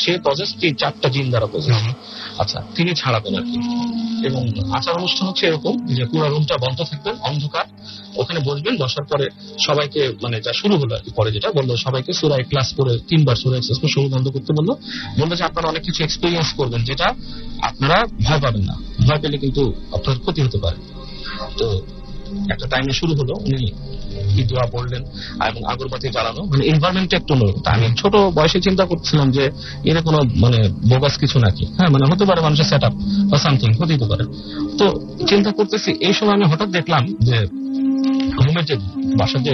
সে পজেস 4টা জিন দ্বারা পজেস। আচ্ছা, তিনি ছাড়াবেন আর কি। এবং আচার অনুষ্ঠান হচ্ছে এরকম যে পুরো রুমটা বন্ধ থাকবেন, অন্ধকার, ওখানে বসবেন, বসার পরে সবাইকে, মানে যা শুরু হলো আর কি, পরে যেটা বললো সবাইকে সূরা ইখলাস করে 3বার সূরা ইখলাস করে শুরু বন্ধ করতে বললো যে আপনারা অনেক কিছু এক্সপেরিয়েন্স করবেন যেটা আপনারা ভয় পাবেন না, ভয় পেলে কিন্তু আপনার ক্ষতি হতে পারে। তো একটা টাইমে শুরু হলো, উনি কি দোয়া পড়লেন এবং আগরবাতি জ্বালানো, মানে এনভায়রনমেন্টটা একটু অন্যরকম। আমি ছোট বয়সে চিন্তা করছিলাম যে এর কোনো মানে বোগাস কিছু নাকি, হ্যাঁ, মানে হতে পারে মানুষের সেট আপ বা সামথিং হতেই পারে। তো চিন্তা করতেছি, এই সময় আমি হঠাৎ দেখলাম যে রুমের যে বাসার যে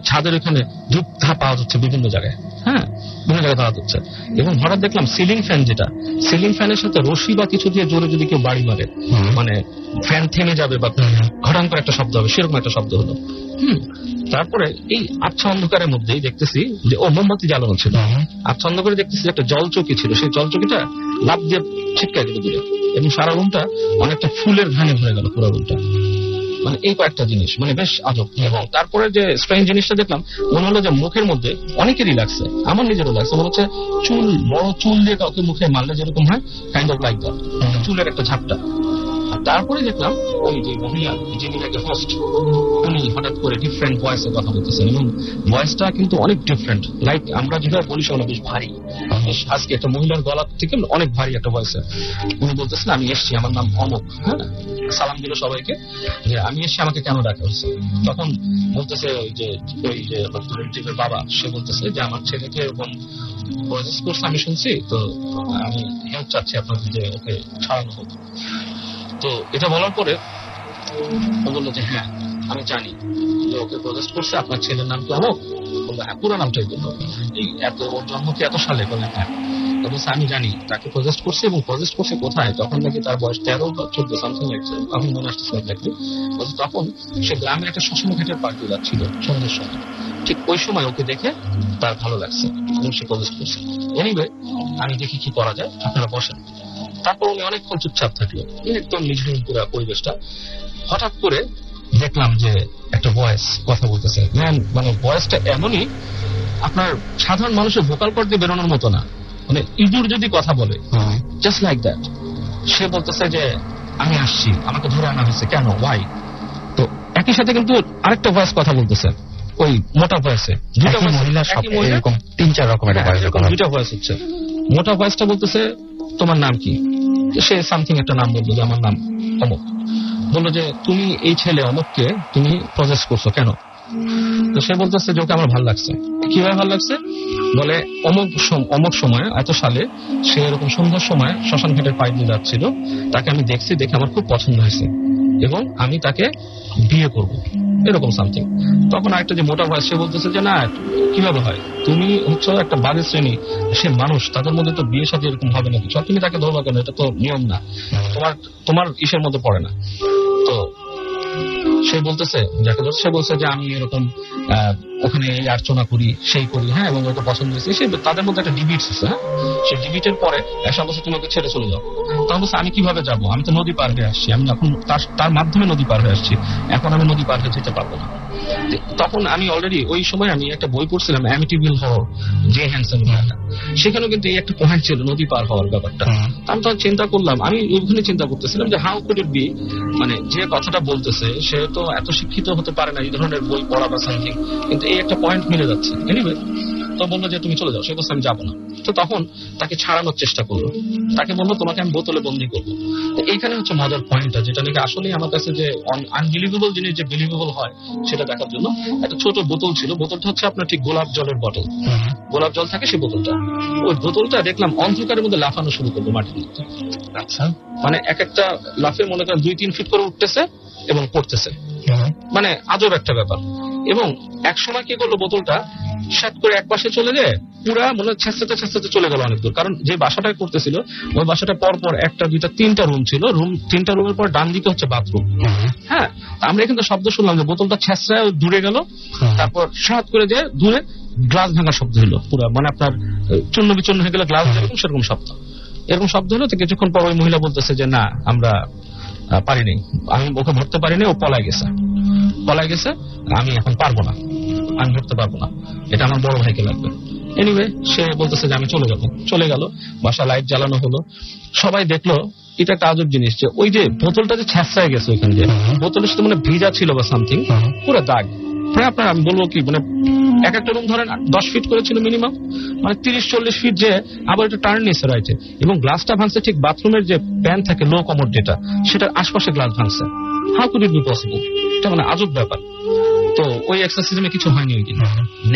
ছাদের এখানে ধূপ ধা পাওয়া যাচ্ছে বিভিন্ন জায়গায়, হ্যাঁ, বিভিন্ন জায়গায় পাওয়া যাচ্ছে। এবং হঠাৎ দেখলাম সিলিং ফ্যান, যেটা সিলিং ফ্যানের সাথে রশি বা কিছু দিয়ে জোরে যদি কেউ বাড়ি মারে, মানে ফ্যান থেমে যাবে বা ঘটাং করে একটা শব্দ হবে, সেরকম একটা শব্দ হলো। তারপরে এই আচ্ছা অন্ধকারের মধ্যেই দেখতেছি যে মোমবাতি জ্বালানো ছিল। আচ্ছা অন্ধকারে দেখতেছি একটা জলচৌকি ছিল, সেই জলচৌকিটা লাফ দিয়ে ছিটকে গেল দূরে, এবং সারা রুমটা অনেকটা ফুলের ঘানে ভরে গেল পুরো রুমটা। মানে এই কয়েকটা জিনিস মানে বেশ আজব। এবং তারপরে যে স্ট্রেঞ্জ জিনিসটা দেখলাম, মনে হলো যে মুখের মধ্যে অনেকেরই লাগছে, আমার নিজেরও লাগছে, মনে হচ্ছে চুল, বড় চুল দিয়ে কাউকে মুখে মারলে যেরকম হয়, কাইন্ড অফ লাইক দ্যাট, চুলের একটা ঝাপটা। তারপরে দেখলাম ওই যে মহিলা, যিনি নাকি হোস্ট, উনি হঠাৎ করে ডিফারেন্ট ভয়েসে কথা বলতেছেন, এবং ভয়েসটা কিন্তু অনেক ডিফারেন্ট, লাইক আমরা যেভাবে বলি সেগুলো বেশ ভারী। আজকে একটা মহিলার গলা থেকে অনেক ভারী একটা ভয়েসে উনি বলতেছেন, আমি এসছি, আমার নাম অমুক, হ্যাঁ, সালাম দিল সবাইকে যে আমি এসছি, আমাকে কেন ডাকা হচ্ছে। তখন বলতেছে ওই যে রিলেটিভের বাবা, সে বলতেছে যে আমার ছেলেকে এরকম প্রসেস করছে আমি শুনছি, তো আমি হেল্প চাচ্ছি আপনাদের যে ওকে ছাড়ানো হোক। তো এটা বলার পরে ও বললো যে হ্যাঁ আমি জানি যে ওকে প্রজেস্ট করছে, আপনার ছেলের নাম কি অমুক? বললো হ্যাঁ, পুরো নামটাই বললো। এই এত ওর জন্ম কি এত সালে? বললেন হ্যাঁ। তো বলছে আমি জানি তাকে প্রজেস্ট করছে, এবং প্রজেস্ট করছে কোথায়, তখন নাকি তার বয়স 13 বা 14 সামথিং লাগছে, তখন মনে আসতেছে exactly। বলছে তখন সে গ্রামের একটা শ্মশান ঘাটের পার দিয়ে যাচ্ছিল সন্ধ্যের সময়, ঠিক ওই সময় ওকে দেখে তার ভালো লাগছে এবং সে প্রজেস্ট করছে। এনিওয়ে, আমি দেখি কি করা যায়, আপনারা বসেন। তারপর উনি অনেকক্ষণ চুপচাপ থাকলো, একদম নিঝুম পুরো পরিবেশটা। হঠাৎ করে দেখলাম যে একটা ভয়েস কথা বলতেছে, মানে ভয়েসটা এমনই আপনার সাধারণ মানুষের ভোকাল কর্ড দিয়ে বেরোনোর মতো না, মানে ইঁদুর যদি কথা বলে, জাস্ট লাইক দ্যাট। সে বলতেছে যে আমি আসছি, আমাকে ধরে আনা হয়েছে, কেন, ওয়াই? তো একই সাথে কিন্তু আরেকটা ভয়েস কথা বলতেছে, ওই মোটা ভয়েসে, দুইটা মহিলা, এরকম 3-4 রকমের দুইটা ভয়েস হচ্ছে। মোটা ভয়েসটা বলতেছে তোমার নাম কি? সে সামথিং একটা নাম বললো যে আমার নাম অমুক। বললো যে তুমি এই ছেলে অমুককে তুমি প্রজেস করছো কেন? তো সে বলতেছে যে ওকে আমার ভালো লাগছে। কিভাবে ভালো লাগছে? বলে অমুক সময় এত সালে সে এরকম সন্ধ্যার সময় শ্মশান ঘাটের পাইপ দিয়ে যাচ্ছিল, তাকে আমি দেখছি, দেখে আমার খুব পছন্দ হয়েছে, এবং আমি তাকে বিয়ে করব, এরকম সামথিং। তখন আরেকটা যে মোটা ভয়েস, সে বলতেছে যে না কিভাবে হয়, তুমি হচ্ছে একটা বাজে শ্রেণী, সে মানুষ, তাদের মধ্যে তো বিয়ে সাথে এরকম হবে না কিছু, তুমি তাকে ধরবা কেন, এটা তো নিয়ম না, তোমার ইসের মধ্যে পড়ে না। তো সে বলতেছে, যাকে সে বলছে যে আমি এরকম ওখানে এই আর্চনা করি, সেই করি, হ্যাঁ, এবং ওটা পছন্দ হয়েছে। সে তাদের মধ্যে একটা ডিবিট আছে, হ্যাঁ, সেই ডিবিটের পরে একসাথে বলছে তুমি ওকে ছেড়ে চলে যাও। তখন বলছে আমি কিভাবে যাবো, আমি তো নদী পার হয়ে আসছি, আমি এখন তার মাধ্যমে নদী পার হয়ে আসছি, এখন আমি নদী পার হয়ে যেতে পারবো না। তখন আমি অলরেডি ওই সময় আমি একটা বই পড়ছিলাম, অ্যামিটিভিল হওয়ার, জে হ্যানসন, সেখানেও কিন্তু এই একটা পয়েন্ট ছিল নদী পার হওয়ার ব্যাপারটা। আমি তখন চিন্তা করলাম, আমি ওইখানে চিন্তা করতেছিলাম যে হাউ কুড ইট বি, মানে যে কথাটা বলতেছে সে তো এত শিক্ষিত হতে পারে না এই ধরনের বই পড়া বা সামথিং, কিন্তু এই একটা পয়েন্ট মিলে যাচ্ছে। এনিওয়ে, তো বললো যে তুমি চলে যাও, সে বলছে আমি যাবো না। তো তখন তাকে ছাড়ানোর চেষ্টা করলো, তাকে বললো তোমাকে আমি বোতলে বন্দি করবো। তো এইখানে হচ্ছে মজার পয়েন্টটা, যেটা নাকি আসলে আমার কাছে যে আনবিলিভেবল জিনিস যে বিলিভেবল হয় সেটা দেখার জন্য একটা ছোট বোতল ছিল। বোতলটা হচ্ছে আপনার ঠিক গোলাপ জলের বোতল, গোলাপ জল থাকে সেই বোতলটা। ওই বোতলটা দেখলাম অন্ধকারের মধ্যে লাফানো শুরু করলো মাটির মধ্যে। আচ্ছা, মানে এক একটা লাফে মনে করেন 2-3 ফিট করে উঠতেছে এবং পড়তেছে, মানে আজব একটা ব্যাপার। এবং এক সময় কি করলো, বোতলটা সাত করে এক পাশে চলে যায়, পুরা মনে ছেঁচতে চলে গেল অনেক দূর। কারণ যে বাসাটা করতেছিল ওই বাসাটা পরপর 1-2-3টা রুম ছিল, 3টা রুমের পর ডান দিকে হচ্ছে বাথরুম। হ্যাঁ, আমরা কিন্তু শব্দ শুনলাম যে বোতলটা ছেঁচড়ায় দূরে গেল, তারপর সাত করে যে দূরে গ্লাস ভাঙার শব্দ হলো, পুরা মানে আপনার চূর্ণ বিচূর্ণ হয়ে গেলে গ্লাস যেরকম সেরকম শব্দ, এরকম শব্দ হলো। তো কিছুক্ষণ পর ওই মহিলা বলতেছে যে না আমরা পারিনি, আমি ওকে ধরতে পারিনি, ও পলাই গেছে, আমি এখন পারবো না, আমি ধরতে পারবো না, এটা আমার বড় ভাইকে লাগবে। এনিওয়ে, সে বলতেছে যে আমি চলে গেল। বাসা লাইট জ্বালানো হলো, সবাই দেখলো। এটা একটা আজব জিনিস যে ওই যে বোতলটা যে ছ্যাঁচড়ায় গেছে ওইখান দিয়ে, বোতলের সাথে মানে ভিজা ছিল বা সামথিং, পুরো দাগ। প্রায় আপনার আমি বলবো কি, মানে এক একটা রুম ধরেন 10 ফিট করে ছিল মিনিমাম, মানে 30-40 ফিট যে আবার এটা টার্ন নিয়েছে রাইটে, এবং গ্লাসটা ভাঙছে ঠিক বাথরুমের যে প্যান থাকে লো কমোড যেটা, সেটার আশপাশে গ্লাস ভাঙছে। How could it be possible, এটা মানে আজব ব্যাপার। তো ওই এক্সারসাইজে কিছু হয়নি ওই দিন।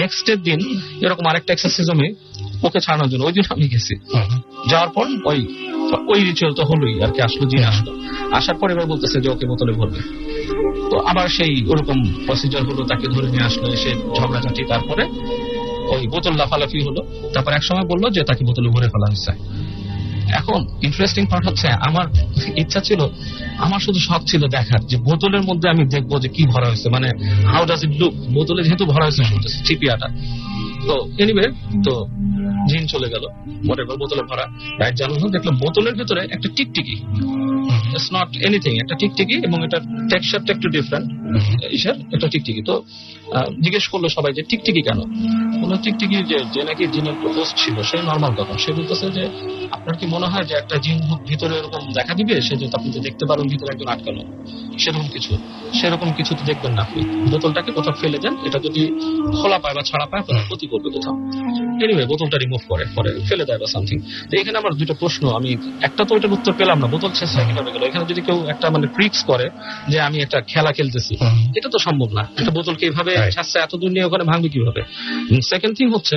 নেক্সট এর দিন এরকম আরেকটা এক্সারসাইজে ওকে ছাড়ানোর জন্য ওই দিন আমি গেছি। যাওয়ার পর ওই রিচুয়াল তো হলোই আর কি, আসলো জিন আসলো, আসার পর এবার বলতেছে যে ওকে বোতলে ভরবে। তো আবার সেই ওরকম প্রসিজার হলো, তাকে ধরে নিয়ে আসলো, এসে ঝগড়াঝাটি, তারপরে ওই বোতল লাফালাফি হলো। তারপর এক সময় বললো যে তাকে বোতলে ভরে ফেলা হয়েছে। এখন ইন্টারেস্টিং পার্ট হচ্ছে, আমার ইচ্ছা ছিল, আমার শুধু শখ ছিল দেখার যে বোতলের মধ্যে আমি দেখবো যে কি ভরা হয়েছে, মানে হাউ ডাজ ইট লুক, বোতলে যেহেতু ভরা হয়েছে শুনতেছে চিপিয়াটা। তো এনিওয়ে, তো জিন চলে গেল, এবার বোতলে ভরা, লাইট জ্বালানো, দেখলাম বোতলের ভেতরে একটা টিকটিকি, ইটস নট এনিথিং, একটা টিকটিকি, এবং এটা টেক্সচারটা একটু ডিফারেন্ট, একটা টিকটিকি। তো জিজ্ঞেস করলো সবাই যে টিকটিকি কেন, কোনো টিকটিকি যে নাকি জিনের হোস্ট ছিল সে নর্মাল। তখন সে বলতেছে যে আপনার কি মনে হয় যে একটা জিন ভিতরে এরকম দেখা দিবে, সে যে আপনি দেখতে পারেন ভিতরে একজন আটকানো, সেরকম কিছু তো দেখবেন না আপনি, বোতলটাকে কোথাও ফেলে দেন, এটা যদি খোলা পায় বা ছাড়া পায় আপনার ক্ষতি করবে কোথাও। এনিওয়ে, বোতলটা রিমুভ করে ফেলে দেয় বা সামথিং। তো এখানে আমার দুটো প্রশ্ন, আমি একটা তো ওইটার উত্তর পেলাম না, বোতল ছেঁচড়া কিভাবে গেল। এখানে যদি কেউ একটা মানে ট্রিক্স করে যে আমি একটা খেলা খেলতেছি, এটা তো সম্ভব না, একটা বোতলকে এইভাবে ছেঁচড়া এত দূর নিয়ে ওখানে ভাঙবে কিভাবে। সেকেন্ড থিং হচ্ছে,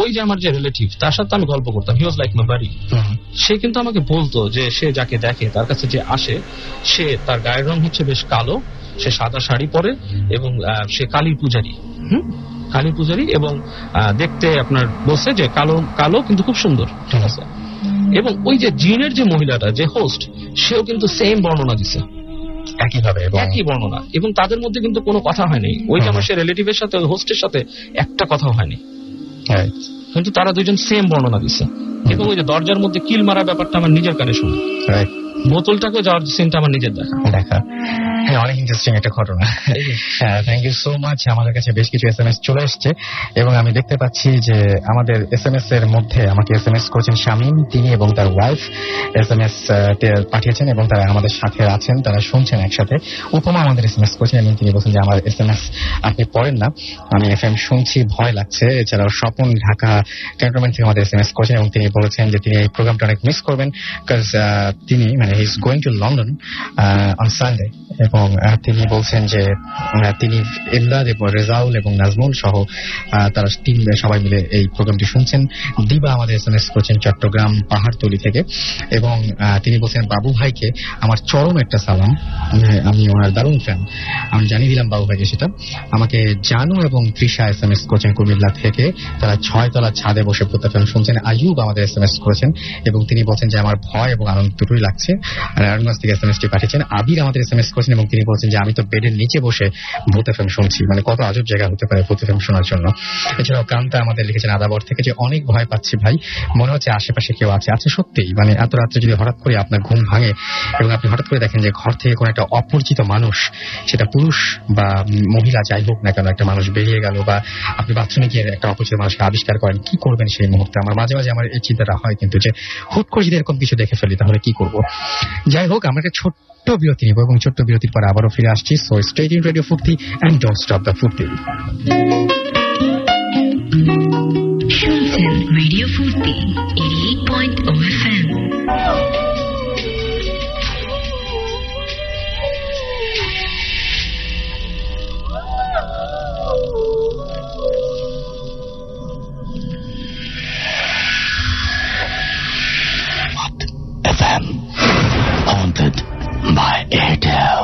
ওই যে আমার যে রিলেটিভ, তার সাথে আমি গল্প করতাম, হি ওয়াজ লাইক মাই বাড়ি। সে কিন্তু আমাকে বলতো যে সে যাকে দেখে, তার কাছে যে আসে, সে তার গায়ের রং হচ্ছে বেশ কালো, সে সাদা শাড়ি পরে, এবং সে কালী পূজারী, এবং দেখতে আপনার বলছে যে কালো কিন্তু খুব সুন্দর, ঠিক আছে। এবং ওই যে জিনের যে মহিলাটা, যে হোস্ট, সেও কিন্তু সেম বর্ণনা দিছে, একই বর্ণনা, এবং তাদের মধ্যে কিন্তু কোনো কথা হয়নি। ওই যে আমার সে রিলেটিভের সাথে, হোস্টের সাথে একটা কথা হয়নি, কিন্তু তারা দুইজন সেম বর্ণনা দিচ্ছে। এবং ওই যে দরজার মধ্যে কিল মারা ব্যাপারটা আমার নিজের কানে শুনে, বোতলটাকে যাওয়ার সিনটা আমার নিজের দেখা। হ্যাঁ, অনেক ইন্টারেস্টিং একটা ঘটনা। Thank you so much. আমাদের কাছে বেশ কিছু SMS চলে এসছে, এবং আমি দেখতে পাচ্ছি যে আমাদের SMS এর মধ্যে আমাকে SMS করেছেন শামীম, তিনি এবং তার ওয়াইফ SMS পাঠিয়েছেন, এবং তারা আমাদের সাথে আছেন, তারা শুনছেন একসাথে। উপমা আমাদের SMS করেছেন, এবং তিনি বলছেন যে আমার SMS আপনি পড়েন না, আমি FM শুনছি, ভয় লাগছে। এছাড়াও স্বপন ঢাকা ক্যান্টনমেন্ট থেকে আমাদের SMS করেছেন, এবং তিনি বলেছেন যে তিনি এই প্রোগ্রামটা অনেক মিস করবেন, বিকজ তিনি মানে he is going to London on Sunday, এবং তিনি বলছেন যে তিনি ইমদাদ এবং রেজাউল এবং নাজমুল সহ তারা টিম সবাই মিলে এই প্রোগ্রামটি শুনছেন। দিবা আমাদের SMS করেছেন চট্টগ্রাম পাহাড়তলি থেকে, এবং তিনি বলছেন বাবু ভাইকে আমার চরম একটা সালাম, আমি ওনার দারুণ ফ্যান, আমি জানিয়ে দিলাম বাবু ভাইকে সেটা। আমাকে জানু এবং তৃষা SMS করেছেন কুমিল্লা থেকে, তারা 6 তলা ছাদে বসে প্রত্যাখ্যান শুনছেন। আয়ুব আমাদের SMS করেছেন এবং তিনি বলছেন যে আমার ভয় এবং আনন্দ দুটোই লাগছে। নারায়ণগঞ্জ থেকে SMS টি পাঠিয়েছেন। আবির আমাদের SMS করেছেন এবং তিনি বলছেন যে আমি তো বেডের নিচে বসে ভূত FM শুনছি, মানে কত আজব জায়গা হতে পারে ভূত FM শোনার জন্য। এছাড়াও কান্তা আমাদের লিখেছেন আদাবর থেকে যে অনেক ভয় পাচ্ছি ভাই, মনে হচ্ছে আশেপাশে কেউ আছে। আচ্ছা সত্যিই, মানে এত রাত্রে যদি হঠাৎ করে আপনার ঘুম ভাঙে এবং আপনি হঠাৎ করে দেখেন যে ঘর থেকে কোনো একটা অপরিচিত মানুষ, সেটা পুরুষ বা মহিলা যাই হোক না কেন, একটা মানুষ বেরিয়ে গেল, বা আপনি বাথরুমে গিয়ে একটা অপরিচিত মানুষকে আবিষ্কার করেন, কি করবেন সেই মুহূর্তে? আমার মাঝে মাঝে আমার এই চিন্তাটা হয় কিন্তু, যে হুট করে যদি এরকম কিছু দেখে ফেলি তাহলে কি করব। যাই হোক, আমরা একটা ছোট্ট বিরতি নিব এবং ছোট্ট বিরতির পরে আবারও ফিরে আসছি। সো স্টে টিউনড রেডিও ফুর্তি এন্ড ডোন্ট স্টপ দ্য ফুর্তি। শুনছেন রেডিও ফুর্তি 88.0 FM। FM, haunted by Airtel.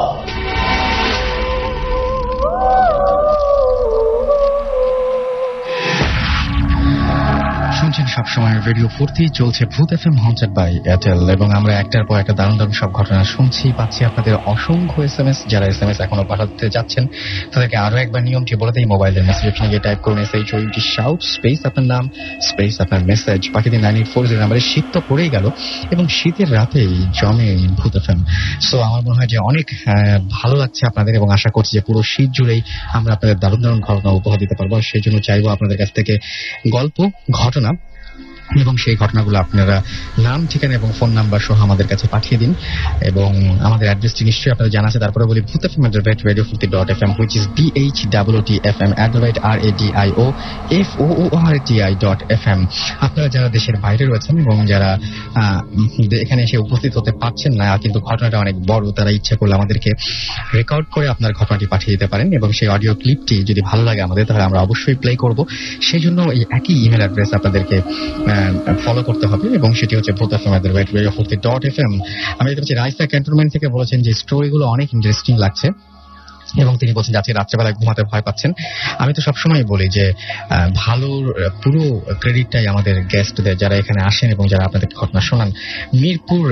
শুনছেন সবসময় রেডিও ফুর্তি, চলছে ভূত FM হন্টেড বাই এয়ারটেল, এবং আমরা একটার পর একটা দারুণ দারুণ সব ঘটনা শুনছি, পাচ্ছি আপনাদের অসংখ্য SMS। যারা SMS এখনো পাঠাতে যাচ্ছেন তাদেরকে আরো একবার নিয়মটি বলে দিই। মোবাইলের মেসেজ অপশনে গিয়ে টাইপ করুন SHOUT শাউট স্পেস আপনার নাম স্পেস আপনার মেসেজ, পাঠিয়ে দিন 9840 নাম্বারে। শীত তো পড়েই গেল এবং শীতের রাতেই জমে ভূত FM। সো আমার মনে হয় যে অনেক ভালো লাগছে আপনাদের, এবং আশা করছি যে পুরো শীত জুড়েই আমরা আপনাদের দারুণ দারুণ ঘটনা উপহার দিতে পারবো। সেই জন্য চাইবো আপনাদের কাছ থেকে গল্প, ঘটনা, এবং সেই ঘটনাগুলো আপনারা নাম, ঠিকানা এবং ফোন নাম্বার সহ আমাদের কাছে পাঠিয়ে দিন। এবং আমাদের অ্যাড্রেসটি নিশ্চয়ই আপনাদের জানা আছে, তারপরে বলি bhutfm@radiofurti.fm, which is BHOOTFM@radioforti.fm। আপনারা যারা দেশের বাইরে রয়েছেন এবং যারা এখানে এসে উপস্থিত হতে পারছেন না, কিন্তু ঘটনাটা অনেক বড়, তারা ইচ্ছা করলে আমাদেরকে রেকর্ড করে আপনার ঘটনাটি পাঠিয়ে দিতে পারেন, এবং সেই অডিও ক্লিপটি যদি ভালো লাগে আমাদের, তাহলে আমরা অবশ্যই প্লে করব। সেই জন্য এই একই ইমেল অ্যাড্রেস আপনাদেরকে ফলো করতে হবে, এবং সেটি হচ্ছে bhutfm@radiofurti.fm। আমি দেখতে পাচ্ছি রাইসা ক্যান্টনমেন্ট থেকে বলেছেন যে স্টোরিগুলো অনেক ইন্টারেস্টিং লাগছে, এবং তিনি বলছেন যে আজকে রাত্রেবেলায় ঘুমাতে ভয় পাচ্ছেন। আমি তো সবসময় বলি যে ভালো পুরো ক্রেডিটটাই আমাদের গেস্টদের, যারা এখানে আসেন এবং যারা আপনাদের ঘটনা শোনান। মিরপুর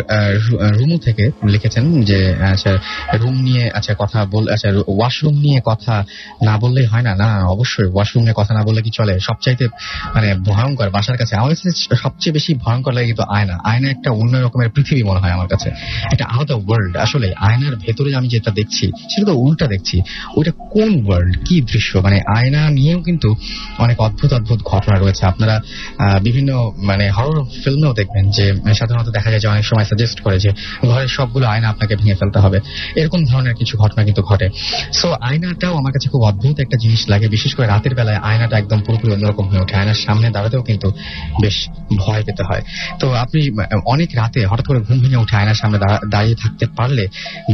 রুমু থেকে লিখেছেন যে আচ্ছা রুম নিয়ে কথা আচ্ছা ওয়াশরুম নিয়ে কথা না বললেই হয় না। না, অবশ্যই ওয়াশরুম নিয়ে কথা না বললে কি চলে? সবচাইতে মানে ভয়ঙ্কর বাসার কাছে আমার কাছে সবচেয়ে বেশি ভয়ঙ্কর লাগে কিন্তু আয়না। আয়না একটা অন্য রকমের পৃথিবী মনে হয় আমার কাছে, একটা আলাদা ওয়ার্ল্ড। আসলে আয়নার ভেতরে আমি যেটা দেখছি সেটা তো উল্টা দেখছি, ওইটা কোন ওয়ার্ল্ড, কি দৃশ্য। মানে আয়না নিয়েও কিন্তু অনেক অদ্ভুত অদ্ভুত ঘটনা রয়েছে। আপনারা বিভিন্ন মানে হরর ফিল্মেও দেখবেন যে সাধারণত দেখা যায় যে অনেক সময় সাজেস্ট করে যে ঘরের সবগুলো আয়না আপনাকে ভেঙে ফেলতে হবে, এরকম ধরনের কিছু ঘটনা কিন্তু ঘটে। সো আয়নাটাও আমার কাছে খুব অদ্ভুত একটা জিনিস লাগে, বিশেষ করে রাতের বেলায় আয়নাটা একদম পুরোপুরি অন্যরকম হয়ে ওঠে। আয়নার সামনে দাঁড়াতেও কিন্তু বেশ ভয় পেতে হয়। তো আপনি অনেক রাতে হঠাৎ করে ঘুম ভেঙে উঠে আয়নার সামনে দাঁড়িয়ে থাকতে পারলে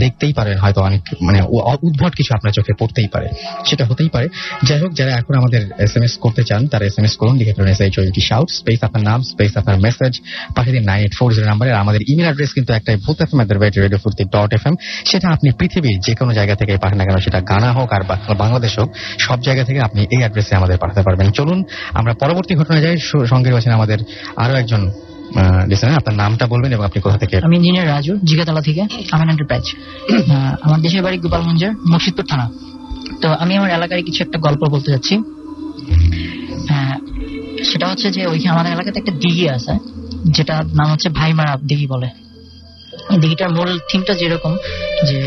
দেখতেই পারেন হয়তো অনেক মানে উদ্ভট কিছু আপনার চোখে পড়তেই পারে, সেটা হতেই পারে। যাই হোক, যারা এখন আমাদের SMS করতে চান তারা SMS করুন, লিখে ফেলুন SHOUT শাউট স্পেস আপনার নাম স্পেস আপনার মেসেজ, পাঠিয়ে দিন 9840 নাম্বারে। আমাদের ইমেল অ্যাড্রেস কিন্তু একটাই, bhutfm@radiofurti.fm। সেটা আপনি পৃথিবীর যে কোনো জায়গা থেকে পাঠান না কেন, সেটা গানা হোক আর বাংলাদেশ হোক, সব জায়গা থেকে আপনি এই অ্যাড্রেসে আমাদের পাঠাতে পারবেন। চলুন আমরা পরবর্তী ঘটনায় যাই। সঙ্গে রয়েছেন আমাদের আরো একজন লিসেনার। আপনার নামটা বলবেন এবং আপনি কোথা থেকে? আমি ইঞ্জিনিয়ার রাজু, জিগাতলা থেকে, আমিন এন্টারপ্রাইজ। আমার দেশের বাড়ি গোপালগঞ্জের মুর্শিদপুর থানা। তো আমি আমার এলাকার কিছু একটা গল্প বলতে যাচ্ছি। সেটা হচ্ছে যে ওইখানে আমাদের এলাকাতে একটা দিঘি আছে, যেটা নাম হচ্ছে ভাইমারা দিঘি বলে। দিঘিটার মূল থিমটা যেরকম যে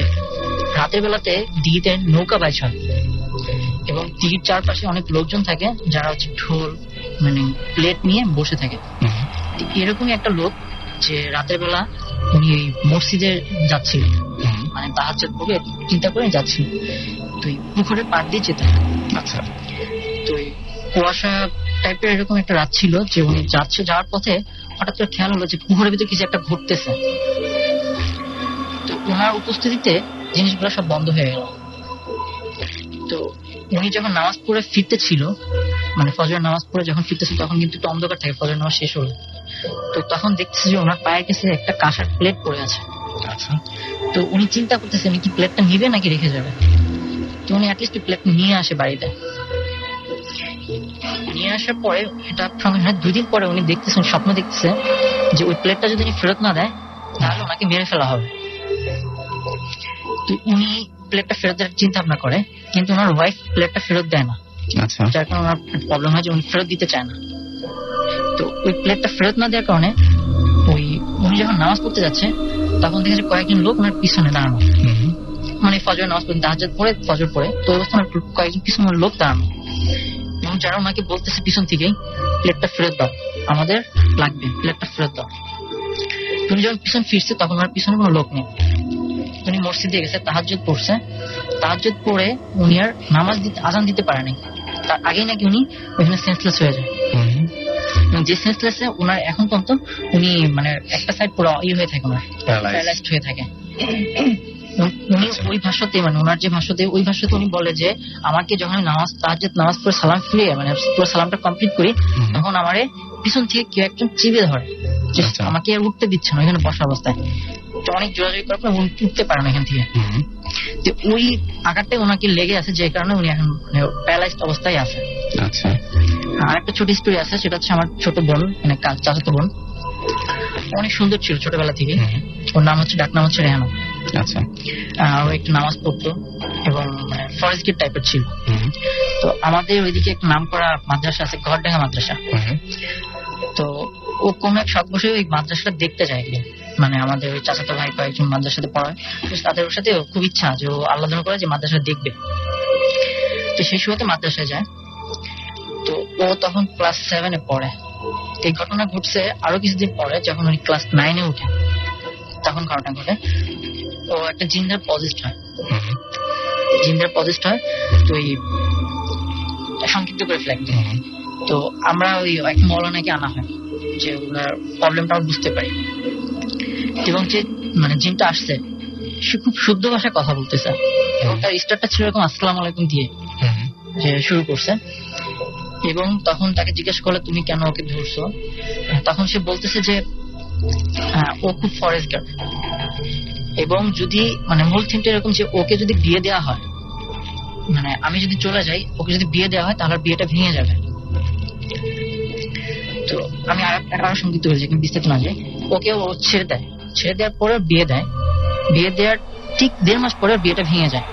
রাতের বেলাতে দিঘিতে নৌকা বাইচ হয়, এবং দিঘির চারপাশে অনেক লোকজন থাকে যারা হচ্ছে ঢোল মানে প্লেট নিয়ে বসে থাকে। এরকমই একটা লোক যে রাতের বেলা উনি এই মসজিদে যাচ্ছিল, মানে তাহাজ্জুদ পড়ে চিন্তা করে যাচ্ছিল, তো পুকুরের পাড় দিয়ে যেতে। আচ্ছা, তো কুয়াশা টাইপের এরকম একটা রাত ছিল যে উনি যাওয়ার পথে হঠাৎ করে খেয়াল হলো যে পুকুরের ভিতরে কিছু একটা ঘুরতেছে। ওনার উপস্থিতিতে জিনিসগুলো সব বন্ধ হয়ে গেল। তো উনি যখন নামাজ পড়ে ফিরতে ছিল, মানে ফজরের নামাজ পড়ে যখন ফিরতেছিল, তখন কিন্তু একটু অন্ধকার থাকে, ফজরের নামাজ শেষ হলো। তো তখন দেখতেছে যে ওনার পায়ের কাছে একটা কাঁসার প্লেট পড়ে আছে। আচ্ছা, তো উনি চিন্তা করতেছে উনি কি প্লেটটা নিবে নাকি রেখে যাবে। তো উনি অ্যাটলিস্ট প্লেট নিয়ে আসে বাড়িতে। নিয়ে আসার পরে এটা সঙ্গে 2 দিন পরে উনি দেখতেছেন, স্বপ্ন দেখতেছে যে ওই প্লেটটা যদি উনি ফেরত না দেয় তাহলে ওনাকে মেরে ফেলা হবে। তো উনি প্লেটটা ফেরত দেওয়ার চিন্তা ভাবনা করে, কিন্তু ওনার ওয়াইফ প্লেটটা ফেরত দেয় না। আচ্ছা, যার কারণে ওনার প্রবলেম হয় যে উনি ফেরত দিতে চায় না। তো ওই প্লেটটা ফেরত না দেওয়ার কারণে ওই উনি যখন নামাজ পড়তে যাচ্ছে তখন দেখেছে কয়েকজন লোক ওনার পিছনে দাঁড়ানো, মানে ফজর নামাজ পড়ে তাহাজ্জুদ পড়ে ফজর পড়ে, তো ওই অবস্থায় কয়েকজন পিছনের লোক দাঁড়ানো, এবং যারা ওনাকে বলতেছে পিছন থেকেই প্লেটটা ফেরত দাও, আমাদের লাগবে, প্লেটটা ফেরত দাও। তুমি যখন পিছন ফিরছে তখন ওনার পিছনে কোনো লোক নেই। উনি মসজিদে গেছে, তাহাজ্জুদ পড়ছে, তাহাজ্জুদ পড়ে উনি আর নামাজ দিতে আজান দিতে পারে নাই। তার আগেই নাকি উনি ওইখানে সেন্সলেস হয়ে যায়। যে সেন্সলেসে ওনার এখন পর্যন্ত উনি মানে একটা সাইড পুরো হয়ে থাকে, ওনার প্যারালাইজড হয়ে থাকে। উনি ওই ভাষাতে, মানে ওনার যে ভাষাতে, ওই ভাষাতে উনি বলে যে আমাকে যখন নামাজ তাহাজ্জুদ নামাজ পড়ে সালাম ফিরিয়ে মানে পুরো সালামটা কমপ্লিট করি, তখন আমারে পিছন থেকে কেউ একজন চিবিয়ে ধরে, আমাকে আর উঠতে দিচ্ছে না এখানে বসা অবস্থায়। তো অনেক জোরাজোরি করার পর উনি উঠতে পারেন এখান থেকে। তো ওই আঘাতটাই ওনাকে লেগে আছে, যে কারণে উনি এখন প্যারালাইজড অবস্থায় আছে। আচ্ছা, আর একটা ছোট স্টোরি আছে, সেটা হচ্ছে আমার ছোট বোন, মানে চাচাতো বোন, অনেক সুন্দর ছিল ছোটবেলা থেকে। ওর নাম হচ্ছে, ডাক নাম হচ্ছে রেহানা। আচ্ছা, ও একটু নামাজ পড়তো এবং ফরেস্ট গেট টাইপের ছিল। তো আমাদের ওইদিকে একটা নাম করা মাদ্রাসা আছে, ঘরডাঙ্গা মাদ্রাসা। তো ও কোন এক শখ বসে ওই মাদ্রাসাটা দেখতে যায় একদিন, মানে আমাদের ওই চাচাতো ভাই কয়েকজন মাদ্রাসাতে পড়ায়, তাদের ওর সাথে খুব ইচ্ছা যে ও আল্লাহ করে যে মাদ্রাসা দেখবে। তো সেই সময়তে মাদ্রাসায় যায়। তো ও তখন ক্লাস 7-এ পড়ে। এই ঘটনা ঘটছে আরো কিছুদিন পরে, যখন উনি ক্লাস 9-এ উঠে, তখন ঘটনা ঘটে। ও একটা জিন্দার পজিস্ট হয়, জিন্দার পজিস্ট হয়। তো ওই সংক্ষিপ্ত করে ফ্ল্যাগ দেয়। তো আমরা ওই এক মৌলানাকে আনা হয়, যে ওনার প্রবলেমটা আমরা বুঝতে পারি। এবং যে মানে জিনটা আসছে সে খুব শুদ্ধ ভাষায় কথা বলতেছে, এবং তার স্টার্টটা ছিল এরকম আসসালামু আলাইকুম দিয়ে যে শুরু করছে। এবং তখন তাকে জিজ্ঞেস করলে তুমি কেন ওকে ধরছো, তখন সে বলতেছে যে ও খুব ফরেস্ট গার্ড, এবং যদি মানে মূল থিমটা এরকম যে ওকে যদি বিয়ে দেওয়া হয়, মানে আমি যদি চলে যাই, ওকে যদি বিয়ে দেওয়া হয় তাহলে বিয়েটা ভেঙে যাবে। তো আমি আরো সংক্ষিপ্ত করেছি, কিন্তু বিস্তারিত না যাই। ওকে ও ছেড়ে দেয়, ছেড়ে দেওয়ার পরে বিয়ে দেয়, বিয়ে দেওয়ার ঠিক 1.5 মাস পরে বিয়েটা ভেঙে যায়,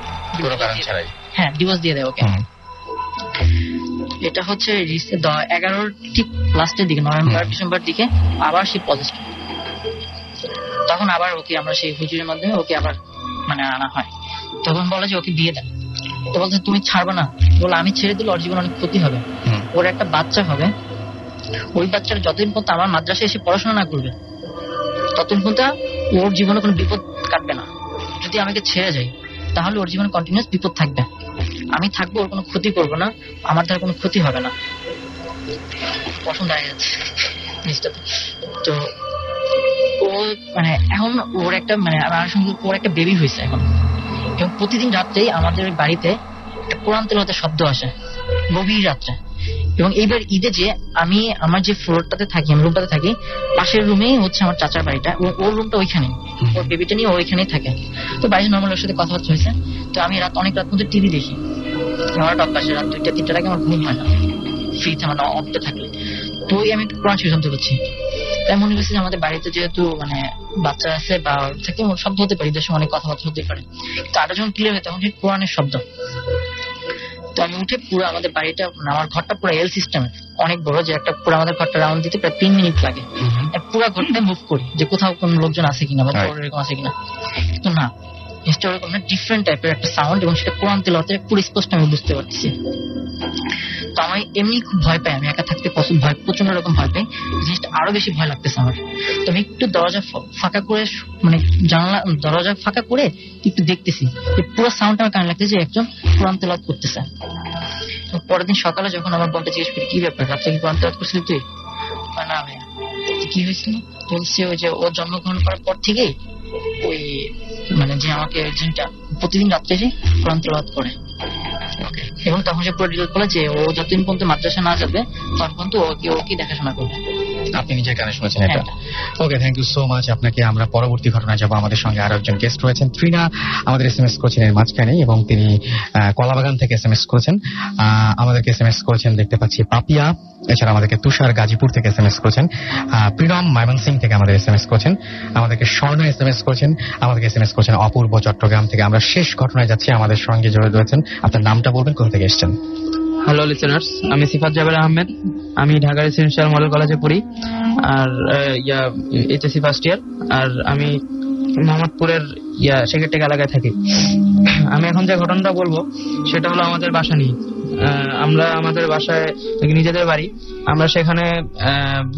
কোনো কারণ ছাড়াই। হ্যাঁ, ডিভোর্স দিয়ে দেয় ওকে। এটা হচ্ছে 11 ঠিক লাস্টের দিকে, নভেম্বর ডিসেম্বর দিকে আবার সে পজিটিভ। তখন আবার ওকে আমরা সেই হুজুরের মাধ্যমে ওকে আবার মানে আনা হয়। তখন বলে যে ওকে বিয়ে দেন। তো বলছে তুমি ছাড়বে না, বলে আমি ছেড়ে দিলে ওর জীবন অনেক ক্ষতি হবে, ওর একটা বাচ্চা হবে, ওই বাচ্চাটা যতদিন পর্যন্ত আমার মাদ্রাসায় এসে পড়াশোনা না করবে ততদিন পর্যন্ত ওর জীবনে কোনো বিপদ কাটবে না। যদি আমাকে ছেড়ে যাই তাহলে ওর জীবনে কন্টিনিউয়াস বিপদ থাকবে, আমি থাকবো, ওর কোনো ক্ষতি করবো না, আমার দ্বারা কোনো ক্ষতি হবে না। পছন্দ হয়ে যাচ্ছে জিনিসটাতে। তো ও মানে এখন ওর একটা মানে আমার সঙ্গে ওর একটা বেবি হয়েছে এখন, এবং প্রতিদিন রাত্রেই আমাদের বাড়িতে একটা কোরআন তেলাওয়াতের শব্দ আসে গভীর রাত্রে। এবং এইবার ঈদে যে আমি আমার যে ফ্লোরটাতে থাকি, আমি রুমটাতে থাকি, পাশের রুমেই হচ্ছে আমার চাচার বাড়িটা, ওর রুমটা ওইখানে, ওর বেবিটা নিয়ে ওইখানেই থাকে। তো বাড়ির নর্মাল ওর সাথে কথাবার্তা হয়েছে। তো আমি অনেক রাত মধ্যে টিভি দেখি, আমার অভ্যাসে রাত 2টা-3টার আগে আমার ঘুম হয় না ফ্রিতে মানে অফতে থাকলে। তো আমি কোরআন শরীফ শুনতে পাচ্ছি, তাই মনে হচ্ছে যে আমাদের বাড়িতে যেহেতু মানে বাচ্চা আছে বা থেকে শব্দ হতে পারে, ঈদের সময় অনেক কথাবার্তা হতে পারে। তো আরো যখন ক্লিয়ার হয় তখন ঠিক কোরআনের শব্দ। তো আমি উঠে পুরো আমাদের বাড়িটা, আমার ঘরটা পুরো এল সিস্টেমের, অনেক বড়, যে একটা পুরো আমাদের ঘরটা রাউন্ড দিতে প্রায় 3 মিনিট লাগে। পুরো ঘরটাই মুভ করি যে কোথাও কোন লোকজন আছে কিনা বা এরকম আছে কিনা। তো না, জিনিসটা ওরকম না, ডিফারেন্ট টাইপের একটা সাউন্ড, এবং সেটা কোরআন তেলাওয়াতে পুরো স্পষ্ট আমি বুঝতে পারছি। তো আমি এমনি খুব ভয় পাই, আমি একা থাকতে প্রচন্ড রকম ভয় পাই, জিনিসটা আরো বেশি ভয় লাগতেছে আমার। তো আমি একটু দরজা ফাঁকা করে, মানে জানলা দরজা ফাঁকা করে একটু দেখতেছি, পুরো সাউন্ড আমার কানে লাগতেছে একজন কোরআন তেলাওয়াত করতেছে। পরের দিন সকালে যখন আমার বোনটা জিজ্ঞেস করি কি ব্যাপার, রাত্রে কি কোরআন তেলাওয়াত করছিলি তুই? না ভাইয়া। কি হয়েছিল? বলছে ওই যে ও জন্মগ্রহণ করার পর থেকেই ওই মানে যে আমাকে জিনটা প্রতিদিন রাত্রে এসে কোরআন তেলাওয়াত করে। এবং তখন সে পুরো ডিটেল বলে যে ও যতদিন পর্যন্ত মাদ্রাসা না যাবে তখন পর্যন্ত ওকে দেখাশোনা করবে। আপনি নিজের কানে শুনেছেন এটা। ওকে, থ্যাংক ইউ সো মাচ আপনাকে। আমরা পরবর্তী ঘটনায় যাবো। আমাদের সঙ্গে আরো একজন গেস্ট রয়েছেন, ত্রিনা আমাদের SMS করেছেন এর মাঝখানে, এবং তিনি কলাবাগান থেকে SMS করেছেন। আমাদেরকে SMS করেছেন দেখতে পাচ্ছি পাপিয়া, এছাড়া আমাদেরকে তুষার গাজীপুর থেকে SMS করেছেন, প্রিরম ময়মনসিং থেকে আমাদের SMS করেছেন, আমাদেরকে স্বর্ণ SMS করেছেন, আমাদেরকে SMS করেছেন অপূর্ব চট্টগ্রাম থেকে। আমরা শেষ ঘটনায় যাচ্ছি। আমাদের সঙ্গে জড়িত রয়েছেন, আপনার নামটা বলবেন, কোথা থেকে এসেছেন? হ্যালো লিসেনার্স, আমি সিফাত জাবের আহমেদ। আমি ঢাকা রেসিডেন্সিয়াল মডেল কলেজে পড়ি, আর HSC ফার্স্ট ইয়ার। আর আমি মোহাম্মদপুরের সেকেটেক এলাকায় থাকি। আমি এখন যে ঘটনাটা বলবো সেটা হলো আমাদের বাসা নিয়ে। আমরা আমাদের বাসায় নিজেদের বাড়ি, আমরা সেখানে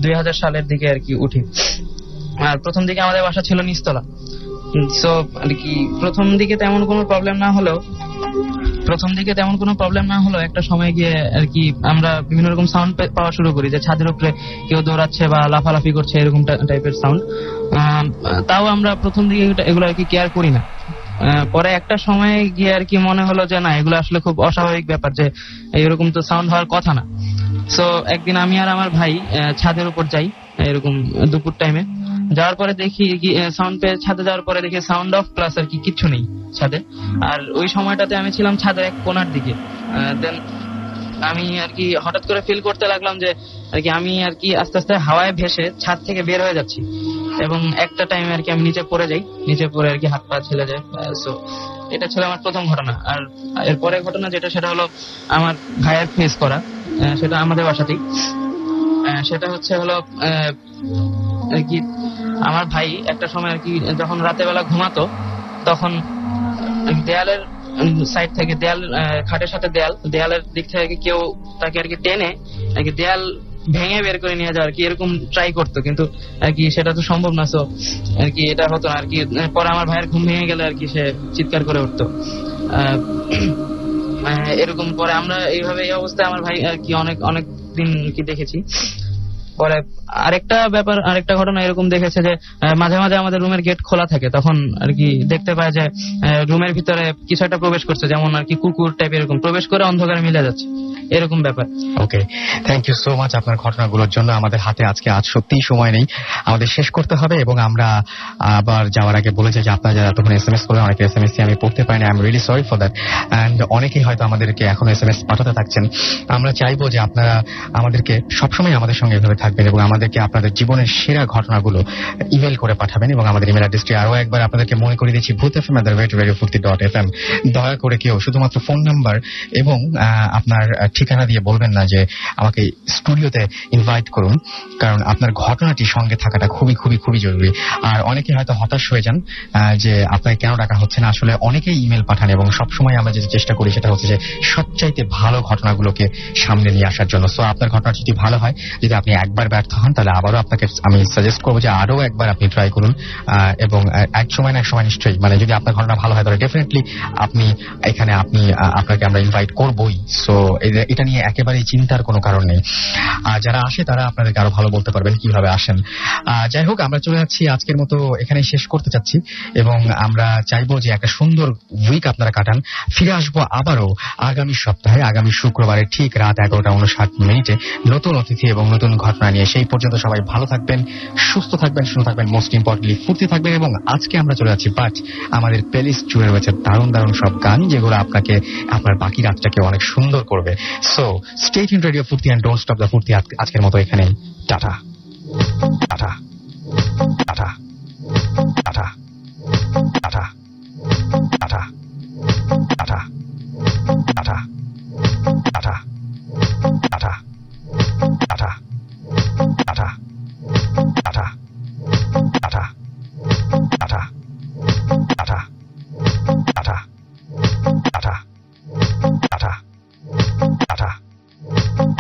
2000 সালের দিকে আর কি উঠি। আর প্রথম দিকে আমাদের বাসা ছিল নিচতলা। সো আর কি প্রথম দিকে তেমন কোনো প্রবলেম না হলেও একটা সময় গিয়ে আর কি আমরা বিভিন্ন রকম সাউন্ড পাওয়া শুরু করি, যে ছাদের উপরে কেউ দৌড়াচ্ছে বা লাফালাফি করছে, এরকম টাইপের সাউন্ড। তাও আমরা প্রথম দিকে এগুলো আর কি কেয়ার করি না। পরে একটা সময় গিয়ে আর কি মনে হলো যে না, এগুলো আসলে খুব অস্বাভাবিক ব্যাপার, যে এরকম তো সাউন্ড হওয়ার কথা না। সো একদিন আমি আর আমার ভাই ছাদের উপর যাই এরকম দুপুর টাইমে। যাওয়ার পরে দেখি সাউন্ড পেয়ে ছাদে যাওয়ার পরে দেখি সাউন্ড অফ প্লাস আর কি কিচ্ছু নেই ছাদে। আর ওই সময়টাতে আমি ছিলাম ছাদের এক কোণার দিকে। দেন আমি আর কি হঠাৎ করে ফিল করতে লাগলাম যে আর কি আমি আর কি আস্তে আস্তে হাওয়ায় ভেসে ছাদ থেকে বের হয়ে যাচ্ছি, এবং একটা টাইমে আর কি আমি নিচে পড়ে যাই, নিচে পড়ে আর কি হাত পা ছেলে যায়। সো এটা ছিল আমার প্রথম ঘটনা। আর এরপরে ঘটনা যেটা, সেটা হলো আমার ভাইয়ের ফেস করা, সেটা আমাদের বাসাতেই। সেটা হলো আর কি আমার ভাই একটা সময় আর কি যখন রাতে বেলা ঘুমাতো, তখন দেয়ালের সাইড থেকে খাটের সাথে দেয়ালের দিক থেকে কেউ তাকে আর কি টেনে আর কি দেয়াল ভেঙে বের করে নিয়ে যাওয়ার কি এরকম ট্রাই করতো, কিন্তু আর কি সেটা তো সম্ভব না। সো আর কি এটা হতো না আর কি। পরে আমার ভাইয়ের ঘুম ভেঙে গেলে আর কি সে চিৎকার করে উঠতো। এরকম পরে আমরা এইভাবে এই অবস্থায় আমার ভাই আর কি অনেক দিন কি দেখেছি। পরে আরেকটা ঘটনা এরকম দেখেছে যে মাঝে মাঝে আমাদের রুমের গেট খোলা থাকে, তখন আর কি দেখতে পায় যে রুমের ভিতরে কিছু একটা প্রবেশ করছে, যেমন আর কি কুকুর টাইপ এরকম প্রবেশ করে অন্ধকারে মিলে যাচ্ছে, এরকম ব্যাপার। ওকে, থ্যাংক ইউ সো মাচ আপনার ঘটনাগুলোর জন্য। আমাদের হাতে আজ সত্যিই সময় নেই, আমাদের শেষ করতে হবে। এবং আমরা আবার যাওয়ার আগে বলে যাই যে আপনারা যারা তখন SMS করলেন, অনেকে SMS আমি পড়তে পারিনি, I am really sorry for that. And অনেকেই হয়তো আমাদেরকে এখন SMS পাঠাতে থাকছেন। আমরা চাইবো যে আপনারা আমাদেরকে সবসময় আমাদের সঙ্গে এভাবে থাকবেন এবং আমাদেরকে আপনাদের জীবনের সেরা ঘটনাগুলো ইমেল করে পাঠাবেন। এবং আমাদের ইমেল অ্যাড্রেসটি আরো একবার আপনাদেরকে মনে করে দিচ্ছি, bhutfm@radiofurti.fm। দয়া করে কেউ শুধুমাত্র ফোন নাম্বার এবং আপনার ঠিকানা দিয়ে বলবেন না যে আমাকে স্টুডিওতে ইনভাইট করুন, কারণ আপনার ঘটনাটি সঙ্গে থাকাটা খুবই খুবই খুবই জরুরি। আর অনেকে হয়তো হতাশ হয়ে যান যে আপনাকে কেন ডাকা হচ্ছে না। আসলে অনেকেই ইমেল পাঠান এবং সবসময় আমরা যে চেষ্টা করি সেটা হচ্ছে যে সবচাইতে ভালো ঘটনাগুলোকে সামনে নিয়ে আসার জন্য। সো আপনার ঘটনা যদি ভালো হয়, যদি আপনি একবার ব্যর্থ হন, তাহলে আবারও আপনাকে আমি সাজেস্ট করবো যে আরো একবার আপনি ট্রাই করুন। এবং এক সময় না এক সময় নিশ্চয়ই, মানে যদি আপনার ঘটনা ভালো হয় তাহলে ডেফিনেটলি আপনাকে আমরা ইনভাইট করবোই। সো এটা নিয়ে একেবারেই চিন্তার কোনো কারণ নেই। যারা আসে তারা আপনাদেরকে আরো ভালো বলতে পারবেন কিভাবে আসেন। যাই হোক, আমরা চলে যাচ্ছি আজকের মতো এখানেই শেষ করতে চাচ্ছি এবং আমরা চাইবো যে একটা সুন্দর উইক আপনারা কাটান। ফিরে আসবো আবারও আগামী সপ্তাহে, আগামী শুক্রবারে ঠিক রাত 11:59 নতুন অতিথি এবং নতুন ঘটনা নিয়ে। সেই পর্যন্ত সবাই ভালো থাকবেন, সুস্থ থাকবেন, সুন্দর থাকবেন, মোস্ট ইম্পর্টেন্টলি ফুর্তি থাকবেন। এবং আজকে আমরা চলে যাচ্ছি, বাট আমাদের প্লেলিস্ট জুড়ে রয়েছে দারুণ দারুণ সব গান, যেগুলো আপনাকে আপনার বাকি রাতটাকে অনেক সুন্দর করবে। সো স্টে টিউনড রেডিও ফুর্তি এন্ড ডোন্ট স্টপ দ্য ফুর্তি। আজকের মতো এখানেই, টাটা।